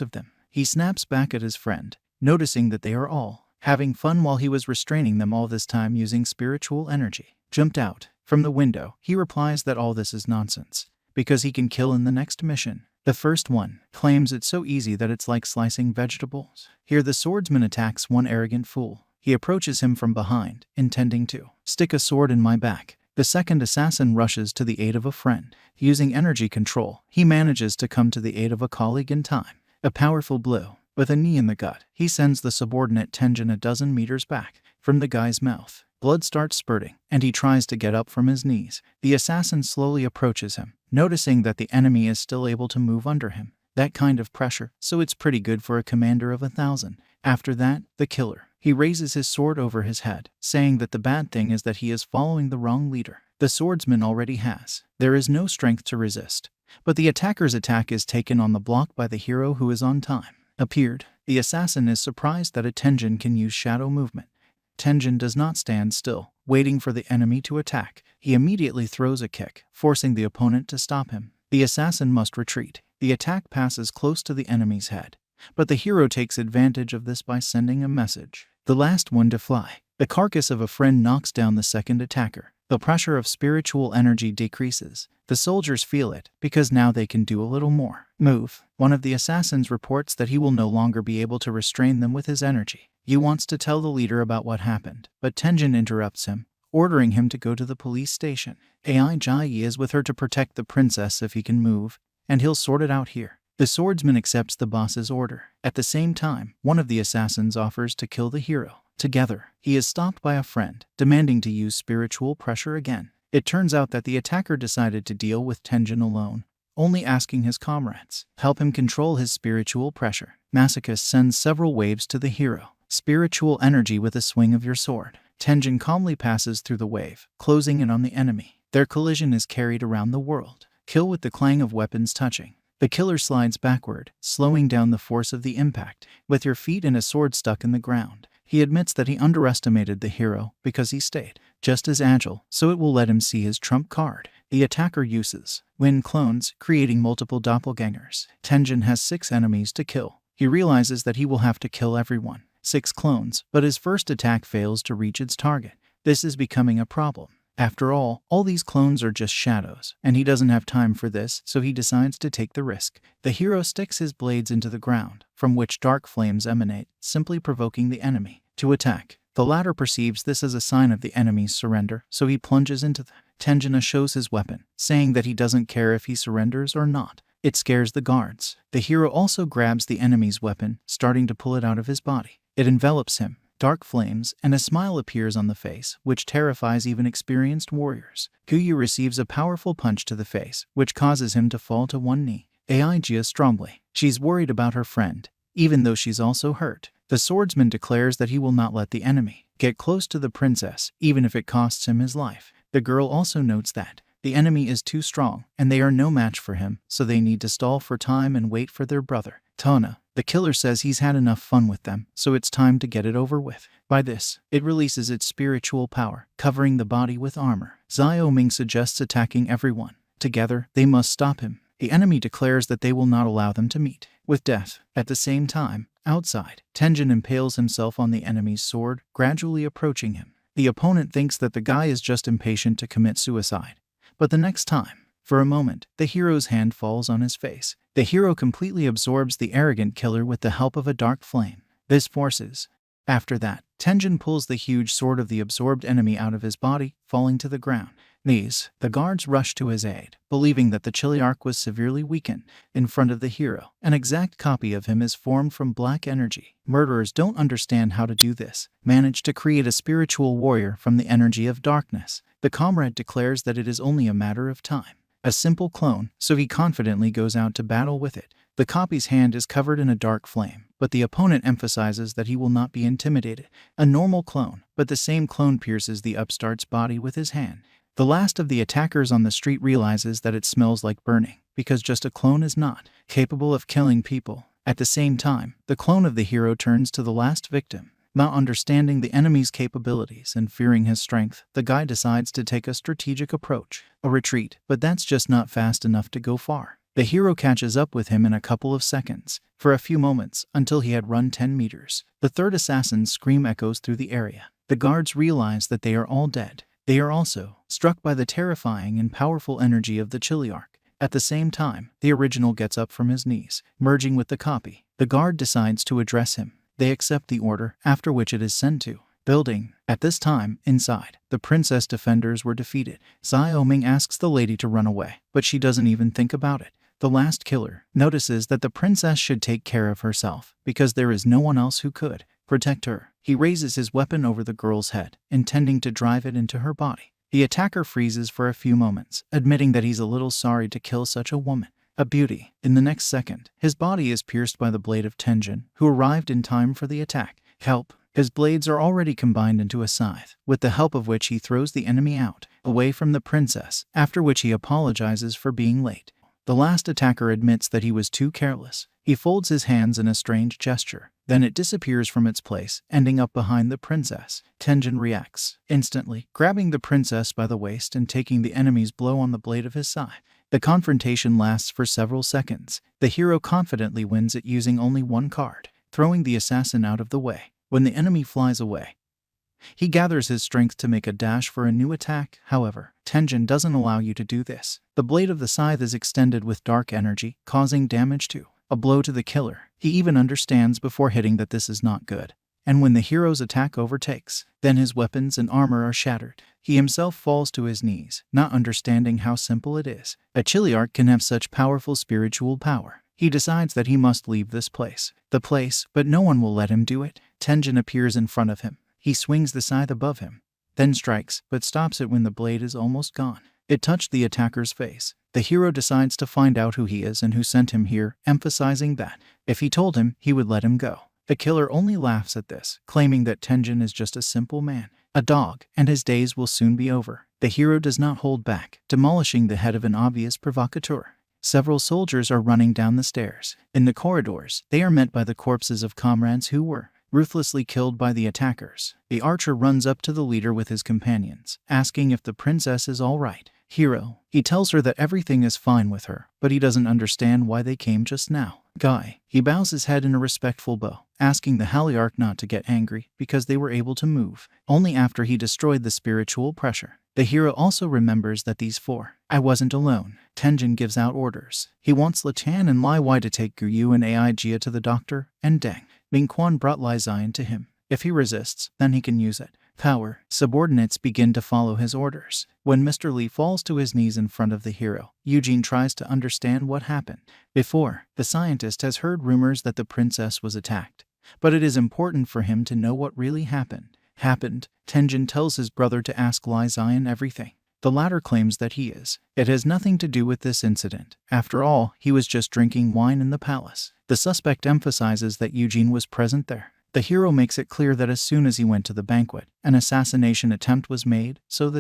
of them. He snaps back at his friend, noticing that they are all having fun while he was restraining them all this time using spiritual energy. Jumped out from the window, he replies that all this is nonsense, because he can kill in the next mission. The first one claims it's so easy that it's like slicing vegetables. Here the swordsman attacks one arrogant fool. He approaches him from behind, intending to stick a sword in my back. The second assassin rushes to the aid of a friend. Using energy control, he manages to come to the aid of a colleague in time. A powerful blow with a knee in the gut. He sends the subordinate Tenjin a dozen meters back. From the guy's mouth, blood starts spurting, and he tries to get up from his knees. The assassin slowly approaches him, noticing that the enemy is still able to move under him. That kind of pressure, so it's pretty good for a commander of 1,000. After that, the killer. He raises his sword over his head, saying that the bad thing is that he is following the wrong leader. The swordsman already has. There is no strength to resist. But the attacker's attack is taken on the block by the hero, who is on time. Appeared. The assassin is surprised that a Tenjin can use shadow movement. Tenjin does not stand still, waiting for the enemy to attack. He immediately throws a kick, forcing the opponent to stop him. The assassin must retreat. The attack passes close to the enemy's head, but the hero takes advantage of this by sending a message. The last one to fly. The carcass of a friend knocks down the second attacker. The pressure of spiritual energy decreases. The soldiers feel it, because now they can do a little more. Move. One of the assassins reports that he will no longer be able to restrain them with his energy. He wants to tell the leader about what happened, but Tenjin interrupts him, ordering him to go to the police station. Ai Jai is with her to protect the princess if he can move, and he'll sort it out here. The swordsman accepts the boss's order. At the same time, one of the assassins offers to kill the hero. Together, he is stopped by a friend, demanding to use spiritual pressure again. It turns out that the attacker decided to deal with Tenjin alone, only asking his comrades help him control his spiritual pressure. Masochist sends several waves to the hero. Spiritual energy with a swing of your sword. Tenjin calmly passes through the wave, closing in on the enemy. Their collision is carried around the world. Kill with the clang of weapons touching. The killer slides backward, slowing down the force of the impact. With your feet and a sword stuck in the ground. He admits that he underestimated the hero because he stayed just as agile, so it will let him see his trump card. The attacker uses Win clones, creating multiple doppelgangers. Tenjin has 6 enemies to kill. He realizes that he will have to kill everyone. 6 clones, but his first attack fails to reach its target. This is becoming a problem. After all these clones are just shadows, and he doesn't have time for this, so he decides to take the risk. The hero sticks his blades into the ground, from which dark flames emanate, simply provoking the enemy to attack. The latter perceives this as a sign of the enemy's surrender, so he plunges into them. Tenjin shows his weapon, saying that he doesn't care if he surrenders or not. It scares the guards. The hero also grabs the enemy's weapon, starting to pull it out of his body. It envelops him. Dark flames, and a smile appears on the face, which terrifies even experienced warriors. Kuyu receives a powerful punch to the face, which causes him to fall to one knee. Aijia strongly. She's worried about her friend, even though she's also hurt. The swordsman declares that he will not let the enemy get close to the princess, even if it costs him his life. The girl also notes that the enemy is too strong, and they are no match for him, so they need to stall for time and wait for their brother. Tana. The killer says he's had enough fun with them, so it's time to get it over with. By this, it releases its spiritual power, covering the body with armor. Xiao Ming suggests attacking everyone. Together, they must stop him. The enemy declares that they will not allow them to meet with death. At the same time, outside, Tenjin impales himself on the enemy's sword, gradually approaching him. The opponent thinks that the guy is just impatient to commit suicide. But the next time, for a moment, the hero's hand falls on his face. The hero completely absorbs the arrogant killer with the help of a dark flame. This forces. After that, Tenjin pulls the huge sword of the absorbed enemy out of his body, falling to the ground. knees. The guards rush to his aid, believing that the Chiliarch was severely weakened. In front of the hero, an exact copy of him is formed from black energy. Murderers don't understand how to do this. Manage to create a spiritual warrior from the energy of darkness. The comrade declares that it is only a matter of time. A simple clone, so he confidently goes out to battle with it. The copy's hand is covered in a dark flame, but the opponent emphasizes that he will not be intimidated. A normal clone, but the same clone pierces the upstart's body with his hand. The last of the attackers on the street realizes that it smells like burning, because just a clone is not capable of killing people. At the same time, the clone of the hero turns to the last victim. Not understanding the enemy's capabilities and fearing his strength, the guy decides to take a strategic approach, a retreat, but that's just not fast enough to go far. The hero catches up with him in a couple of seconds, for a few moments, until he had run 10 meters. The third assassin's scream echoes through the area. The guards realize that they are all dead. They are also struck by the terrifying and powerful energy of the Chiliarch. At the same time, the original gets up from his knees, merging with the copy. The guard decides to address him. They accept the order, after which it is sent to building. At this time, inside, the princess defenders were defeated. Xiaoming asks the lady to run away, but she doesn't even think about it. The last killer notices that the princess should take care of herself, because there is no one else who could protect her. He raises his weapon over the girl's head, intending to drive it into her body. The attacker freezes for a few moments, admitting that he's a little sorry to kill such a woman. A beauty. In the next second, his body is pierced by the blade of Tenjin, who arrived in time for the attack. Help! His blades are already combined into a scythe, with the help of which he throws the enemy out, away from the princess, after which he apologizes for being late. The last attacker admits that he was too careless. He folds his hands in a strange gesture. Then it disappears from its place, ending up behind the princess. Tenjin reacts instantly, grabbing the princess by the waist and taking the enemy's blow on the blade of his scythe. The confrontation lasts for several seconds. The hero confidently wins it using only one card, throwing the assassin out of the way. When the enemy flies away, he gathers his strength to make a dash for a new attack. However, Tenjin doesn't allow you to do this. The blade of the scythe is extended with dark energy, causing damage to a blow to the killer. He even understands before hitting that this is not good. And when the hero's attack overtakes, then his weapons and armor are shattered. He himself falls to his knees, not understanding how simple it is. A Chiliarch can have such powerful spiritual power. He decides that he must leave this place. But no one will let him do it. Tenjin appears in front of him. He swings the scythe above him, then strikes, but stops it when the blade is almost gone. It touched the attacker's face. The hero decides to find out who he is and who sent him here, emphasizing that if he told him, he would let him go. The killer only laughs at this, claiming that Tenjin is just a simple man, a dog, and his days will soon be over. The hero does not hold back, demolishing the head of an obvious provocateur. Several soldiers are running down the stairs. In the corridors, they are met by the corpses of comrades who were ruthlessly killed by the attackers. The archer runs up to the leader with his companions, asking if the princess is all right. Hero. He tells her that everything is fine with her, but he doesn't understand why they came just now. Guy. He bows his head in a respectful bow, asking the Chiliarch not to get angry because they were able to move only after he destroyed the spiritual pressure. The hero also remembers that these four. I wasn't alone. Tenjin gives out orders. He wants Latan and Lai Wai to take Guyu and Ai Jia to the doctor, and Deng Mingquan brought Lai Zion to him. If he resists, then he can use it. Power. Subordinates begin to follow his orders. When Mr. Li falls to his knees in front of the hero, Eugene tries to understand what happened. Before, the scientist has heard rumors that the princess was attacked, but it is important for him to know what really happened. Tenjin tells his brother to ask Lai Zion everything. The latter claims that he is. It has nothing to do with this incident. After all, he was just drinking wine in the palace. The suspect emphasizes that Eugene was present there. The hero makes it clear that as soon as he went to the banquet, an assassination attempt was made, so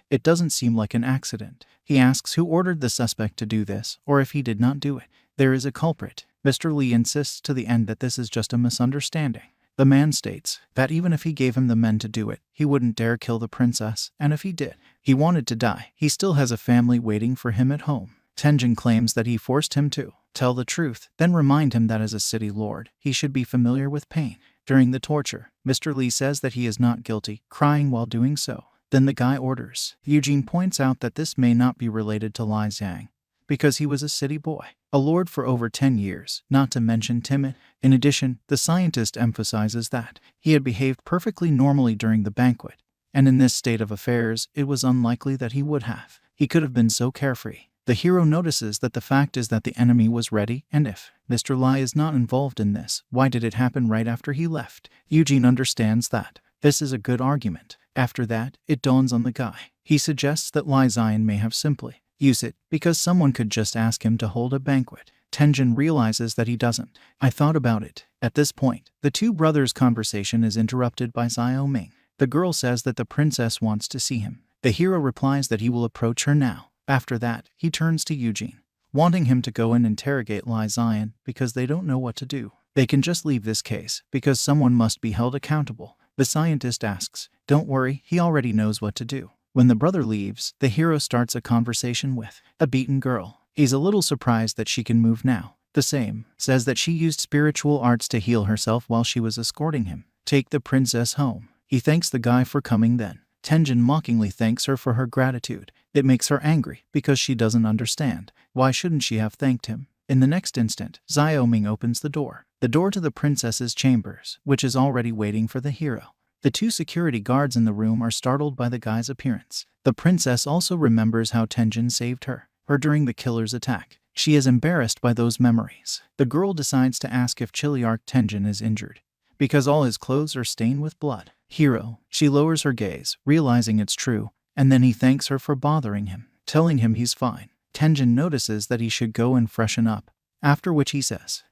it doesn't seem like an accident. He asks who ordered the suspect to do this, or if he did not do it. There is a culprit. Mr. Li insists to the end that this is just a misunderstanding. The man states that even if he gave him the men to do it, he wouldn't dare kill the princess, and if he did, he wanted to die. He still has a family waiting for him at home. Tenjin claims that he forced him to tell the truth, then remind him that as a city lord, he should be familiar with pain. During the torture, Mr. Li says that he is not guilty, crying while doing so. Then the guy orders. Eugene points out that this may not be related to Lai Zhang, because he was a city boy, a lord for over 10 years, not to mention timid. In addition, the scientist emphasizes that he had behaved perfectly normally during the banquet, and in this state of affairs, it was unlikely that he would have. He could have been so carefree. The hero notices that the fact is that the enemy was ready, and if Mr. Lai is not involved in this, why did it happen right after he left? Eugene understands that. This is a good argument. After that, it dawns on the guy. He suggests that Lai Zion may have simply used it because someone could just ask him to hold a banquet. Tenjin realizes that he doesn't. I thought about it. At this point, the two brothers' conversation is interrupted by Xiao Ming. The girl says that the princess wants to see him. The hero replies that he will approach her now. After that, he turns to Eugene, wanting him to go and interrogate Lai Zion because they don't know what to do. They can just leave this case because someone must be held accountable. The scientist asks, "Don't worry, he already knows what to do." When the brother leaves, the hero starts a conversation with a beaten girl. He's a little surprised that she can move now. The same says that she used spiritual arts to heal herself while she was escorting him. Take the princess home. He thanks the guy for coming then. Tenjin mockingly thanks her for her gratitude. It makes her angry because she doesn't understand. Why shouldn't she have thanked him? In the next instant, Xiao Ming opens the door to the princess's chambers, which is already waiting for the hero. The two security guards in the room are startled by the guy's appearance. The princess also remembers how Tenjin saved her during the killer's attack. She is embarrassed by those memories. The girl decides to ask if Chiliarch Tenjin is injured, because all his clothes are stained with blood. Hero, she lowers her gaze, realizing it's true, and then he thanks her for bothering him, telling him he's fine. Tenjin notices that he should go and freshen up, after which he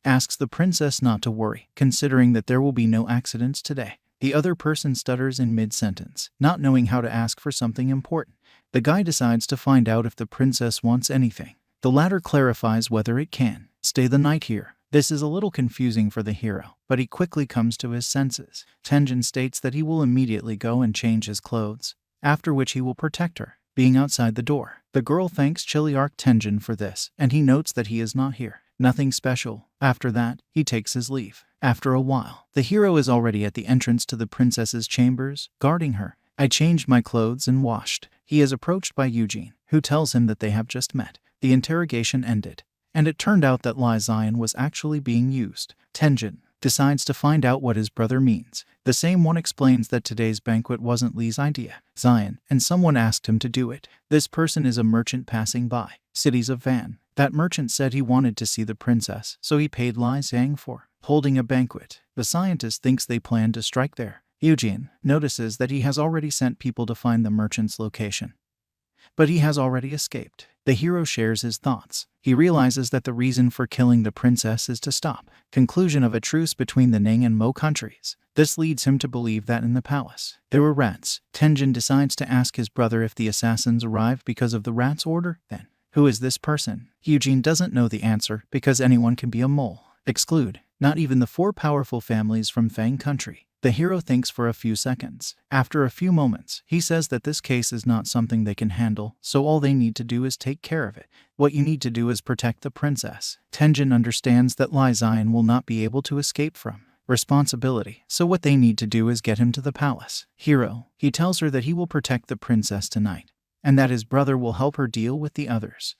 asks the princess not to worry, considering that there will be no accidents today. The other person stutters in mid-sentence, not knowing how to ask for something important. The guy decides to find out if the princess wants anything. The latter clarifies whether it can stay the night here. This is a little confusing for the hero, but he quickly comes to his senses. Tenjin states that he will immediately go and change his clothes, after which he will protect her. Being outside the door, the girl thanks Chiliarch Tenjin for this, and he notes that he is not here. Nothing special. After that, he takes his leave. After a while, the hero is already at the entrance to the princess's chambers, guarding her. I changed my clothes and washed. He is approached by Eugene, who tells him that they have just met. The interrogation ended, and it turned out that Lai Zion was actually being used. Tenjin decides to find out what his brother means. The same one explains that today's banquet wasn't Li's idea, Zion, and someone asked him to do it. This person is a merchant passing by. Cities of Van. That merchant said he wanted to see the princess, so he paid Lai Zhang for holding a banquet. The scientist thinks they plan to strike there. Eugene notices that he has already sent people to find the merchant's location, but he has already escaped. The hero shares his thoughts. He realizes that the reason for killing the princess is to stop conclusion of a truce between the Ning and Mo countries. This leads him to believe that in the palace there were rats. Tenjin decides to ask his brother if the assassins arrived because of the rat's order. Then, who is this person? Eugene doesn't know the answer because anyone can be a mole. Exclude not even the 4 powerful families from Fang country. The hero thinks for a few seconds. After a few moments, he says that this case is not something they can handle, so all they need to do is take care of it. What you need to do is protect the princess. Tenjin understands that Lai Zion will not be able to escape from responsibility, so what they need to do is get him to the palace. Hero, he tells her that he will protect the princess tonight, and that his brother will help her deal with the others.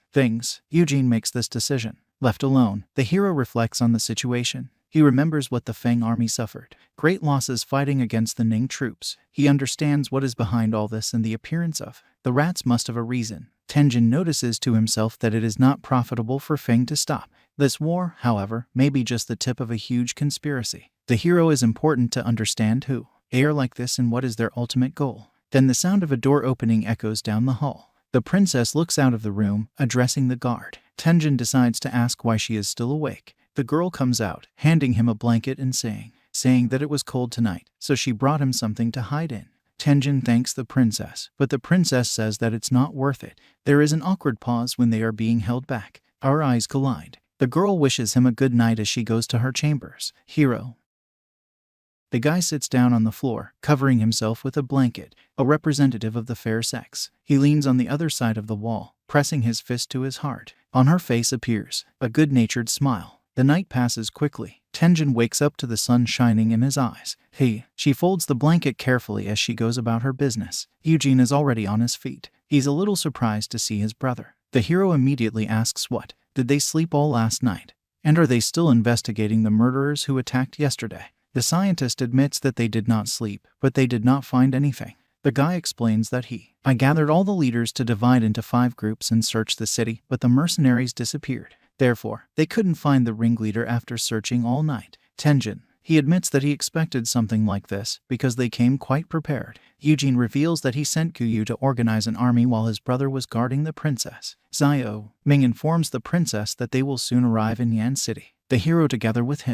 Eugene makes this decision. Left alone, the hero reflects on the situation. He remembers what the Fang army suffered. Great losses fighting against the Ning troops. He understands what is behind all this, and the appearance of the rats must have a reason. Tenjin notices to himself that it is not profitable for Fang to stop this war, however, may be just the tip of a huge conspiracy. The hero is important to understand who they are like this and what is their ultimate goal. Then the sound of a door opening echoes down the hall. The princess looks out of the room, addressing the guard. Tenjin decides to ask why she is still awake. The girl comes out, handing him a blanket and saying that it was cold tonight, so she brought him something to hide in. Tenjin thanks the princess, but the princess says that it's not worth it. There is an awkward pause when they are being held back. Our eyes collide. The girl wishes him a good night as she goes to her chambers. Hero. The guy sits down on the floor, covering himself with a blanket, a representative of the fair sex. He leans on the other side of the wall, pressing his fist to his heart. On her face appears a good-natured smile. The night passes quickly. Tenjin wakes up to the sun shining in his eyes. She folds the blanket carefully as she goes about her business. Eugene is already on his feet. He's a little surprised to see his brother. The hero immediately asks what. Did they sleep all last night? And are they still investigating the murderers who attacked yesterday? The scientist admits that they did not sleep, but they did not find anything. The guy explains that I gathered all the leaders to divide into 5 groups and search the city, but the mercenaries disappeared. Therefore, they couldn't find the ringleader after searching all night. Tenjin. He admits that he expected something like this because they came quite prepared. Eugene reveals that he sent Guyu to organize an army while his brother was guarding the princess. Zio. Ming informs the princess that they will soon arrive in Yan City. The hero together with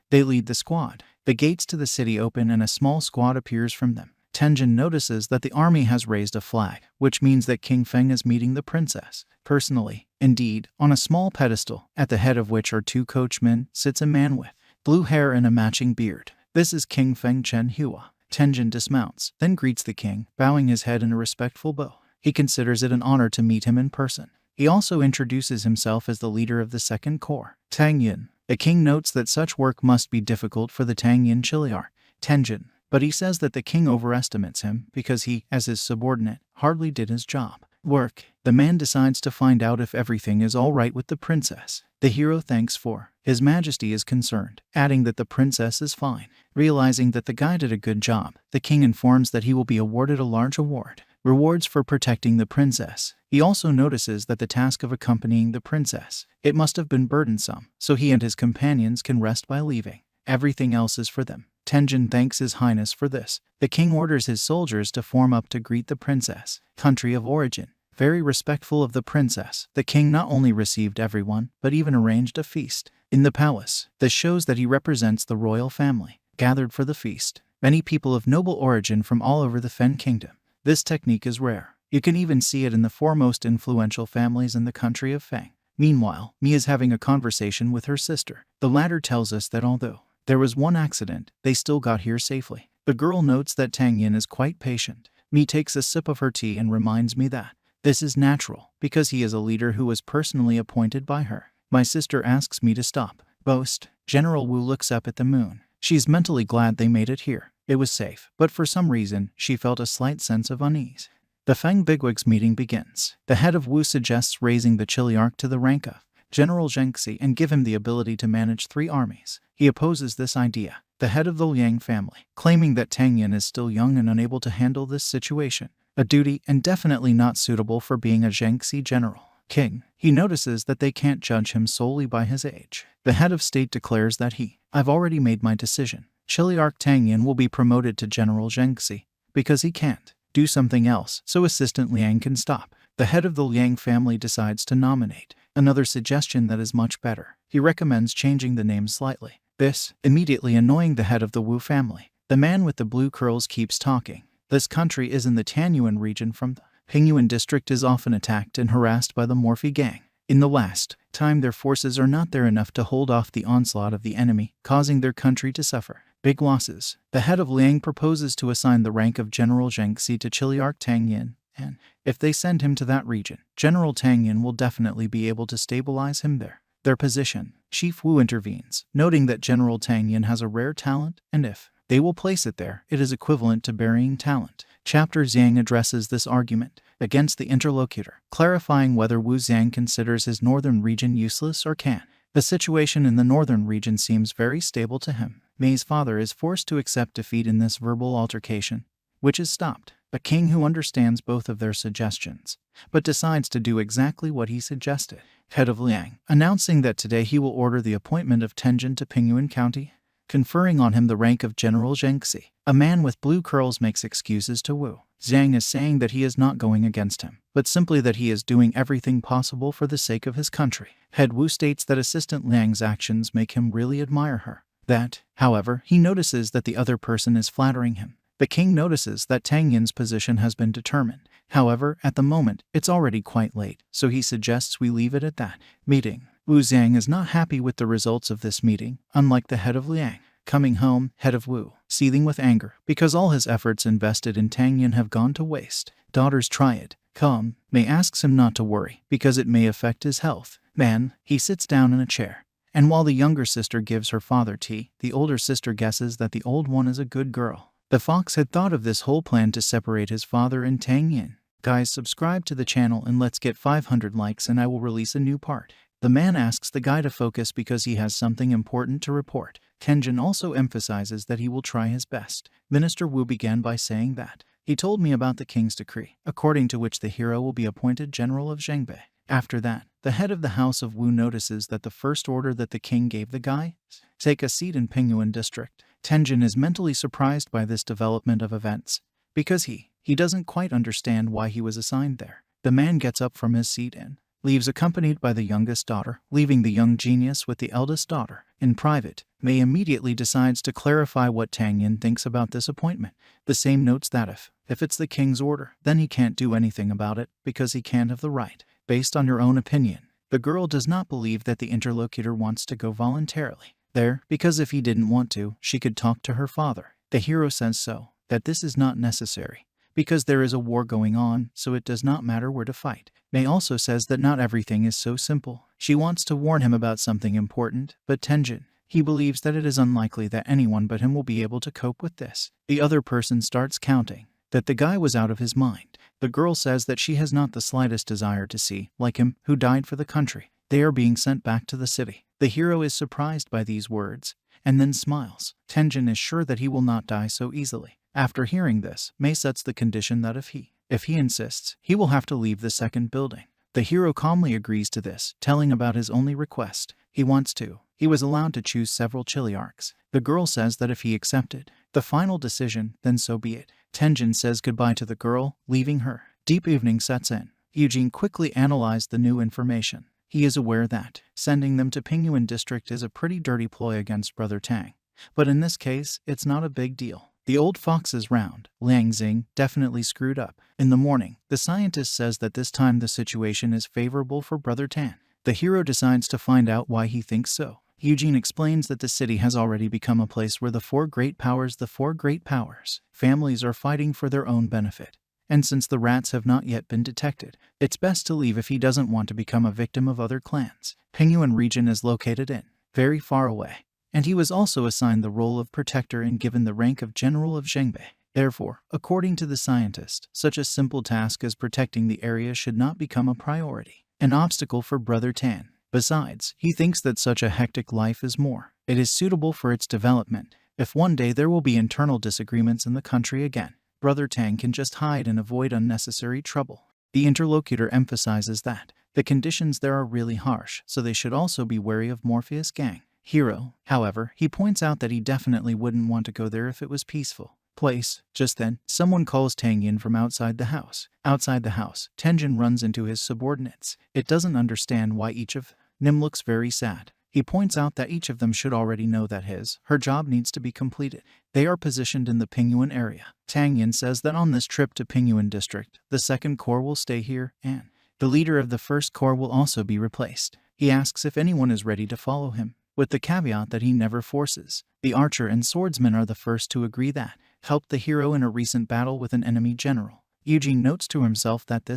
they lead the squad. The gates to the city open and a small squad appears from them. Tenjin notices that the army has raised a flag, which means that King Feng is meeting the princess. Personally, indeed, on a small pedestal, at the head of which are 2 coachmen, sits a man with blue hair and a matching beard. This is King Feng Chen Hua. Tenjin dismounts, then greets the king, bowing his head in a respectful bow. He considers it an honor to meet him in person. He also introduces himself as the leader of the Second Corps, Tang Yin. The king notes that such work must be difficult for the Tang Yin Chiliarch, Tenjin, but he says that the king overestimates him because he, as his subordinate, hardly did his job. The man decides to find out if everything is all right with the princess. The hero thanks for His Majesty is concerned, adding that the princess is fine. Realizing that the guy did a good job, the king informs that he will be awarded a large award. Rewards for protecting the princess. He also notices that the task of accompanying the princess, it must have been burdensome, so he and his companions can rest by leaving. Everything else is for them. Tenjin thanks His Highness for this. The king orders his soldiers to form up to greet the princess. Country of origin. Very respectful of the princess, the king not only received everyone, but even arranged a feast in the palace. This shows that he represents the royal family, gathered for the feast. Many people of noble origin from all over the Fen kingdom. This technique is rare. You can even see it in the 4 most influential families in the country of Feng. Meanwhile, Mi is having a conversation with her sister. The latter tells us that although there was one accident, they still got here safely. The girl notes that Tang Yin is quite patient. Mi takes a sip of her tea and reminds me that this is natural, because he is a leader who was personally appointed by her. My sister asks me to stop. Boast. General Wu looks up at the moon. She's mentally glad they made it here. It was safe, but for some reason, she felt a slight sense of unease. The Feng bigwigs meeting begins. The head of Wu suggests raising the Chiliarch to the rank of General Zhengxi and give him the ability to manage 3 armies. He opposes this idea. The head of the Liang family, claiming that Tang Yin is still young and unable to handle this situation. A duty and definitely not suitable for being a Zhengxi general. King. He notices that they can't judge him solely by his age. The head of state declares that I've already made my decision. Chiliarch Tang Yin will be promoted to General Zhengxi because he can't do something else, so Assistant Liang can stop. The head of the Liang family decides to nominate another suggestion that is much better. He recommends changing the name slightly. This, immediately annoying the head of the Wu family. The man with the blue curls keeps talking. This country is in the Tanyuan region from the Pingyuan district is often attacked and harassed by the Morphe gang. In the last time their forces are not there enough to hold off the onslaught of the enemy, causing their country to suffer big losses. The head of Liang proposes to assign the rank of General Zhengxi to Chiliarch Tang Yin, and if they send him to that region, General Tang Yin will definitely be able to stabilize him there. Their position. Chief Wu intervenes, noting that General Tang Yin has a rare talent, and if they will place it there, it is equivalent to burying talent. Chapter Zhang addresses this argument against the interlocutor, clarifying whether Wu Zhang considers his northern region useless or can. The situation in the northern region seems very stable to him. Mei's father is forced to accept defeat in this verbal altercation, which is stopped. A king who understands both of their suggestions, but decides to do exactly what he suggested. Head of Liang, announcing that today he will order the appointment of Tenjin to Pingyuan County, conferring on him the rank of General Zhengxi. A man with blue curls makes excuses to Wu. Zhang is saying that he is not going against him, but simply that he is doing everything possible for the sake of his country. Head Wu states that Assistant Liang's actions make him really admire her. That, however, he notices that the other person is flattering him. The king notices that Tang Yin's position has been determined. However, at the moment, it's already quite late, so he suggests we leave it at that. Meeting. Wu Zhang is not happy with the results of this meeting, unlike the head of Liang. Coming home, head of Wu, seething with anger, because all his efforts invested in Tang Yin have gone to waste. Daughters try it. Calm. Mei asks him not to worry, because it may affect his health. Man, he sits down in a chair. And while the younger sister gives her father tea, the older sister guesses that the old one is a good girl. The fox had thought of this whole plan to separate his father and Tang Yin. Guys, subscribe to the channel and let's get 500 likes and I will release a new part. The man asks the guy to focus because he has something important to report. Tenjin also emphasizes that he will try his best. Minister Wu began by saying that He told me about the king's decree, according to which the hero will be appointed general of Zhengbei. After that, the head of the House of Wu notices that the first order that the king gave the guy, take a seat in Pingyuan district. Tenjin is mentally surprised by this development of events, because he doesn't quite understand why he was assigned there. The man gets up from his seat and leaves accompanied by the youngest daughter, leaving the young genius with the eldest daughter. In private, Mei immediately decides to clarify what Tang Yin thinks about this appointment. The same notes that if it's the king's order, then he can't do anything about it because he can't have the right. Based on your own opinion, the girl does not believe that the interlocutor wants to go voluntarily there, because if he didn't want to, she could talk to her father. The hero says so, that this is not necessary, because there is a war going on, so it does not matter where to fight. Mei also says that not everything is so simple. She wants to warn him about something important, but Tenjin, he believes that it is unlikely that anyone but him will be able to cope with this. The other person starts counting that the guy was out of his mind. The girl says that she has not the slightest desire to see, like him, who died for the country. They are being sent back to the city. The hero is surprised by these words, and then smiles. Tenjin is sure that he will not die so easily. After hearing this, Mei sets the condition that if he insists, he will have to leave the second building. The hero calmly agrees to this, telling about his only request. He wants to. He was allowed to choose several chiliarchs. The girl says that if he accepted the final decision, then so be it. Tenjin says goodbye to the girl, leaving her. Deep evening sets in. Eugene quickly analyzed the new information. He is aware that sending them to Pingyuan district is a pretty dirty ploy against Brother Tang. But in this case, it's not a big deal. The old fox is round. Liang Xing definitely screwed up. In the morning, the scientist says that this time the situation is favorable for Brother Tan. The hero decides to find out why he thinks so. Eugene explains that the city has already become a place where the four great powers, families are fighting for their own benefit. And since the rats have not yet been detected, it's best to leave if he doesn't want to become a victim of other clans. Pingyuan region is located in very far away, and he was also assigned the role of protector and given the rank of general of Zhengbei. Therefore, according to the scientist, such a simple task as protecting the area should not become a priority, an obstacle for Brother Tan. Besides, he thinks that such a hectic life is more. It is suitable for its development. If one day there will be internal disagreements in the country again, Brother Tang can just hide and avoid unnecessary trouble. The interlocutor emphasizes that the conditions there are really harsh, so they should also be wary of Morpheus gang. Hero, however, he points out that he definitely wouldn't want to go there if it was peaceful place. Just then, someone calls Tang Yin from outside the house. Outside the house, Tenjin runs into his subordinates. It doesn't understand why each of them looks very sad. He points out that each of them should already know that her job needs to be completed. They are positioned in the Pingyuan area. Tang Yin says that on this trip to Pingyuan district, the second corps will stay here, and the leader of the first corps will also be replaced. He asks if anyone is ready to follow him, with the caveat that he never forces. The archer and swordsman are the first to agree that helped the hero in a recent battle with an enemy general. Eugene notes to himself that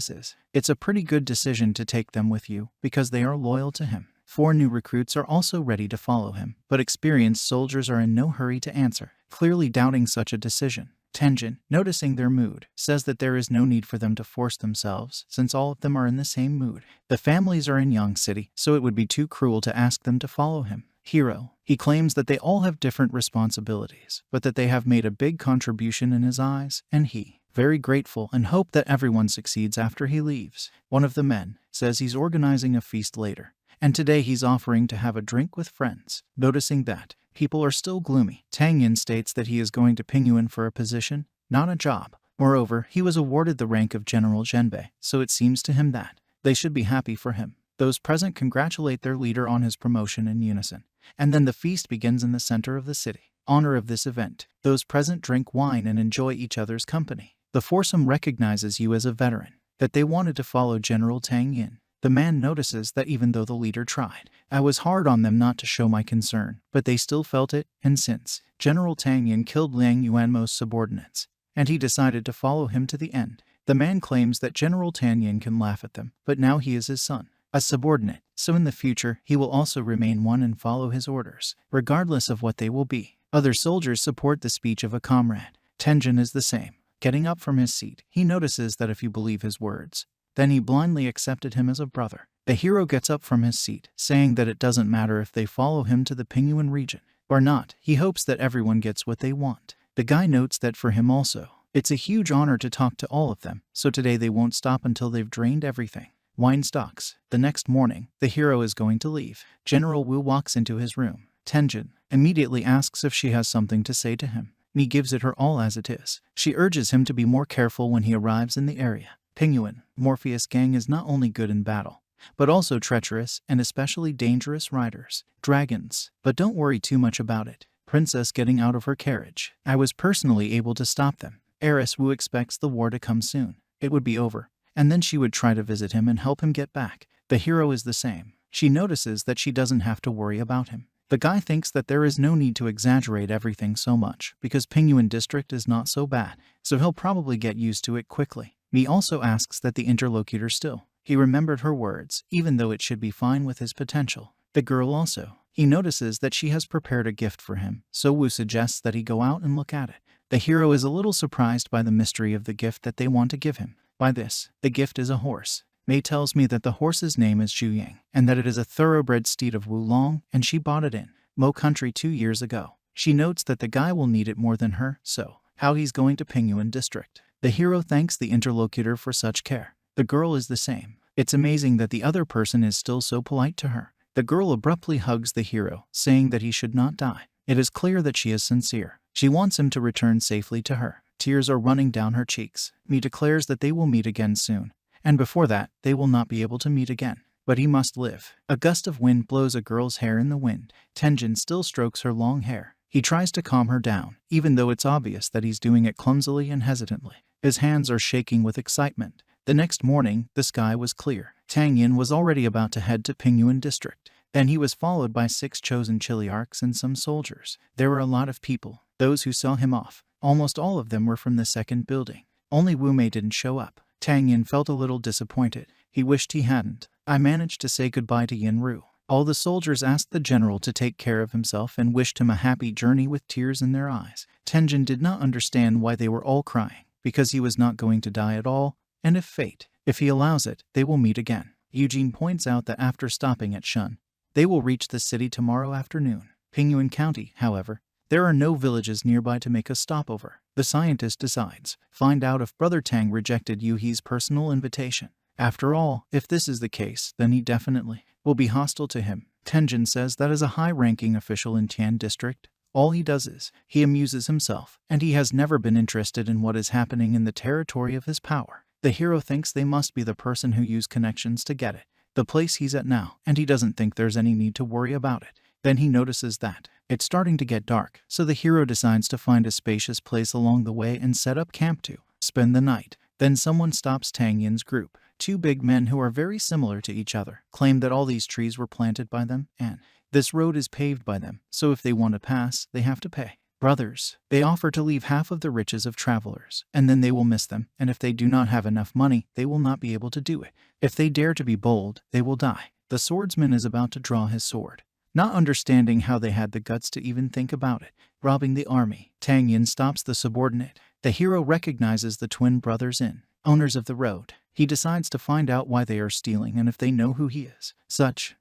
it's a pretty good decision to take them with you, because they are loyal to him. 4 new recruits are also ready to follow him, but experienced soldiers are in no hurry to answer, clearly doubting such a decision. Tenjin, noticing their mood, says that there is no need for them to force themselves, since all of them are in the same mood. The families are in Yang City, so it would be too cruel to ask them to follow him. Hero, he claims that they all have different responsibilities, but that they have made a big contribution in his eyes, and he, very grateful and hope that everyone succeeds after he leaves. One of the men says he's organizing a feast later, and today he's offering to have a drink with friends. Noticing that people are still gloomy, Tang Yin states that he is going to Pingyuan for a position, not a job. Moreover, he was awarded the rank of General Zhengbei, so it seems to him that they should be happy for him. Those present congratulate their leader on his promotion in unison, and then the feast begins in the center of the city. Honor of this event, those present drink wine and enjoy each other's company. The foursome recognizes you as a veteran, that they wanted to follow General Tang Yin. The man notices that even though the leader tried, I was hard on them not to show my concern, but they still felt it, and since General Tang Yin killed Liang Yuanmo's subordinates, and he decided to follow him to the end. The man claims that General Tang Yin can laugh at them, but now he is his son, a subordinate, so in the future he will also remain one and follow his orders, regardless of what they will be. Other soldiers support the speech of a comrade. Tenjin is the same. Getting up from his seat, he notices that if you believe his words, then he blindly accepted him as a brother. The hero gets up from his seat, saying that it doesn't matter if they follow him to the Pingyuan region or not. He hopes that everyone gets what they want. The guy notes that for him also, It's a huge honor to talk to all of them, so today they won't stop until they've drained everything. Wine stocks. The next morning, the hero is going to leave. General Wu walks into his room. Tenjin immediately asks if she has something to say to him. He gives it her all as it is. She urges him to be more careful when he arrives in the area. Pinguin, Morpheus gang is not only good in battle, but also treacherous and especially dangerous riders. Dragons. But don't worry too much about it. Princess getting out of her carriage. I was personally able to stop them. Heiress Wu expects the war to come soon. It would be over, and then she would try to visit him and help him get back. The hero is the same. She notices that she doesn't have to worry about him. The guy thinks that there is no need to exaggerate everything so much because Pingyuan district is not so bad, so he'll probably get used to it quickly. He also asks that the interlocutor still. He remembered her words, even though it should be fine with his potential. The girl also. He notices that she has prepared a gift for him, so Wu suggests that he go out and look at it. The hero is a little surprised by the mystery of the gift that they want to give him. By this, the gift is a horse. Mei tells me that the horse's name is Zhu Yang, and that it is a thoroughbred steed of Wulong, and she bought it in Mo country 2 years ago. She notes that the guy will need it more than her, so how he's going to Pingyuan district. The hero thanks the interlocutor for such care. The girl is the same. It's amazing that the other person is still so polite to her. The girl abruptly hugs the hero, saying that he should not die. It is clear that she is sincere. She wants him to return safely to her. Tears are running down her cheeks. He declares that they will meet again soon, and before that, they will not be able to meet again. But he must live. A gust of wind blows a girl's hair in the wind. Tenjin still strokes her long hair. He tries to calm her down, even though it's obvious that he's doing it clumsily and hesitantly. His hands are shaking with excitement. The next morning, the sky was clear. Tang Yin was already about to head to Pingyuan district. Then he was followed by 6 chosen chiliarchs and some soldiers. There were a lot of people, those who saw him off. Almost all of them were from the second building. Only Wu Mei didn't show up. Tang Yin felt a little disappointed. He wished he hadn't. I managed to say goodbye to Yin Ru. All the soldiers asked the general to take care of himself and wished him a happy journey with tears in their eyes. Tenjin did not understand why they were all crying, because he was not going to die at all, and if he allows it, they will meet again. Eugene points out that after stopping at Shun, they will reach the city tomorrow afternoon. Pingyuan County, however, there are no villages nearby to make a stopover. The scientist decides, find out if Brother Tang rejected Yu He's personal invitation. After all, if this is the case, then he definitely will be hostile to him. Tenjin says that as a high-ranking official in Tian District, all he does is, he amuses himself, and he has never been interested in what is happening in the territory of his power. The hero thinks they must be the person who used connections to get it, the place he's at now, and he doesn't think there's any need to worry about it. Then he notices that it's starting to get dark, so the hero decides to find a spacious place along the way and set up camp to spend the night. Then someone stops Tang Yin's group. 2 big men who are very similar to each other claim that all these trees were planted by them, and this road is paved by them, so if they want to pass, they have to pay. Brothers, they offer to leave half of the riches of travelers, and then they will miss them, and if they do not have enough money, they will not be able to do it. If they dare to be bold, they will die. The swordsman is about to draw his sword, not understanding how they had the guts to even think about it. Robbing the army. Tang Yin stops the subordinate. The hero recognizes the twin brothers in owners of the road. He decides to find out why they are stealing and if they know who he is.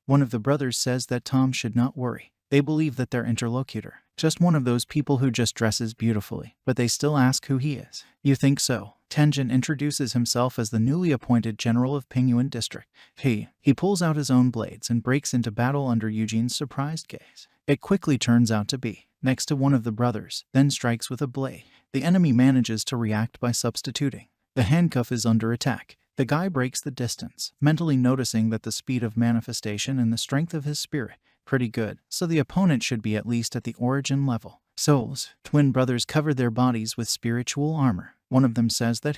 One of the brothers says that Tom should not worry. They believe that their interlocutor, just one of those people who just dresses beautifully, but they still ask who he is. You think so? Tenjin introduces himself as the newly appointed general of Pingyuan district. He pulls out his own blades and breaks into battle under Eugene's surprised gaze. It quickly turns out to be next to one of the brothers, then strikes with a blade. The enemy manages to react by substituting. The handcuff is under attack. The guy breaks the distance, mentally noticing that the speed of manifestation and the strength of his spirit, pretty good, so the opponent should be at least at the origin level. Souls. Twin brothers cover their bodies with spiritual armor. One of them says that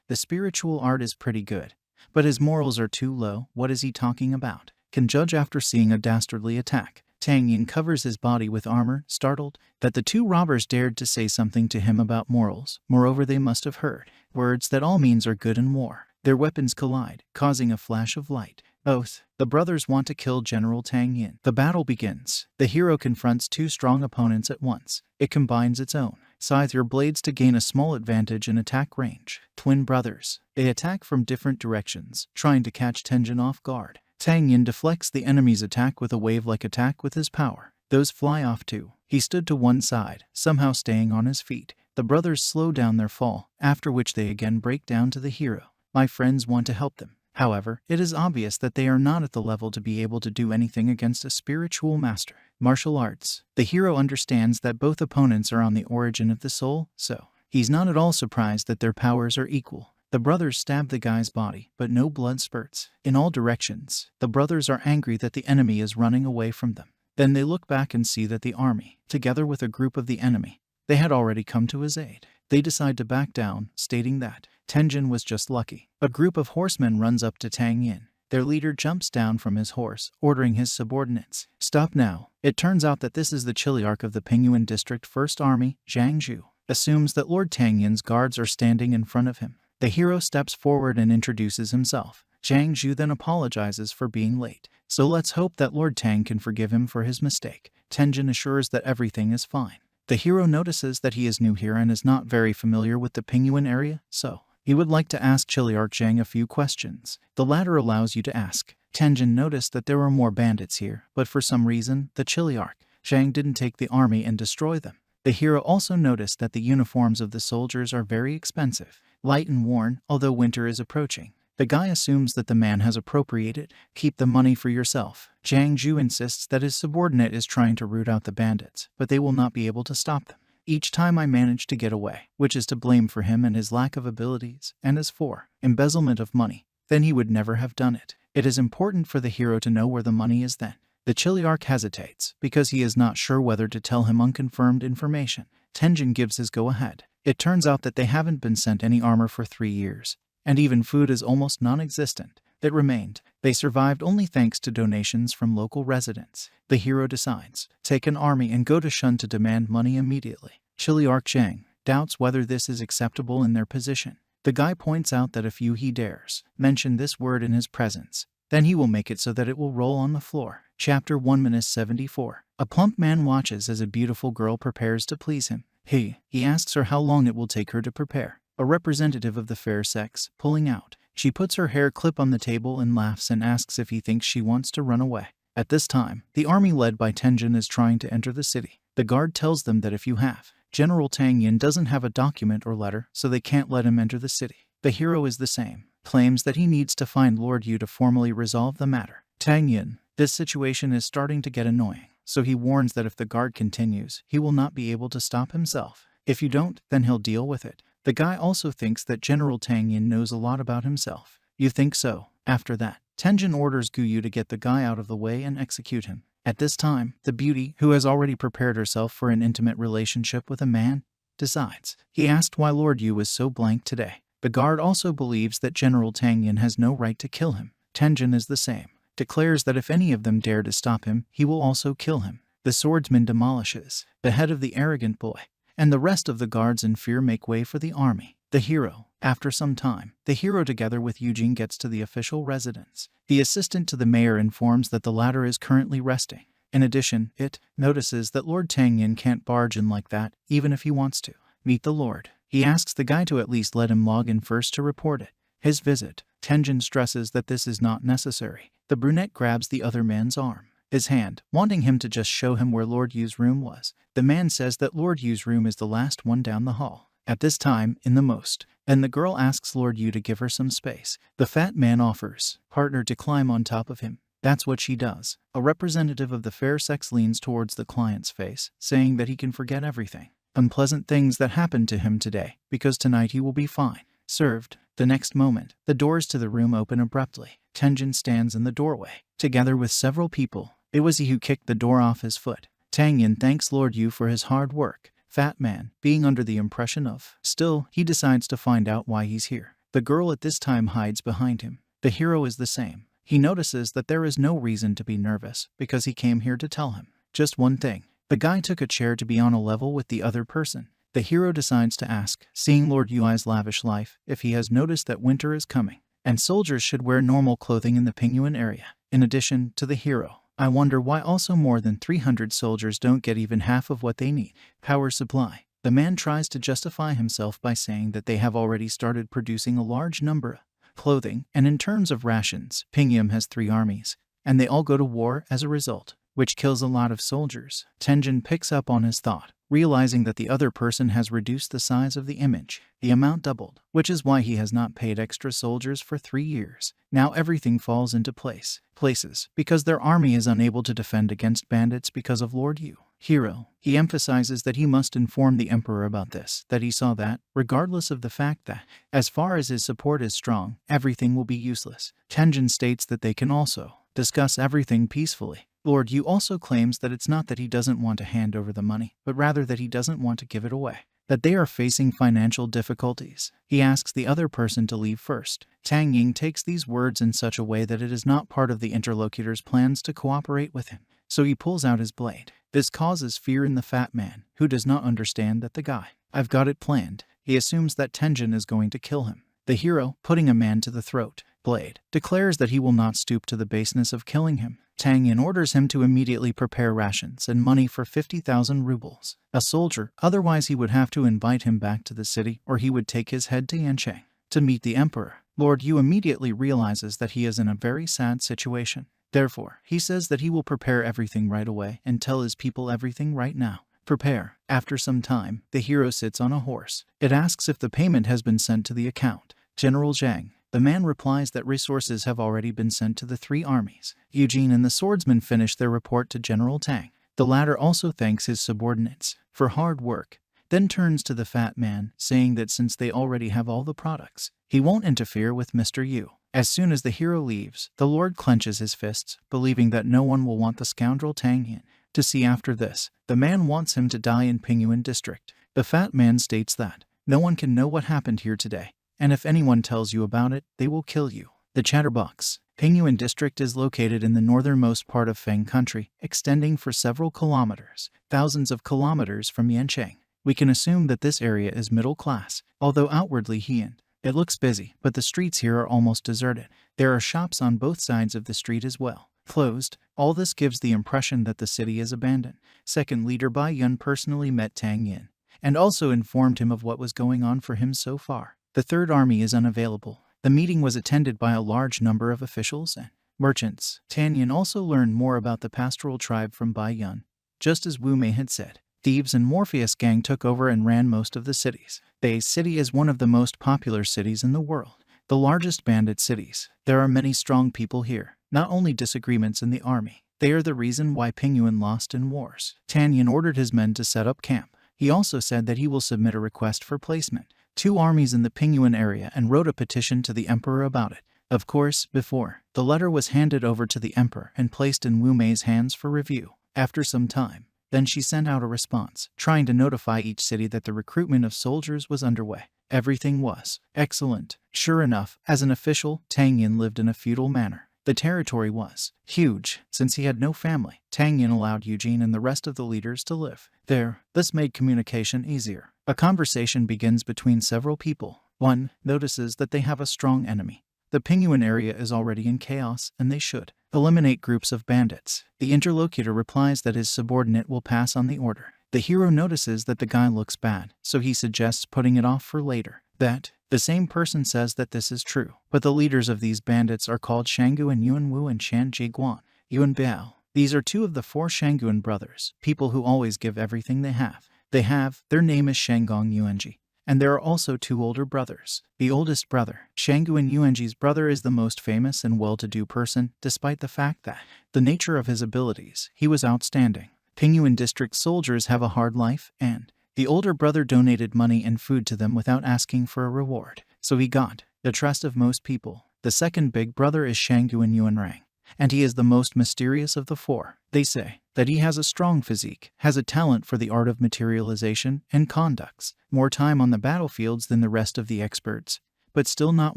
the spiritual art is pretty good, but his morals are too low. What is he talking about? Can judge after seeing a dastardly attack. Tang Yin covers his body with armor, startled that the 2 robbers dared to say something to him about morals. Moreover, they must have heard words that all means are good in war. Their weapons collide, causing a flash of light. Both the brothers want to kill General Tang Yin. The battle begins. The hero confronts 2 strong opponents at once. It combines its own scythe blades to gain a small advantage in attack range. Twin brothers. They attack from different directions, trying to catch Tenjin off guard. Tang Yin deflects the enemy's attack with a wave-like attack with his power. Those fly off too. He stood to one side, somehow staying on his feet. The brothers slow down their fall, after which they again break down to the hero. My friends want to help them. However, it is obvious that they are not at the level to be able to do anything against a spiritual master. Martial arts. The hero understands that both opponents are on the origin of the soul, so he's not at all surprised that their powers are equal. The brothers stab the guy's body, but no blood spurts in all directions. The brothers are angry that the enemy is running away from them. Then they look back and see that the army, together with a group of the enemy, they had already come to his aid. They decide to back down, stating that Tenjin was just lucky. A group of horsemen runs up to Tang Yin. Their leader jumps down from his horse, ordering his subordinates, "Stop now." It turns out that this is the Chiliarch of the Pingyuan District 1st Army, Zhang Zhu. Assumes that Lord Tang Yin's guards are standing in front of him. The hero steps forward and introduces himself. Zhang Zhu then apologizes for being late. So let's hope that Lord Tang can forgive him for his mistake. Tenjin assures that everything is fine. The hero notices that he is new here and is not very familiar with the Pingyuan area, so he would like to ask Chiliarch Zhang a few questions. The latter allows you to ask. Tenjin noticed that there were more bandits here, but for some reason, the Chiliarch Zhang didn't take the army and destroy them. The hero also noticed that the uniforms of the soldiers are very expensive, light and worn, although winter is approaching. The guy assumes that the man has appropriated. Keep the money for yourself. Zhang Zhu insists that his subordinate is trying to root out the bandits, but they will not be able to stop them. Each time I manage to get away, which is to blame for him and his lack of abilities, and as for embezzlement of money, then he would never have done it. It is important for the hero to know where the money is then. The Chiliarch hesitates, because he is not sure whether to tell him unconfirmed information. Tenjin gives his go-ahead. It turns out that they haven't been sent any armor for 3 years. And even food is almost non-existent. That remained. They survived only thanks to donations from local residents. The hero decides, take an army and go to Shun to demand money immediately. Chiliarch Zhang doubts whether this is acceptable in their position. The guy points out that if he dares mention this word in his presence, then he will make it so that it will roll on the floor. Chapter 1-74. A plump man watches as a beautiful girl prepares to please him. He asks her how long it will take her to prepare. A representative of the fair sex, pulling out. She puts her hair clip on the table and laughs and asks if he thinks she wants to run away. At this time, the army led by Tenjin is trying to enter the city. The guard tells them that if you have, General Tang Yin doesn't have a document or letter, so they can't let him enter the city. The hero is the same, claims that he needs to find Lord Yu to formally resolve the matter. Tang Yin, this situation is starting to get annoying, so he warns that if the guard continues, he will not be able to stop himself. If you don't, then he'll deal with it. The guy also thinks that General Tang Yin knows a lot about himself. You think so? After that, Tenjin orders Guyu to get the guy out of the way and execute him. At this time, the beauty, who has already prepared herself for an intimate relationship with a man, decides. He asked why Lord Yu was so blank today. The guard also believes that General Tang Yin has no right to kill him. Tenjin is the same. Declares that if any of them dare to stop him, he will also kill him. The swordsman demolishes the head of the arrogant boy, and the rest of the guards in fear make way for the army. The hero. After some time, the hero together with Eugene gets to the official residence. The assistant to the mayor informs that the latter is currently resting. In addition, it notices that Lord Tang Yin can't barge in like that, even if he wants to meet the Lord. He asks the guy to at least let him log in first to report it. His visit. Tenjin stresses that this is not necessary. The brunette grabs the other man's arm. His hand, wanting him to just show him where Lord Yu's room was. The man says that Lord Yu's room is the last one down the hall. At this time, in the most, and the girl asks Lord Yu to give her some space. The fat man offers partner to climb on top of him. That's what she does. A representative of the fair sex leans towards the client's face, saying that he can forget everything. Unpleasant things that happened to him today, because tonight he will be fine. Served. The next moment, the doors to the room open abruptly. Tenjin stands in the doorway, together with several people. It was he who kicked the door off his foot. Tang Yin thanks Lord Yu for his hard work. Fat man, being under the impression of. Still, he decides to find out why he's here. The girl at this time hides behind him. The hero is the same. He notices that there is no reason to be nervous, because he came here to tell him just one thing. The guy took a chair to be on a level with the other person. The hero decides to ask, seeing Lord Yui's lavish life, if he has noticed that winter is coming, and soldiers should wear normal clothing in the Pingyuan area. In addition to the hero, I wonder why also more than 300 soldiers don't get even half of what they need. Power supply. The man tries to justify himself by saying that they have already started producing a large number of clothing, and in terms of rations, Pingyuan has 3 armies, and they all go to war as a result, which kills a lot of soldiers. Tenjin picks up on his thought. realizing that the other person has reduced the size of the image. The amount doubled, which is why he has not paid extra soldiers for 3 years. Now everything falls into places, because their army is unable to defend against bandits because of Lord Yu. Hero. He emphasizes that he must inform the emperor about this, that he saw that, regardless of the fact that, as far as his support is strong, everything will be useless. Tenjin states that they can also discuss everything peacefully. Lord Yu also claims that it's not that he doesn't want to hand over the money, but rather that he doesn't want to give it away, that they are facing financial difficulties. He asks the other person to leave first. Tang Ying takes these words in such a way that it is not part of the interlocutor's plans to cooperate with him, so he pulls out his blade. This causes fear in the fat man, who does not understand that the guy, "I've got it planned." He assumes that Tenjin is going to kill him. The hero, putting a man to the throat, blade, declares that he will not stoop to the baseness of killing him. Tang Yin orders him to immediately prepare rations and money for 50,000 rubles. A soldier, otherwise he would have to invite him back to the city, or he would take his head to Yancheng to meet the emperor. Lord Yu immediately realizes that he is in a very sad situation. Therefore, he says that he will prepare everything right away and tell his people everything right now. Prepare. After some time, the hero sits on a horse. It asks if the payment has been sent to the account. General Zhang. The man replies that resources have already been sent to the 3 armies. Eugene and the swordsman finish their report to General Tang. The latter also thanks his subordinates for hard work, then turns to the fat man, saying that since they already have all the products, he won't interfere with Mr. Yu. As soon as the hero leaves, the Lord clenches his fists, believing that no one will want the scoundrel Tang Yin to see after this. The man wants him to die in Pingyuan district. The fat man states that no one can know what happened here today, and if anyone tells you about it, they will kill you. The Chatterbox. Pingyuan district is located in the northernmost part of Feng country, extending for several kilometers, thousands of kilometers from Yancheng. We can assume that this area is middle class, although outwardly Heian. It looks busy, but the streets here are almost deserted. There are shops on both sides of the street as well, closed. All this gives the impression that the city is abandoned. Second leader Bai Yun personally met Tang Yin, and also informed him of what was going on for him so far. The third army is unavailable. The meeting was attended by a large number of officials and merchants. Tang Yin also learned more about the pastoral tribe from Bai Yun. Just as Wu Mei had said, thieves and Morpheus gang took over and ran most of the cities. Bay City is one of the most popular cities in the world, the largest bandit cities. There are many strong people here, not only disagreements in the army. They are the reason why Pingyuan lost in wars. Tang Yin ordered his men to set up camp. He also said that he will submit a request for placement 2 armies in the Pingyuan area and wrote a petition to the emperor about it. Of course, before, the letter was handed over to the emperor and placed in Wu Mei's hands for review. After some time, then she sent out a response, trying to notify each city that the recruitment of soldiers was underway. Everything was excellent. Sure enough, as an official, Tang Yin lived in a feudal manner. The territory was huge. Since he had no family, Tang Yin allowed Eugene and the rest of the leaders to live there. This made communication easier. A conversation begins between several people. One notices that they have a strong enemy. The Pingyuan area is already in chaos, and they should eliminate groups of bandits. The interlocutor replies that his subordinate will pass on the order. The hero notices that the guy looks bad, so he suggests putting it off for later. That the same person says that this is true, but the leaders of these bandits are called Shanggu and Yuan Wu and Shan Jiguan, Yuan Biao. These are 2 of the 4 Shanguan brothers, people who always give everything they have. Their name is Shanggong Yuanji. And there are also 2 older brothers. The oldest brother, Shangguan Yuanji's brother, is the most famous and well-to-do person, despite the fact that the nature of his abilities, he was outstanding. Pingyuan district soldiers have a hard life, and the older brother donated money and food to them without asking for a reward, so he got the trust of most people. The second big brother is Shangguan Yuanrang, and he is the most mysterious of the 4. They say that he has a strong physique, has a talent for the art of materialization, and conducts more time on the battlefields than the rest of the experts, but still not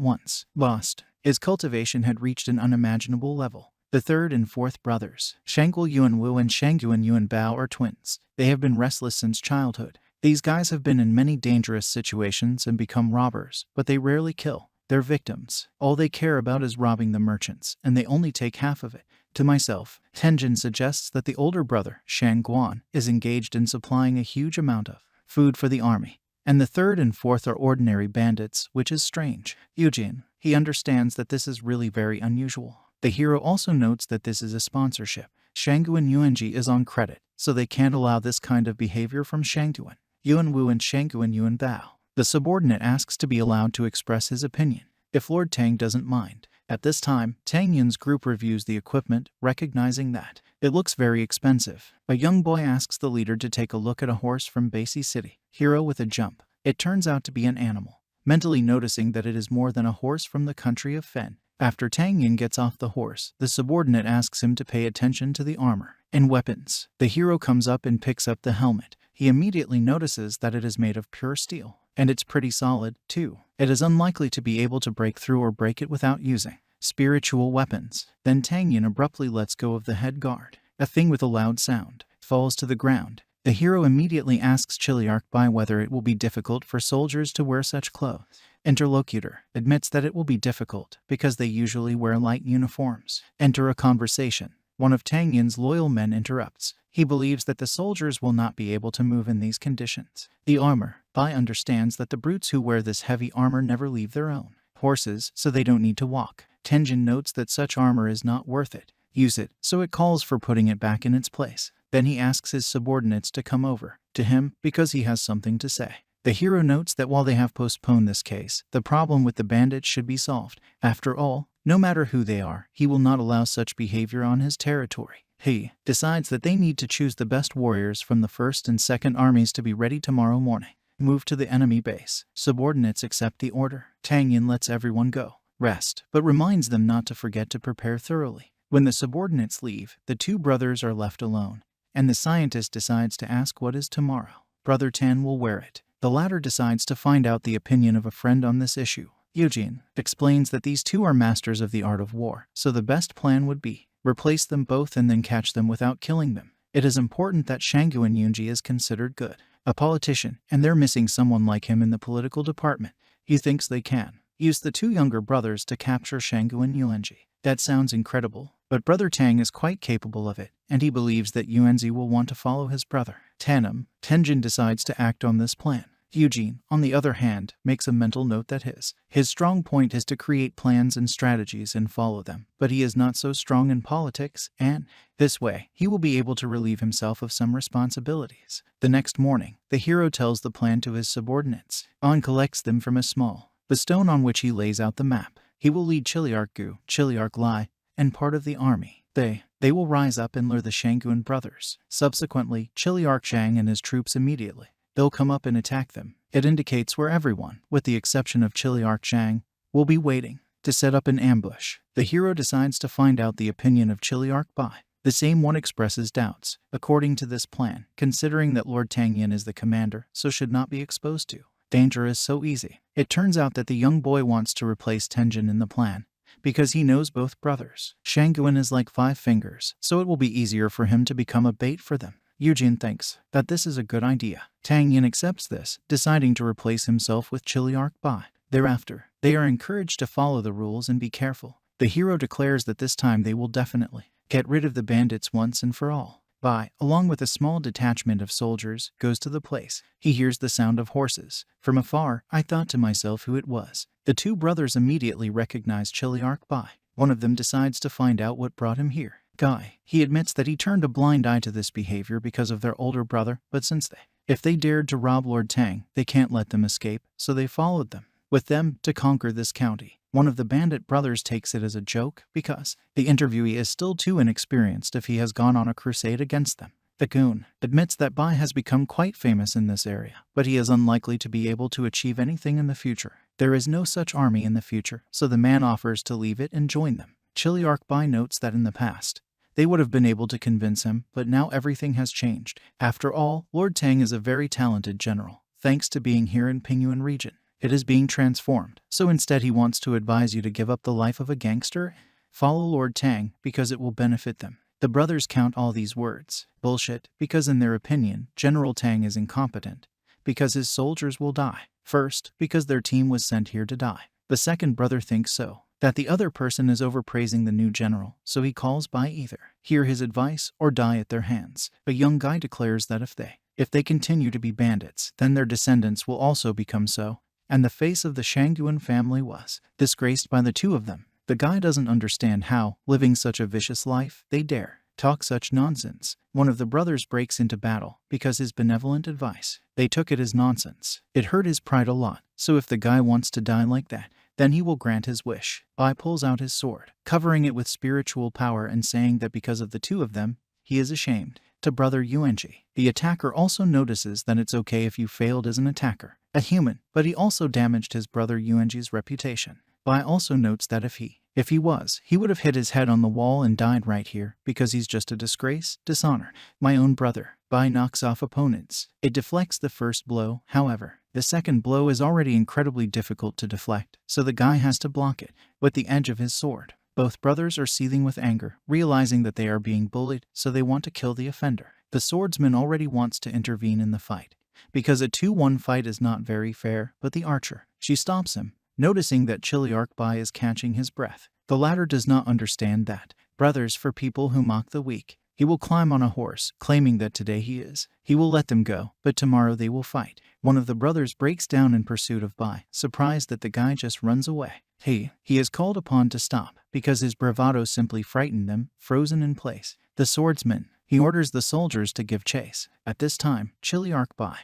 once lost. His cultivation had reached an unimaginable level. The third and fourth brothers, Shangguan Yuanwu and Shangguan Yuanbao, are twins. They have been restless since childhood. These guys have been in many dangerous situations and become robbers, but they rarely kill their victims. All they care about is robbing the merchants, and they only take half of it. To myself, Tenjin suggests that the older brother, Shangguan, is engaged in supplying a huge amount of food for the army, and the third and fourth are ordinary bandits, which is strange. Eugene, he understands that this is really very unusual. The hero also notes that this is a sponsorship. Shangguan Yuanji is on credit, so they can't allow this kind of behavior from Shangguan Yuanwu and Shangguan Yuan Thao. The subordinate asks to be allowed to express his opinion, if Lord Tang doesn't mind. At this time, Tang Yun's group reviews the equipment, recognizing that it looks very expensive. A young boy asks the leader to take a look at a horse from Basie City. Hero with a jump. It turns out to be an animal, mentally noticing that it is more than a horse from the country of Fen. After Tang Yun gets off the horse, the subordinate asks him to pay attention to the armor and weapons. The hero comes up and picks up the helmet. He immediately notices that it is made of pure steel, and it's pretty solid, too. It is unlikely to be able to break through or break it without using spiritual weapons. Then Tang Yun abruptly lets go of the head guard. A thing with a loud sound falls to the ground. The hero immediately asks Chiliarch Bai whether it will be difficult for soldiers to wear such clothes. Interlocutor admits that it will be difficult because they usually wear light uniforms. Enter a conversation. One of Tang Yun's loyal men interrupts. He believes that the soldiers will not be able to move in these conditions. The armor. Bai understands that the brutes who wear this heavy armor never leave their own horses, so they don't need to walk. Tenjin notes that such armor is not worth it. Use it, so it calls for putting it back in its place. Then he asks his subordinates to come over to him because he has something to say. The hero notes that while they have postponed this case, the problem with the bandits should be solved. After all, no matter who they are, he will not allow such behavior on his territory. He decides that they need to choose the best warriors from the 1st and 2nd armies to be ready tomorrow morning. Move to the enemy base. Subordinates accept the order. Tang Yun lets everyone go. Rest, but reminds them not to forget to prepare thoroughly. When the subordinates leave, the two brothers are left alone, and the scientist decides to ask what is tomorrow. Brother Tan will wear it. The latter decides to find out the opinion of a friend on this issue. Eugene explains that these two are masters of the art of war, so the best plan would be replace them both and then catch them without killing them. It is important that Shangguan Yunji is considered good, a politician, and they're missing someone like him in the political department. He thinks they can use the two younger brothers to capture Shangguan Yuanji. That sounds incredible, but Brother Tang is quite capable of it, and he believes that Yuanzi will want to follow his brother. Tenjin decides to act on this plan. Eugene, on the other hand, makes a mental note that his strong point is to create plans and strategies and follow them, but he is not so strong in politics, and this way, he will be able to relieve himself of some responsibilities. The next morning, the hero tells the plan to his subordinates. On collects them from a the stone on which he lays out the map. He will lead Chiliarch Gu, Chiliarch Lai, and part of the army. They will rise up and lure the Shangguan brothers. Subsequently, Chiliarch Shang and his troops immediately. They'll come up and attack them. It indicates where everyone, with the exception of Chiliarch Shang, will be waiting to set up an ambush. The hero decides to find out the opinion of Chiliarch Bai. The same one expresses doubts. According to this plan, considering that Lord Tang Yin is the commander, so should not be exposed to danger is so easy. It turns out that the young boy wants to replace Tenjin in the plan, because he knows both brothers. Shangguan is like 5 fingers, so it will be easier for him to become a bait for them. Eugene thinks that this is a good idea. Tang Yin accepts this, deciding to replace himself with Chiliarch Bai. Thereafter, they are encouraged to follow the rules and be careful. The hero declares that this time they will definitely get rid of the bandits once and for all. Bai, along with a small detachment of soldiers, goes to the place. He hears the sound of horses. From afar, I thought to myself who it was. The two brothers immediately recognize Chiliarch Bai. One of them decides to find out what brought him here. Guy. He admits that he turned a blind eye to this behavior because of their older brother, but if they dared to rob Lord Tang, they can't let them escape, so they followed them. With them, to conquer this county. One of the bandit brothers takes it as a joke because the interviewee is still too inexperienced if he has gone on a crusade against them. The goon admits that Bai has become quite famous in this area, but he is unlikely to be able to achieve anything in the future. There is no such army in the future, so the man offers to leave it and join them. Chiliarch Bai notes that in the past, they would have been able to convince him, but now everything has changed. After all, Lord Tang is a very talented general. Thanks to being here in Pingyuan region, it is being transformed, so instead he wants to advise you to give up the life of a gangster. Follow Lord Tang, because it will benefit them. The brothers count all these words bullshit, because in their opinion, General Tang is incompetent, because his soldiers will die. First, because their team was sent here to die. The second brother thinks so, that the other person is overpraising the new general, so he calls Bai either hear his advice or die at their hands. A young guy declares that if they continue to be bandits, then their descendants will also become so, and the face of the Shangguan family was disgraced by the two of them. The guy doesn't understand how, living such a vicious life, they dare talk such nonsense. One of the brothers breaks into battle because his benevolent advice. They took it as nonsense. It hurt his pride a lot, so if the guy wants to die like that, then he will grant his wish. Bai pulls out his sword, covering it with spiritual power and saying that because of the two of them, he is ashamed. To brother Yuanji, the attacker also notices that it's okay if you failed as an attacker, a human, but he also damaged his brother Yuanji's reputation. Bai also notes that if he would have hit his head on the wall and died right here because he's just a disgrace, dishonor. My own brother. Bai knocks off opponents. It deflects the first blow, however. The second blow is already incredibly difficult to deflect, so the guy has to block it with the edge of his sword. Both brothers are seething with anger, realizing that they are being bullied, so they want to kill the offender. The swordsman already wants to intervene in the fight, because a 2-1 fight is not very fair, but the archer, she stops him, noticing that Chiliarch Bai is catching his breath. The latter does not understand that brothers for people who mock the weak. He will climb on a horse, claiming that today he will let them go, but tomorrow they will fight. One of the brothers breaks down in pursuit of Bai, surprised that the guy just runs away. He is called upon to stop, because his bravado simply frightened them, frozen in place. The swordsman, he orders the soldiers to give chase. At this time, Chiliarch Bai,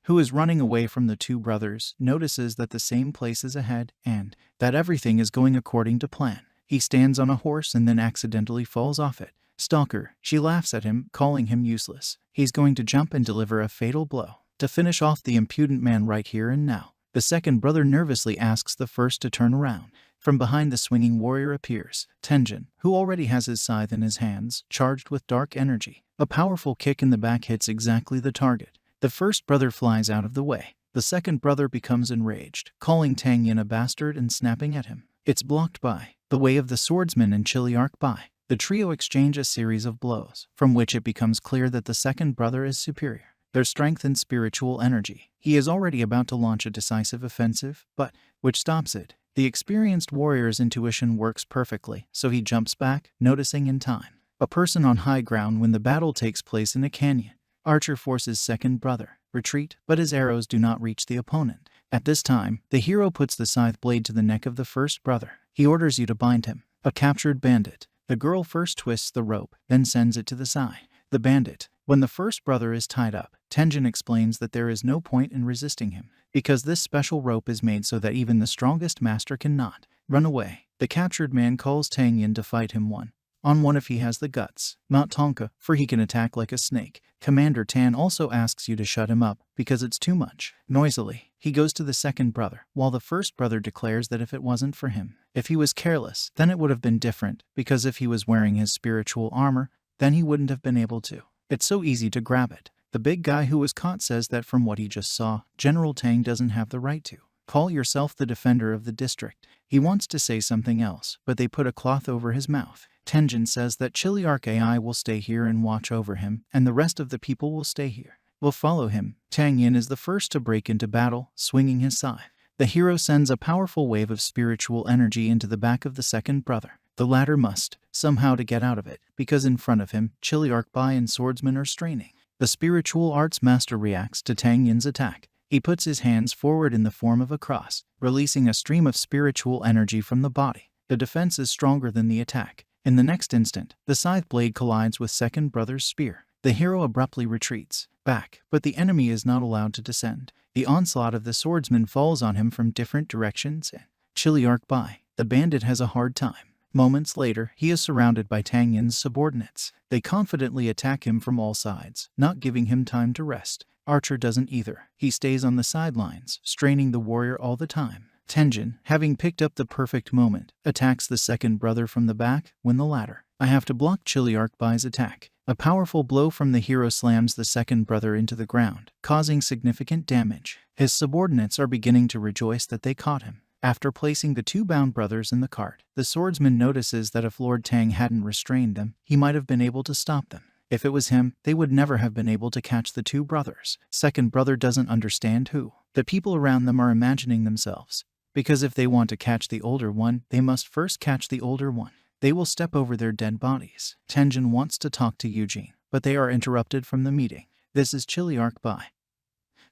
who is running away from the two brothers, notices that the same place is ahead, and that everything is going according to plan. He stands on a horse and then accidentally falls off it. Stalker, she laughs at him, calling him useless. He's going to jump and deliver a fatal blow to finish off the impudent man right here and now. The second brother nervously asks the first to turn around. From behind the swinging warrior appears Tenjin, who already has his scythe in his hands, charged with dark energy. A powerful kick in the back hits exactly the target. The first brother flies out of the way. The second brother becomes enraged, calling Tang Yin a bastard and snapping at him. It's blocked by the way of the swordsman and Chiliarch Bai. The trio exchange a series of blows, from which it becomes clear that the second brother is superior. Their strength and spiritual energy. He is already about to launch a decisive offensive, but which stops it. The experienced warrior's intuition works perfectly, so he jumps back, noticing in time. A person on high ground when the battle takes place in a canyon. Archer forces second brother retreat, but his arrows do not reach the opponent. At this time, the hero puts the scythe blade to the neck of the first brother. He orders you to bind him. A captured bandit. The girl first twists the rope, then sends it to the side. The bandit. When the first brother is tied up, Tenjin explains that there is no point in resisting him, because this special rope is made so that even the strongest master cannot run away. The captured man calls Tang Yin to fight him one-on-one if he has the guts, not Tonka, for he can attack like a snake. Commander Tan also asks you to shut him up, because it's too much. Noisily, he goes to the second brother, while the first brother declares that if it wasn't for him, if he was careless, then it would have been different, because if he was wearing his spiritual armor, then he wouldn't have been able to. It's so easy to grab it. The big guy who was caught says that from what he just saw, General Tang doesn't have the right to call yourself the defender of the district. He wants to say something else, but they put a cloth over his mouth. Tenjin says that Chiliarch AI will stay here and watch over him, and the rest of the people will stay here. Will follow him. Tang Yin is the first to break into battle, swinging his scythe. The hero sends a powerful wave of spiritual energy into the back of the second brother. The latter must somehow to get out of it, because in front of him, Chiliarch Bai and swordsman are straining. The spiritual arts master reacts to Tang Yin's attack. He puts his hands forward in the form of a cross, releasing a stream of spiritual energy from the body. The defense is stronger than the attack. In the next instant, the scythe blade collides with second brother's spear. The hero abruptly retreats back, but the enemy is not allowed to descend. The onslaught of the swordsman falls on him from different directions and Chiliarch Bai, the bandit, has a hard time. Moments later, he is surrounded by Tang Yin's subordinates. They confidently attack him from all sides, not giving him time to rest. Archer doesn't either. He stays on the sidelines, straining the warrior all the time. Tenjin, having picked up the perfect moment, attacks the second brother from the back when the latter. I have to block Chiliarch Bai's attack. A powerful blow from the hero slams the second brother into the ground, causing significant damage. His subordinates are beginning to rejoice that they caught him. After placing the two bound brothers in the cart, the swordsman notices that if Lord Tang hadn't restrained them, he might have been able to stop them. If it was him, they would never have been able to catch the two brothers. Second brother doesn't understand who the people around them are imagining themselves. Because if they want to catch the older one, they must first catch the older one. They will step over their dead bodies. Tenjin wants to talk to Eugene, but they are interrupted from the meeting. This is Chiliarch Bai,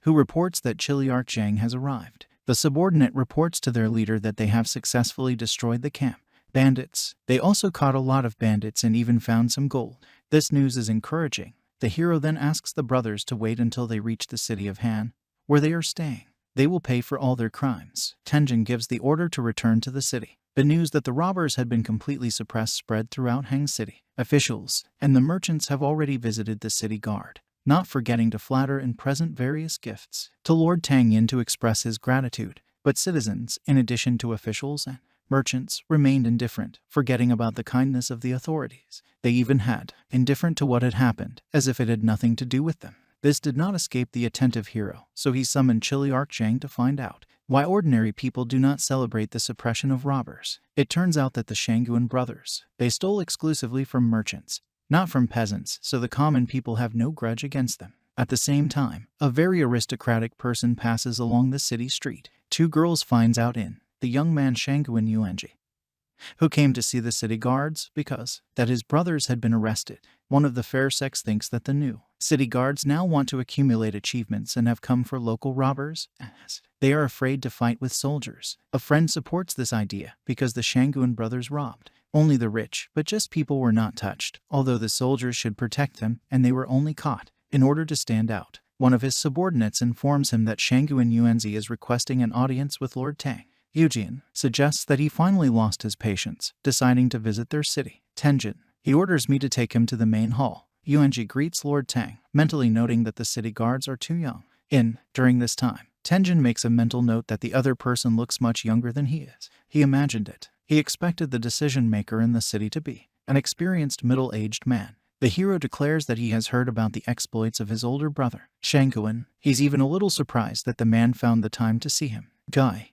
who reports that Chiliarch Zhang has arrived. The subordinate reports to their leader that they have successfully destroyed the camp. bandits. They also caught a lot of bandits and even found some gold. This news is encouraging. The hero then asks the brothers to wait until they reach the city of Han, where they are staying. They will pay for all their crimes. Tenjin gives the order to return to the city. The news that the robbers had been completely suppressed spread throughout Han City. Officials and the merchants have already visited the city guard, not forgetting to flatter and present various gifts to Lord Tang Yin to express his gratitude. But citizens, in addition to officials and merchants, remained indifferent, forgetting about the kindness of the authorities. They even had indifferent to what had happened, as if it had nothing to do with them. This did not escape the attentive hero, so he summoned Chiliarch Zhang to find out why ordinary people do not celebrate the suppression of robbers. It turns out that the Shanguan brothers, they stole exclusively from merchants, not from peasants, so the common people have no grudge against them. At the same time, a very aristocratic person passes along the city street. Two girls finds out the young man Shanguan Yuanji, who came to see the city guards because that his brothers had been arrested. One of the fair sex thinks that the new city guards now want to accumulate achievements and have come for local robbers, as they are afraid to fight with soldiers. A friend supports this idea because the Shanguan brothers robbed only the rich, but just people were not touched, although the soldiers should protect them and they were only caught in order to stand out. One of his subordinates informs him that Shanguan Yuanzi is requesting an audience with Lord Tang. Eugene suggests that he finally lost his patience, deciding to visit their city. Tenjin, he orders me to take him to the main hall. Yuanji greets Lord Tang, mentally noting that the city guards are too young. During this time, Tenjin makes a mental note that the other person looks much younger than he is. He imagined it. He expected the decision-maker in the city to be an experienced middle-aged man. The hero declares that he has heard about the exploits of his older brother, Shanguan. He's even a little surprised that the man found the time to see him.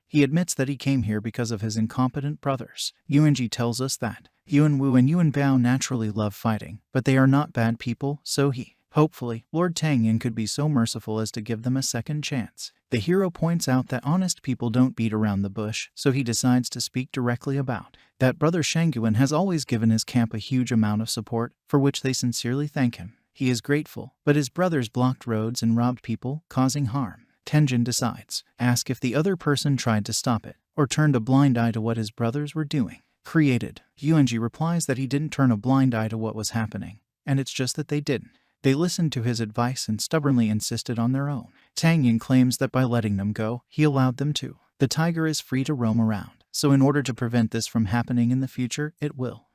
He admits that he came here because of his incompetent brothers. Yuanji tells us that Yuan Wu and Yuan Bao naturally love fighting, but they are not bad people, so hopefully, Lord Tang Yin could be so merciful as to give them a second chance. The hero points out that honest people don't beat around the bush, so he decides to speak directly about that brother Shanguan has always given his camp a huge amount of support, for which they sincerely thank him. He is grateful, but his brothers blocked roads and robbed people, causing harm. Tenjin decides, ask if the other person tried to stop it, or turned a blind eye to what his brothers were doing. Yuanji replies that he didn't turn a blind eye to what was happening, and it's just that they didn't. They listened to his advice and stubbornly insisted on their own. Tang Yin claims that by letting them go, he allowed them to. The tiger is free to roam around, so in order to prevent this from happening in the future,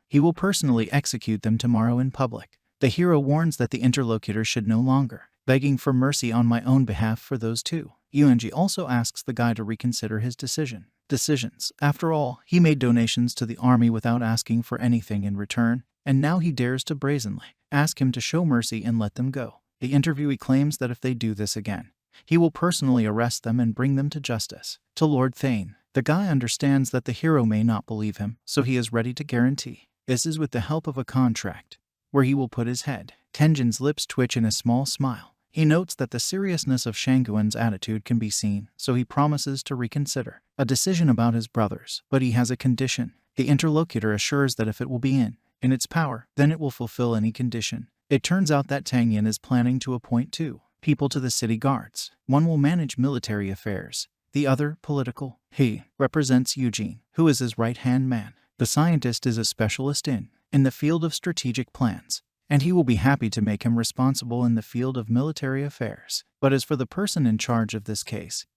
he will personally execute them tomorrow in public. The hero warns that the interlocutor should no longer begging for mercy on my own behalf for those two. Yuanji also asks the guy to reconsider his decisions. After all, he made donations to the army without asking for anything in return, and now he dares to brazenly ask him to show mercy and let them go. The interviewee claims that if they do this again, he will personally arrest them and bring them to justice. To Lord Thane, the guy understands that the hero may not believe him, so he is ready to guarantee. This is with the help of a contract, where he will put his head. Tenjin's lips twitch in a small smile. He notes that the seriousness of Shanguan's attitude can be seen, so he promises to reconsider a decision about his brothers, but he has a condition. The interlocutor assures that if it will be in its power, then it will fulfill any condition. It turns out that Tang Yin is planning to appoint two people to the city guards. One will manage military affairs, the other political. He represents Eugene, who is his right-hand man. The scientist is a specialist in the field of strategic plans, and he will be happy to make him responsible in the field of military affairs. But as for the person in charge of this case,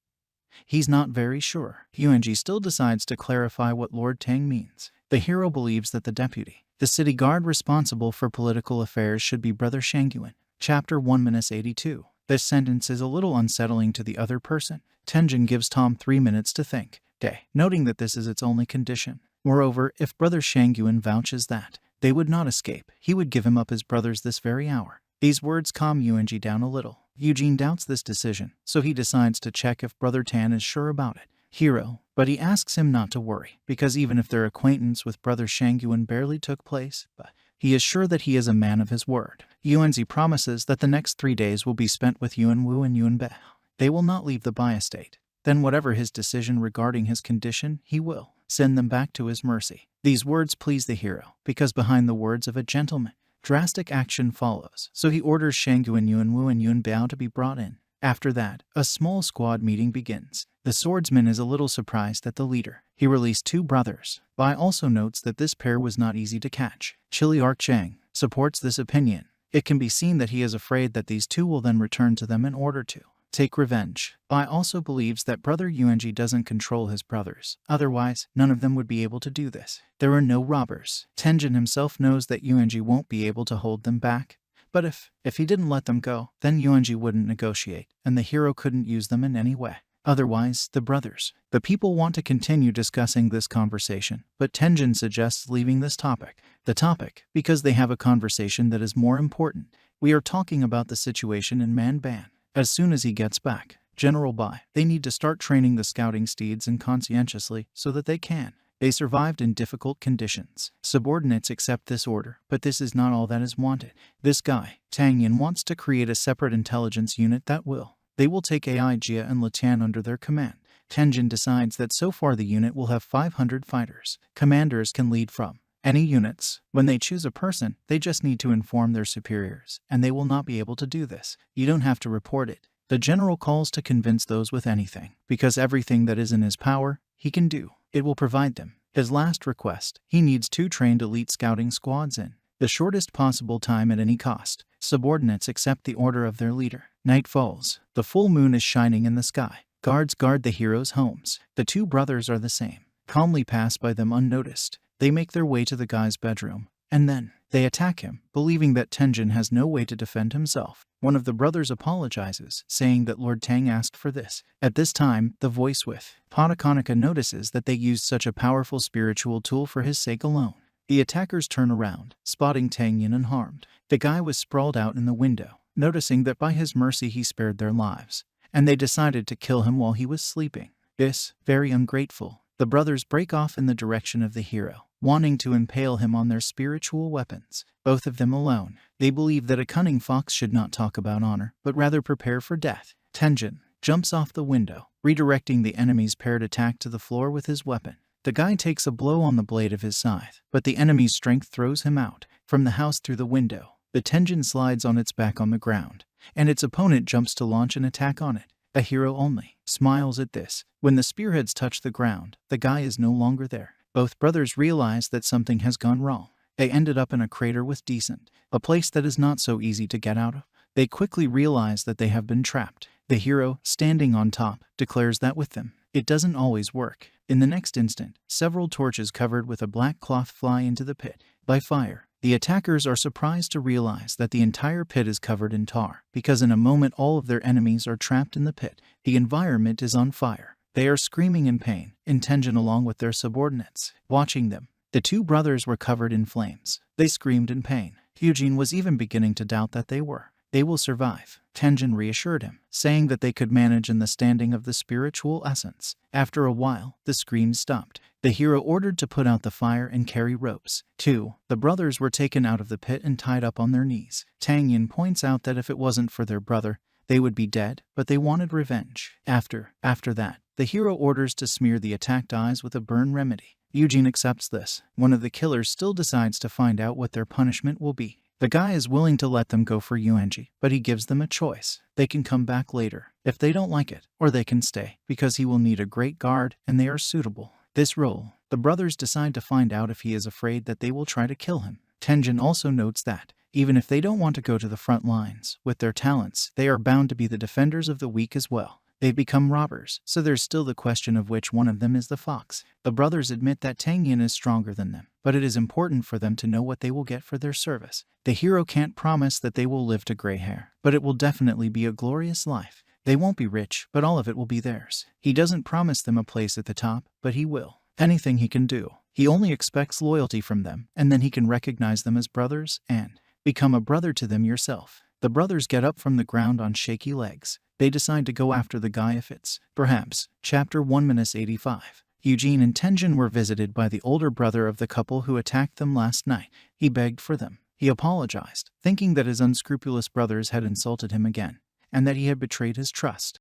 he's not very sure. Yuanji still decides to clarify what Lord Tang means. The hero believes that the city guard responsible for political affairs should be Brother Shanguan. Chapter 1-82. This sentence is a little unsettling to the other person. Tenjin gives Tom 3 minutes to think, noting that this is its only condition. Moreover, if Brother Shanguan vouches that they would not escape, he would give him up his brothers this very hour. These words calm Yuanji down a little. Eugene doubts this decision, so he decides to check if Brother Tan is sure about it. But he asks him not to worry, because even if their acquaintance with Brother Shanguan barely took place, but he is sure that he is a man of his word. Yuanzi promises that the next 3 days will be spent with Yuan Wu and Yuan Bao. They will not leave the Bai estate. Then whatever his decision regarding his condition, he will send them back to his mercy. These words please the hero, because behind the words of a gentleman, drastic action follows, so he orders Shanguan, Yuan Wu, and Yuan Bao to be brought in. After that, a small squad meeting begins. The swordsman is a little surprised that the leader, he released 2 brothers. Bai also notes that this pair was not easy to catch. Chiliarch Chang supports this opinion. It can be seen that he is afraid that these 2 will then return to them in order to take revenge. Bai also believes that brother Yuanji doesn't control his brothers. Otherwise, none of them would be able to do this. There are no robbers. Tenjin himself knows that Yuanji won't be able to hold them back. But if he didn't let them go, then Yuanji wouldn't negotiate, and the hero couldn't use them in any way. Otherwise, the people want to continue discussing this conversation, but Tenjin suggests leaving this topic. Because they have a conversation that is more important. We are talking about the situation in Manban. As soon as he gets back, General Bai, they need to start training the scouting steeds and conscientiously so that they survived in difficult conditions. Subordinates accept this order, but this is not all that is wanted. This guy, Tang Yin, wants to create a separate intelligence unit they will take Ai Jia and Latian under their command. Tenjin decides that so far the unit will have 500 fighters. Commanders can lead from any units. When they choose a person, they just need to inform their superiors, and they will not be able to do this. You don't have to report it. The general calls to convince those with anything, because everything that is in his power, he can do. It will provide them. His last request, he needs 2 trained elite scouting squads in the shortest possible time at any cost. Subordinates accept the order of their leader. Night falls. The full moon is shining in the sky. Guards guard the heroes' homes. The 2 brothers are the same. Calmly pass by them unnoticed. They make their way to the guy's bedroom, and then they attack him, believing that Tenjin has no way to defend himself. One of the brothers apologizes, saying that Lord Tang asked for this. At this time, the voice with Patakonica notices that they used such a powerful spiritual tool for his sake alone. The attackers turn around, spotting Tang Yin unharmed. The guy was sprawled out in the window, noticing that by his mercy he spared their lives, and they decided to kill him while he was sleeping. This, very ungrateful. The brothers break off in the direction of the hero, wanting to impale him on their spiritual weapons. Both of them alone. They believe that a cunning fox should not talk about honor, but rather prepare for death. Tenjin jumps off the window, redirecting the enemy's paired attack to the floor with his weapon. The guy takes a blow on the blade of his scythe, but the enemy's strength throws him out from the house through the window. The Tenjin slides on its back on the ground, and its opponent jumps to launch an attack on it. A hero only smiles at this. When the spearheads touch the ground, the guy is no longer there. Both brothers realize that something has gone wrong. They ended up in a crater with Decent, a place that is not so easy to get out of. They quickly realize that they have been trapped. The hero, standing on top, declares that with them, it doesn't always work. In the next instant, several torches covered with a black cloth fly into the pit. By fire, the attackers are surprised to realize that the entire pit is covered in tar, because in a moment all of their enemies are trapped in the pit. The environment is on fire. They are screaming in pain, in Tenjin along with their subordinates. Watching them, the 2 brothers were covered in flames. They screamed in pain. Eugene was even beginning to doubt that they will survive. Tenjin reassured him, saying that they could manage in the standing of the spiritual essence. After a while, the screams stopped. The hero ordered to put out the fire and carry ropes. 2. The brothers were taken out of the pit and tied up on their knees. Tang Yin points out that if it wasn't for their brother, they would be dead, but they wanted revenge. After that, the hero orders to smear the attacked eyes with a burn remedy. Eugene accepts this. One of the killers still decides to find out what their punishment will be. The guy is willing to let them go for Yuanji, but he gives them a choice. They can come back later, if they don't like it, or they can stay, because he will need a great guard, and they are suitable. This role, the brothers decide to find out if he is afraid that they will try to kill him. Tenjin also notes that, even if they don't want to go to the front lines, with their talents, they are bound to be the defenders of the weak as well. They've become robbers, so there's still the question of which one of them is the fox. The brothers admit that Tang Yin is stronger than them, but it is important for them to know what they will get for their service. The hero can't promise that they will live to gray hair, but it will definitely be a glorious life. They won't be rich, but all of it will be theirs. He doesn't promise them a place at the top, but he will. Anything he can do. He only expects loyalty from them, and then he can recognize them as brothers and become a brother to them yourself. The brothers get up from the ground on shaky legs. They decide to go after the guy if it's, perhaps, Chapter 1-85. Eugene and Tenjin were visited by the older brother of the couple who attacked them last night. He begged for them. He apologized, thinking that his unscrupulous brothers had insulted him again, and that he had betrayed his trust.